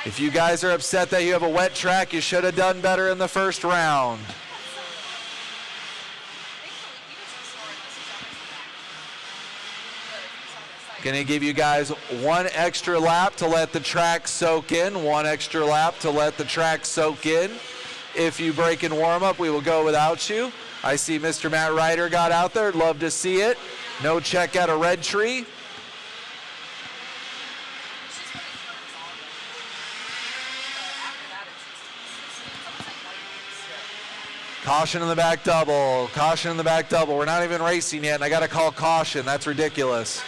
If you guys are upset that you have a wet track, you should have done better in the first round. Gonna give you guys one extra lap to let the track soak in. One extra lap to let the track soak in. If you break in warm up, we will go without you. I see Mr. Matt Ryder got out there. Love to see it. No check out of Red Tree. Caution in the back double. Caution in the back double. We're not even racing yet, and I got to call caution. That's ridiculous.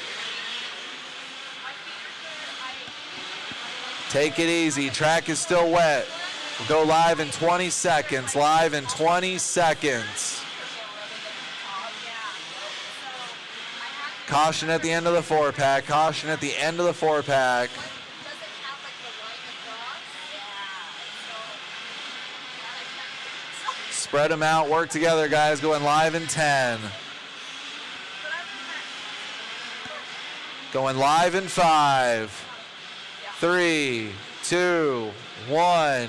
Take it easy. Track is still wet. We'll go live in 20 seconds. Live in 20 seconds. Caution at the end of the 4-pack. Caution at the end of the 4-pack. Spread them out. Work together, guys. Going live in 10. Going live in 5. 3, 2, 1.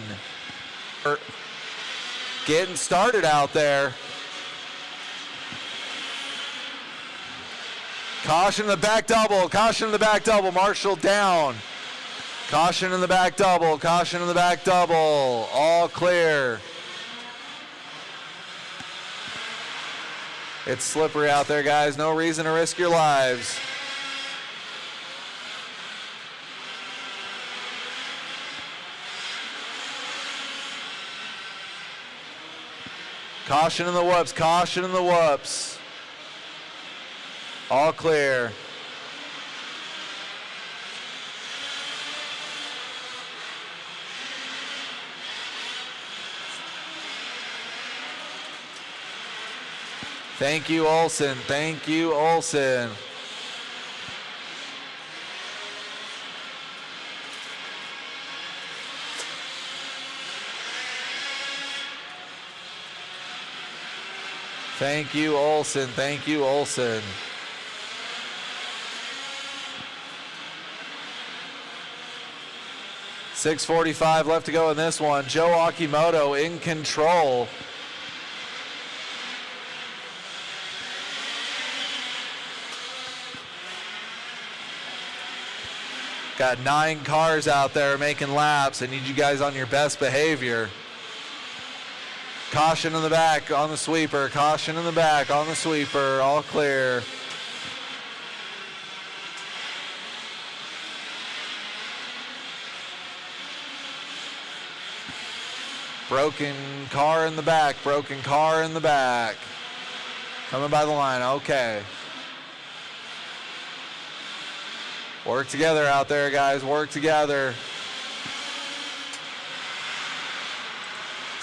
Getting started out there. Caution in the back double. Caution in the back double. Marshall down. Caution in the back double. Caution in the back double. All clear. It's slippery out there, guys. No reason to risk your lives. Caution in the whoops. Caution in the whoops. All clear. Thank you, Olson. Thank you, Olson. Thank you, Olson. Thank you, Olson. .645 left to go in this one. Joe Akimoto in control. Got 9 cars out there making laps. I need you guys on your best behavior. Caution in the back on the sweeper. Caution in the back on the sweeper. All clear. Broken car in the back. Broken car in the back. Coming by the line. Okay. Work together out there, guys. Work together.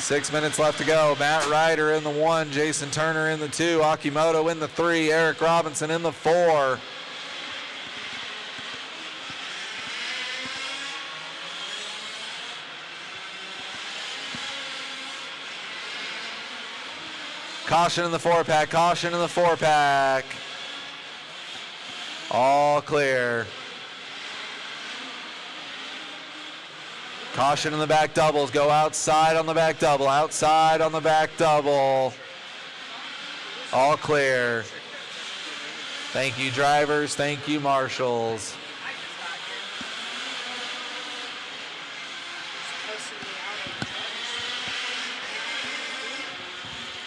6 minutes left to go. Matt Ryder in the 1, Jason Turner in the 2, Akimoto in the 3, Eric Robinson in the 4. Caution in the 4-pack, caution in the 4-pack. All clear. Caution in the back doubles. Go outside on the back double. Outside on the back double. All clear. Thank you, drivers. Thank you, marshals.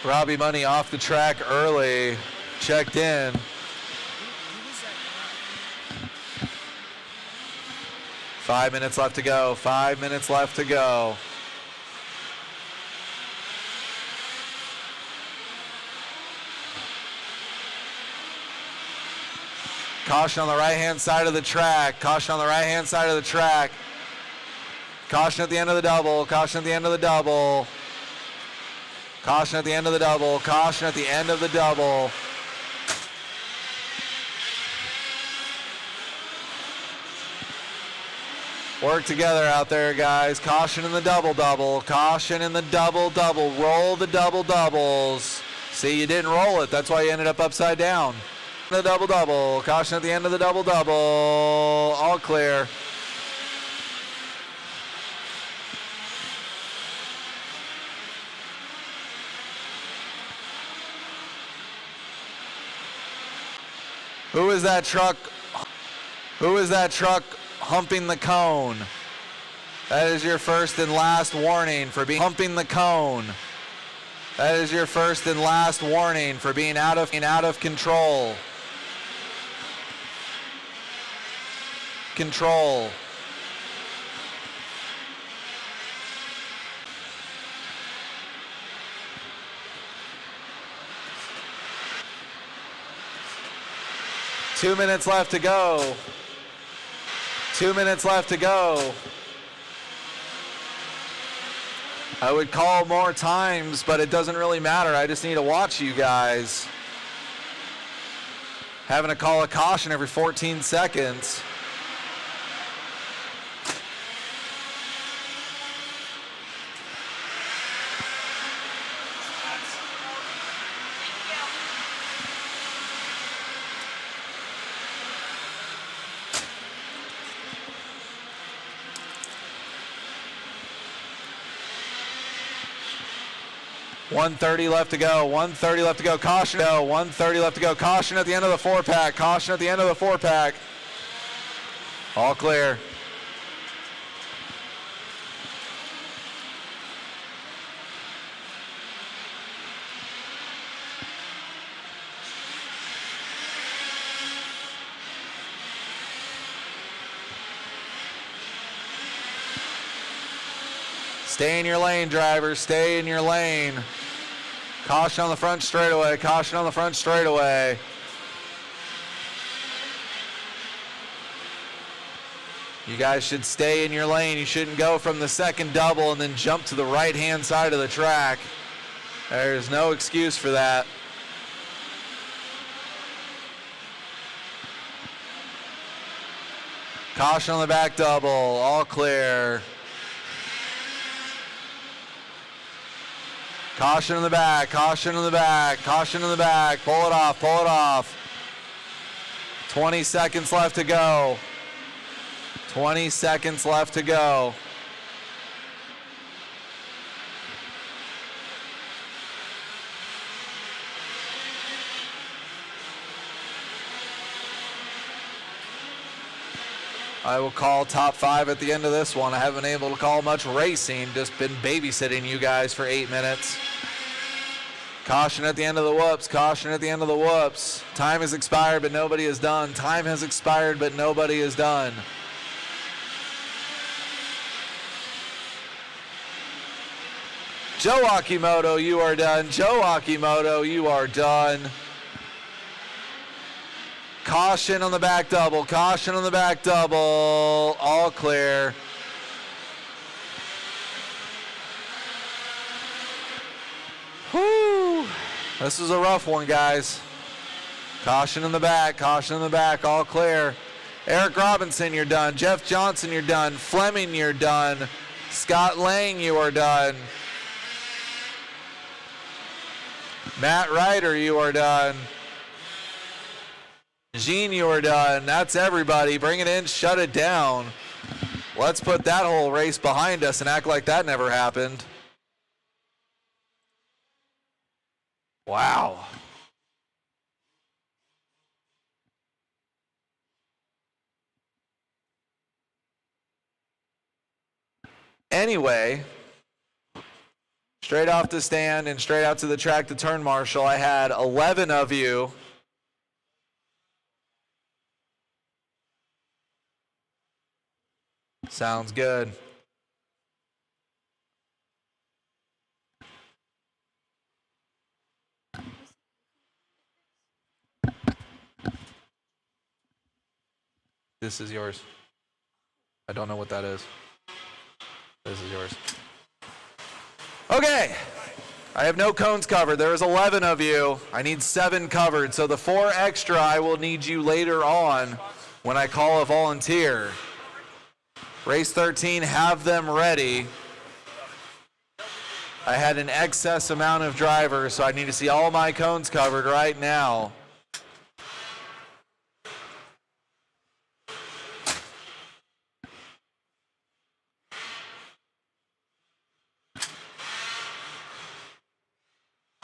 Robbie Money off the track early. Checked in. Five minutes left to go. 5 minutes left to go. Caution on the right-hand side of the track. Caution on the right-hand side of the track. Caution at the end of the double. Caution at the end of the double. Caution at the end of the double. Caution at the end of the double. Work together out there, guys. Caution in the double-double. Caution in the double-double. Roll the double-doubles. See, you didn't roll it. That's why you ended up upside down. The double-double. Caution at the end of the double-double. All clear. Who is that truck? Who is that truck humping the cone? That is your first and last warning for being humping the cone. That is your first and last warning for being out of control. Control. Two minutes left to go. 2 minutes left to go. I would call more times, but it doesn't really matter. I just need to watch you guys. Having to call a caution every 14 seconds. $130 left to go. $130 left to go. Caution. Go. $130 left to go. Caution at the end of the 4-pack. Caution at the end of the 4-pack. All clear. Stay in your lane, drivers. Stay in your lane. Caution on the front straightaway. Caution on the front straightaway. You guys should stay in your lane. You shouldn't go from the second double and then jump to the right-hand side of the track. There's no excuse for that. Caution on the back double. All clear. Caution in the back, caution in the back, caution in the back. Pull it off, pull it off. 20 seconds left to go. 20 seconds left to go. I will call top 5 at the end of this one. I haven't been able to call much racing, just been babysitting you guys for 8 minutes. Caution at the end of the whoops, caution at the end of the whoops. Time has expired, but nobody is done. Time has expired, but nobody is done. Joe Akimoto, you are done. Joe Akimoto, you are done. Caution on the back double. Caution on the back double. All clear. This is a rough one, guys. Caution in the back, all clear. Eric Robinson, you're done. Jeff Johnson, you're done. Fleming, you're done. Scott Lang, you are done. Matt Ryder, you are done. Gene, you are done. That's everybody. Bring it in, shut it down. Let's put that whole race behind us and act like that never happened. Wow. Anyway, straight off the stand and straight out to the track to turn marshal, I had 11 of you. Sounds good. This is yours. I don't know what that is. This is yours. Okay. I have no cones covered. There is 11 of you. I need 7 covered. So the 4 extra, I will need you later on when I call a volunteer. Race 13, have them ready. I had an excess amount of drivers, so I need to see all my cones covered right now.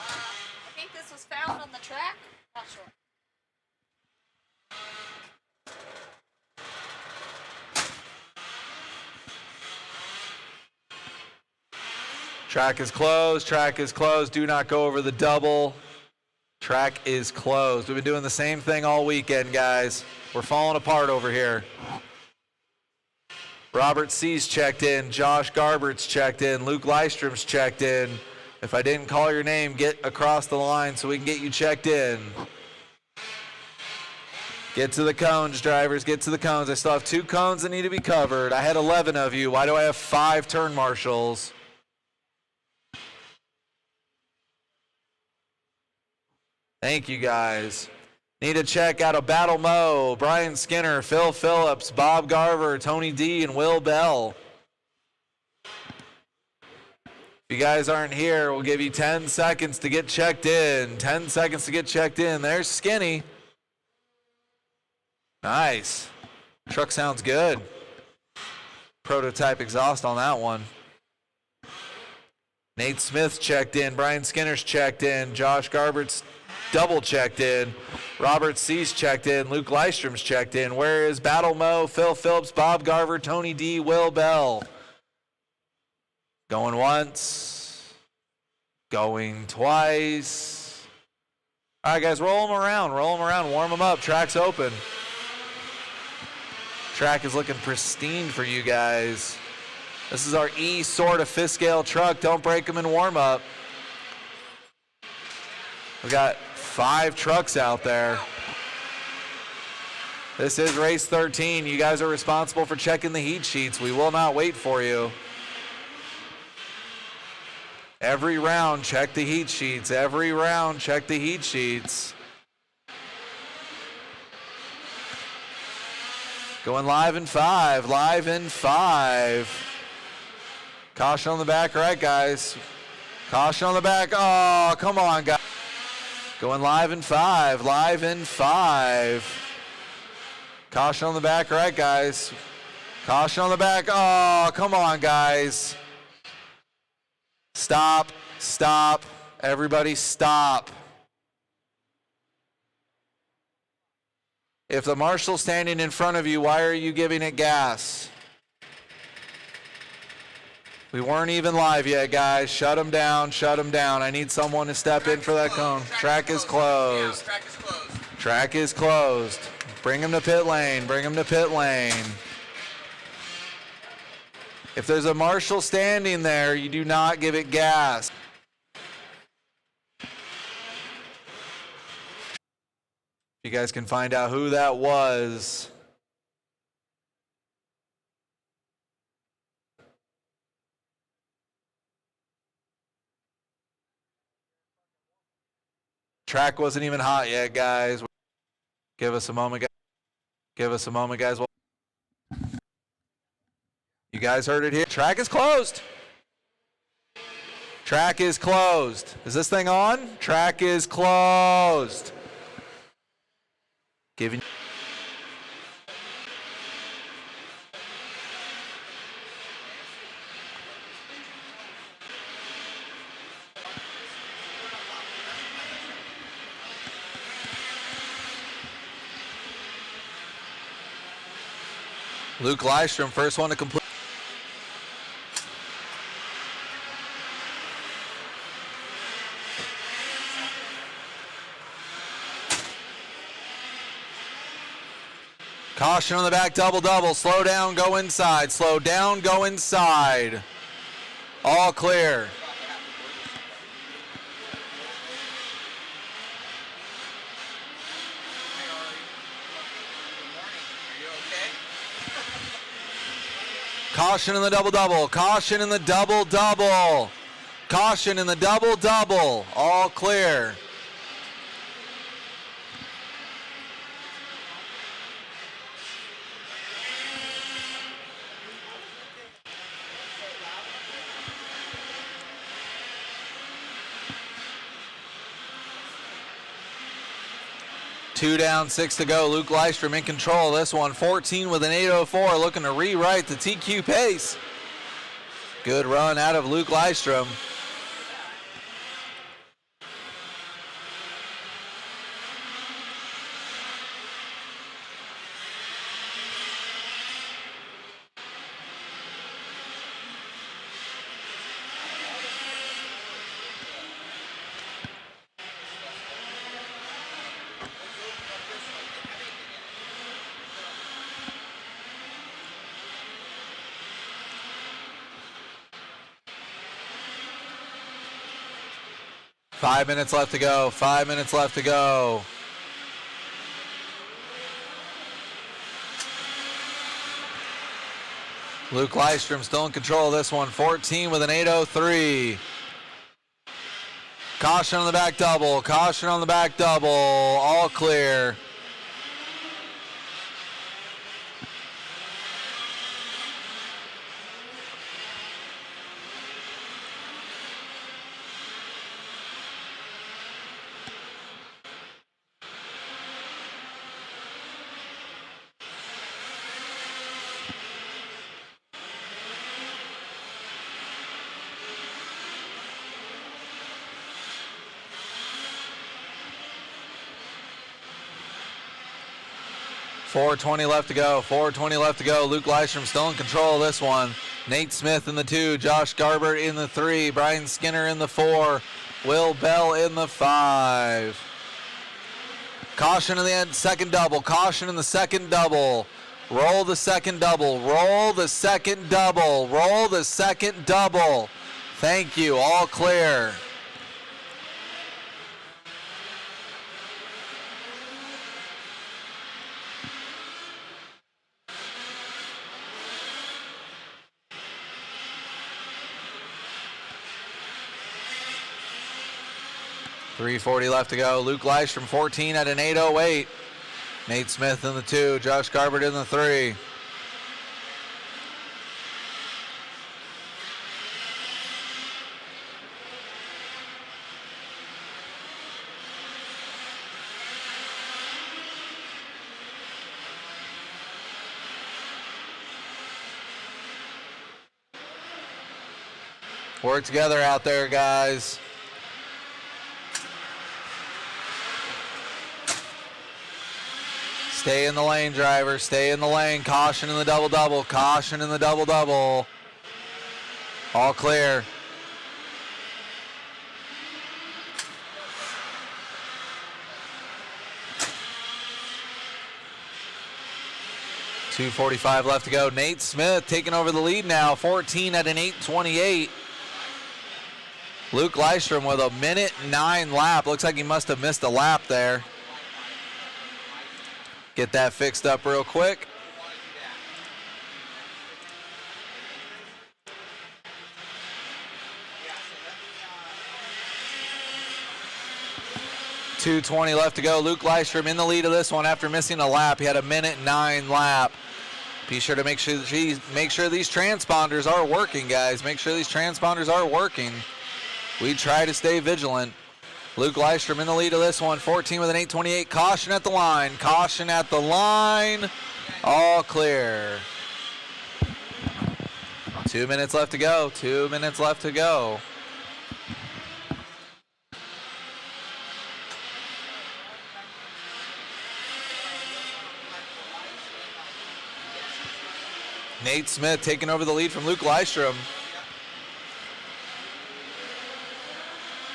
I think this was found on the track. Not sure. Track is closed, track is closed. Do not go over the double. Track is closed. We've been doing the same thing all weekend, guys. We're falling apart over here. Robert C's checked in. Josh Garbert's checked in. Luke Lystrom's checked in. If I didn't call your name, get across the line so we can get you checked in. Get to the cones, drivers. Get to the cones. I still have 2 cones that need to be covered. I had 11 of you. Why do I have 5 turn marshals? Thank you, guys. Need to check out of Battle Mo, Brian Skinner, Phil Phillips, Bob Garver, Tony D, and Will Bell. If you guys aren't here, we'll give you 10 seconds to get checked in. 10 seconds to get checked in. There's Skinny. Nice. Truck sounds good. Prototype exhaust on that one. Nate Smith's checked in. Brian Skinner's checked in. Josh Garbert's double checked in. Robert C's checked in. Luke Lystrom's checked in. Where is Battle Mo, Phil Phillips, Bob Garver, Tony D, Will Bell? Going once. Going twice. All right, guys, roll them around. Roll them around. Warm them up. Track's open. Track is looking pristine for you guys. This is our E sort of fifth scale truck. Don't break them in warm up. We got 5 trucks out there. This is race 13. You guys are responsible for checking the heat sheets. We will not wait for you. Every round, check the heat sheets. Every round, check the heat sheets. Going live in 5. Live in 5. Caution on the back right, guys. Caution on the back. Oh, come on, guys. Going live in 5. Live in 5. Caution on the back right, guys. Caution on the back. Oh, come on, guys. Stop. Stop. Everybody stop. If the marshal's standing in front of you, why are you giving it gas? We weren't even live yet, guys. Shut them down. Shut them down. I need someone to step in for that cone. Track is closed. Track is closed. Track is closed. Bring him to pit lane. Bring him to pit lane. If there's a marshal standing there, you do not give it gas. You guys can find out who that was. Track wasn't even hot yet, guys. Give us a moment, guys. Give us a moment, guys. You guys heard it here. Track is closed. Track is closed. Is this thing on? Track is closed. Giving. Luke Lystrom, first one to complete. Caution on the back, double. Slow down, go inside. Slow down, go inside. All clear. Caution in the double. Caution in the double. Caution in the double. All clear. Two down, 6 to go. Luke Lystrom in control of this one. 14 with an 8:04, looking to rewrite the TQ pace. Good run out of Luke Lystrom. Five minutes left to go. 5 minutes left to go. Luke Lystrom still in control of this one. 14 with an 8:03. Caution on the back double. Caution on the back double. All clear. .420 left to go. 4:20 left to go. Luke Lystrom still in control of this one. Nate Smith in the 2. Josh Garber in the 3. Brian Skinner in the 4. Will Bell in the 5. Caution in the end. Second double. Caution in the second double. Roll the second double. Roll the second double. Roll the second double. Thank you. All clear. .340 left to go. Luke Lystrom 14 at an 8:08. Nate Smith in the 2. Josh Garber in the 3. Work together out there, guys. Stay in the lane, driver. Stay in the lane. Caution in the double. Caution in the double. All clear. .245 left to go. Nate Smith taking over the lead now. 14 at an 8:28. Luke Lystrom with a 1:09 lap. Looks like he must have missed a lap there. Get that fixed up real quick. 2:20 left to go. Luke Lystrom in the lead of this one after missing a lap. He had a 1:09 lap. Be sure to make sure these transponders are working, guys. Make sure these transponders are working. We try to stay vigilant. Luke Lystrom in the lead of this one. 14 with an 8:28. Caution at the line. Caution at the line. All clear. 2 minutes left to go. 2 minutes left to go. Nate Smith taking over the lead from Luke Lystrom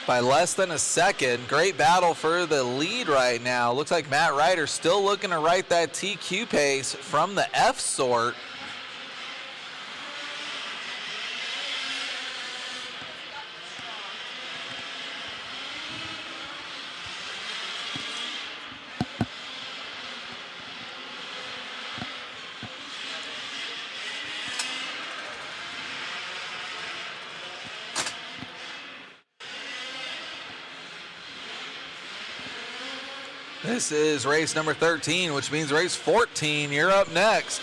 by less than a second. Great battle for the lead right now. Looks like Matt Ryder still looking to right that TQ pace from the F sort. This is race number 13, which means race 14. You're up next.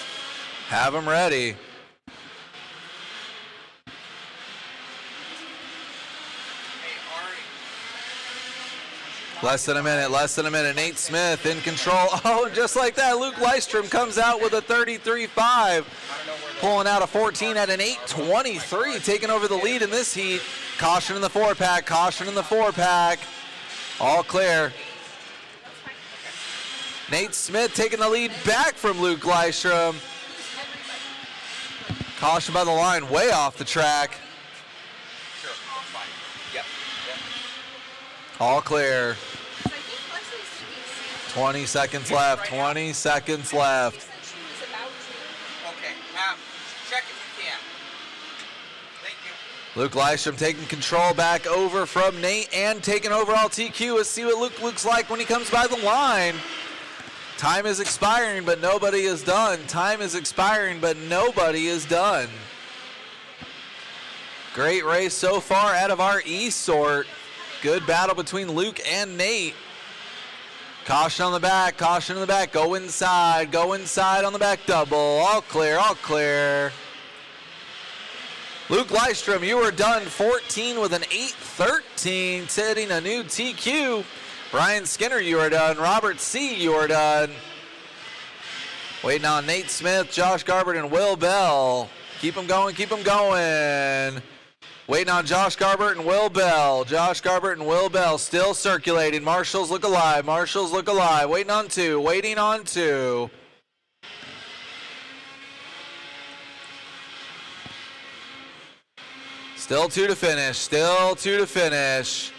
Have them ready. Less than a minute. Nate Smith in control. Oh, just like that, Luke Lystrom comes out with a 33.5, pulling out a 14 at an 8:23, taking over the lead in this heat. Caution in the 4-pack, caution in the 4-pack. All clear. Nate Smith taking the lead back from Luke Lystrom. Caution by the line, way off the track. Sure, fine. Yep. All clear. 20 seconds left, 20 seconds left. Okay, check if you can. Thank you. Luke Lystrom taking control back over from Nate and taking over all TQ. Let's see what Luke looks like when he comes by the line. Time is expiring, but nobody is done. Time is expiring, but nobody is done. Great race so far out of our E sort. Good battle between Luke and Nate. Caution on the back, caution on the back. Go inside on the back double. All clear, all clear. Luke Lystrom, you were done 14 with an 8:13, setting a new TQ. Brian Skinner, you are done. Robert C., you are done. Waiting on Nate Smith, Josh Garbert, and Will Bell. Keep them going, keep them going. Waiting on Josh Garbert and Will Bell. Josh Garbert and Will Bell still circulating. Marshals look alive, Marshals look alive. Waiting on two, waiting on two. Still two to finish, still two to finish.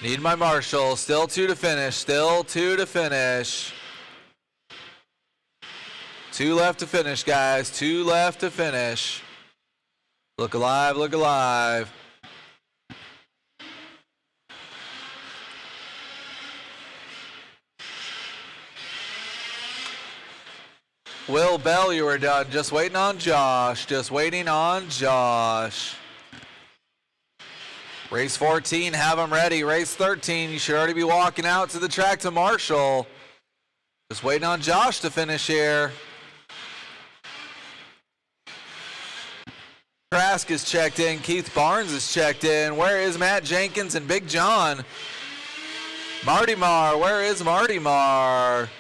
Need my marshal. Still two to finish. Still two to finish. Two left to finish, guys. Two left to finish. Look alive. Look alive. Will Bell, you are done. Just waiting on Josh. Just waiting on Josh. Race 14, have them ready. Race 13, you should already be walking out to the track to Marshall. Just waiting on Josh to finish here. Trask is checked in. Keith Barnes is checked in. Where is Matt Jenkins and Big John? Marty Marr, where is Marty Marr?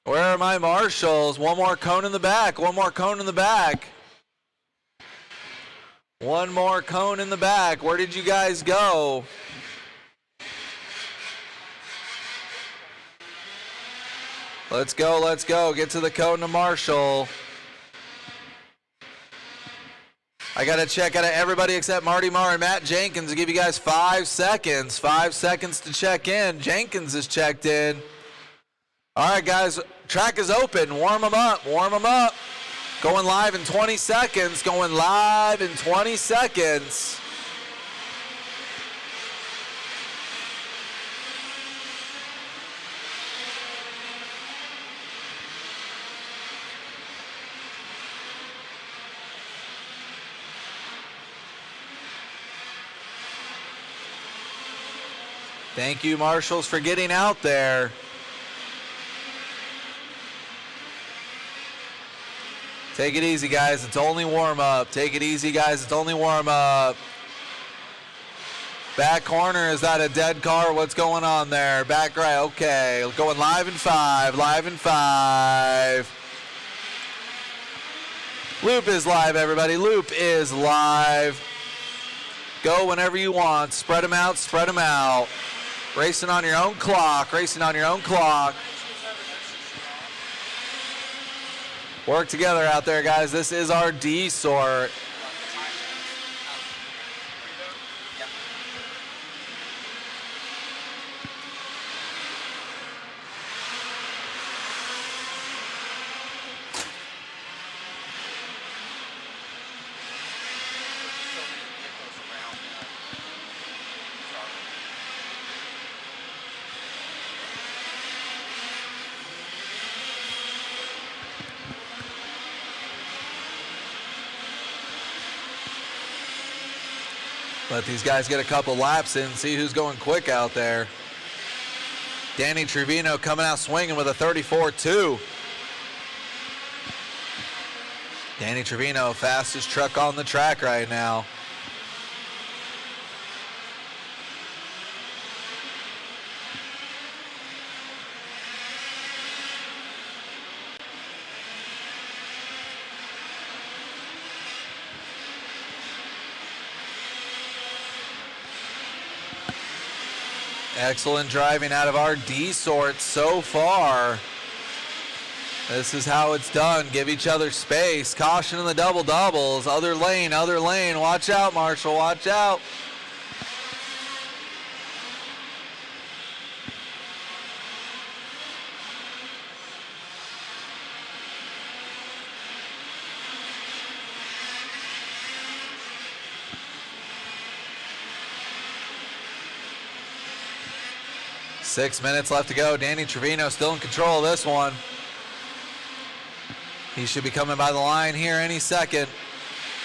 Where are my marshals? One more cone in the back. One more cone in the back. One more cone in the back. Where did you guys go? Let's go, let's go. Get to the cone to Marshall. I got to check out of everybody except Marty Marr and Matt Jenkins to give you guys 5 seconds. 5 seconds to check in. Jenkins is checked in. All right, guys. Track is open. Warm them up. Warm them up. Going live in 20 seconds. Going live in 20 seconds. Thank you, marshals, for getting out there. Take it easy, guys. It's only warm-up. Take it easy, guys. It's only warm-up. Back corner, is that a dead car? What's going on there? Back right, okay. Going live in 5, live in 5. Loop is live, everybody. Loop is live. Go whenever you want. Spread them out, spread them out. Racing on your own clock, racing on your own clock. Work together out there, guys. This is our D sort. Let these guys get a couple laps in, see who's going quick out there. Danny Trevino coming out swinging with a 34-2. Danny Trevino, fastest truck on the track right now. Excellent driving out of our D sort so far. This is how it's done. Give each other space. Caution in the double doubles. Other lane, other lane. Watch out, Marshall. Watch out. Six minutes left to go. Danny Trevino still in control of this one. He should be coming by the line here any second.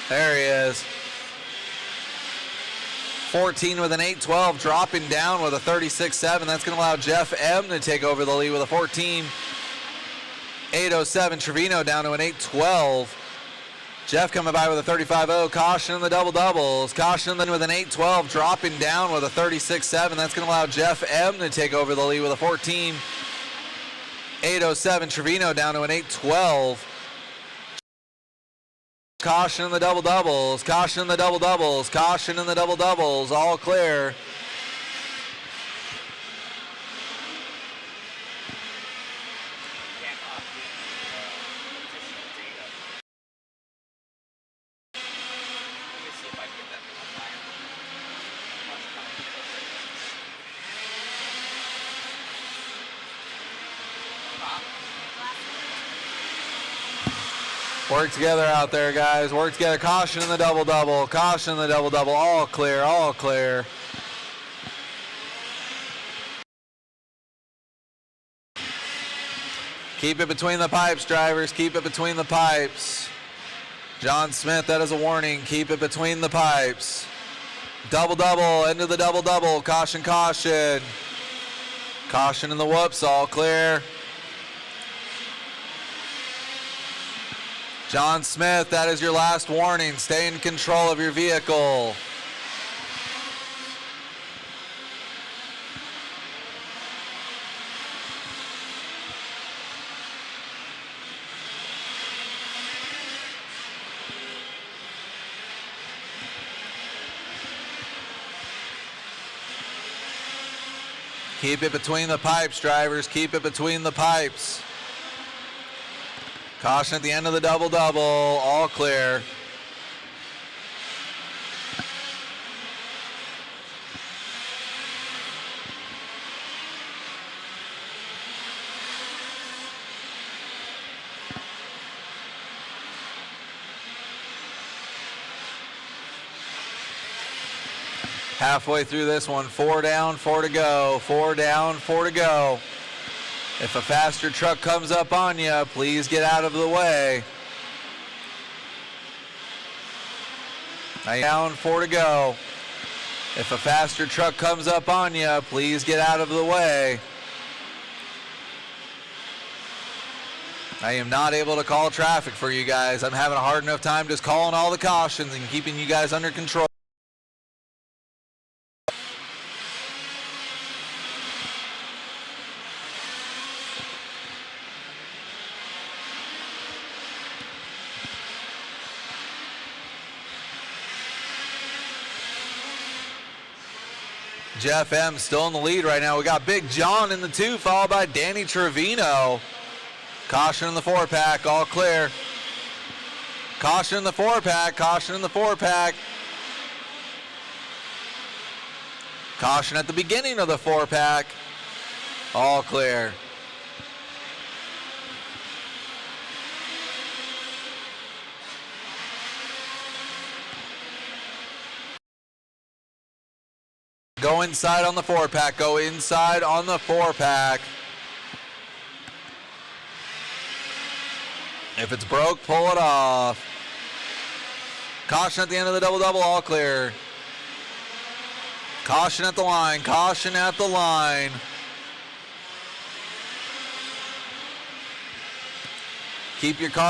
There he is. 14 with an 8-12, dropping down with a 36-7. That's going to allow Jeff M to take over the lead with a 14. 8-07, Trevino down to an 8-12. Jeff coming by with a 35-0. Caution in the double doubles. Caution then with an 8-12, dropping down with a 36-7. That's going to allow Jeff M to take over the lead with a 14. 8-07, Trevino down to an 8-12. Caution in the double doubles. Caution in the double doubles. Caution in the double doubles. All clear. Work together out there, guys. Work together. Caution in the double double. Caution in the double double. All clear. All clear. Keep it between the pipes, drivers. Keep it between the pipes. John Smith, that is a warning. Keep it between the pipes. Double double. Into the double double. Caution, caution. Caution in the whoops. All clear. John Smith, that is your last warning. Stay in control of your vehicle. Keep it between the pipes, drivers. Keep it between the pipes. Caution at the end of the double double. All clear. Halfway through this one, 4 down, 4 to go. 4 down, 4 to go. If a faster truck comes up on you, please get out of the way. Down, 4 to go. If a faster truck comes up on you, please get out of the way. I am not able to call traffic for you guys. I'm having a hard enough time just calling all the cautions and keeping you guys under control. Jeff M still in the lead right now. We got Big John in the 2, followed by Danny Trevino. Caution in the 4-pack, all clear. Caution in the 4-pack, caution in the 4-pack. Caution at the beginning of the 4-pack, all clear. Go inside on the 4-pack, go inside on the 4-pack. If it's broke, pull it off. Caution at the end of the double-double, all clear. Caution at the line, caution at the line. Keep your car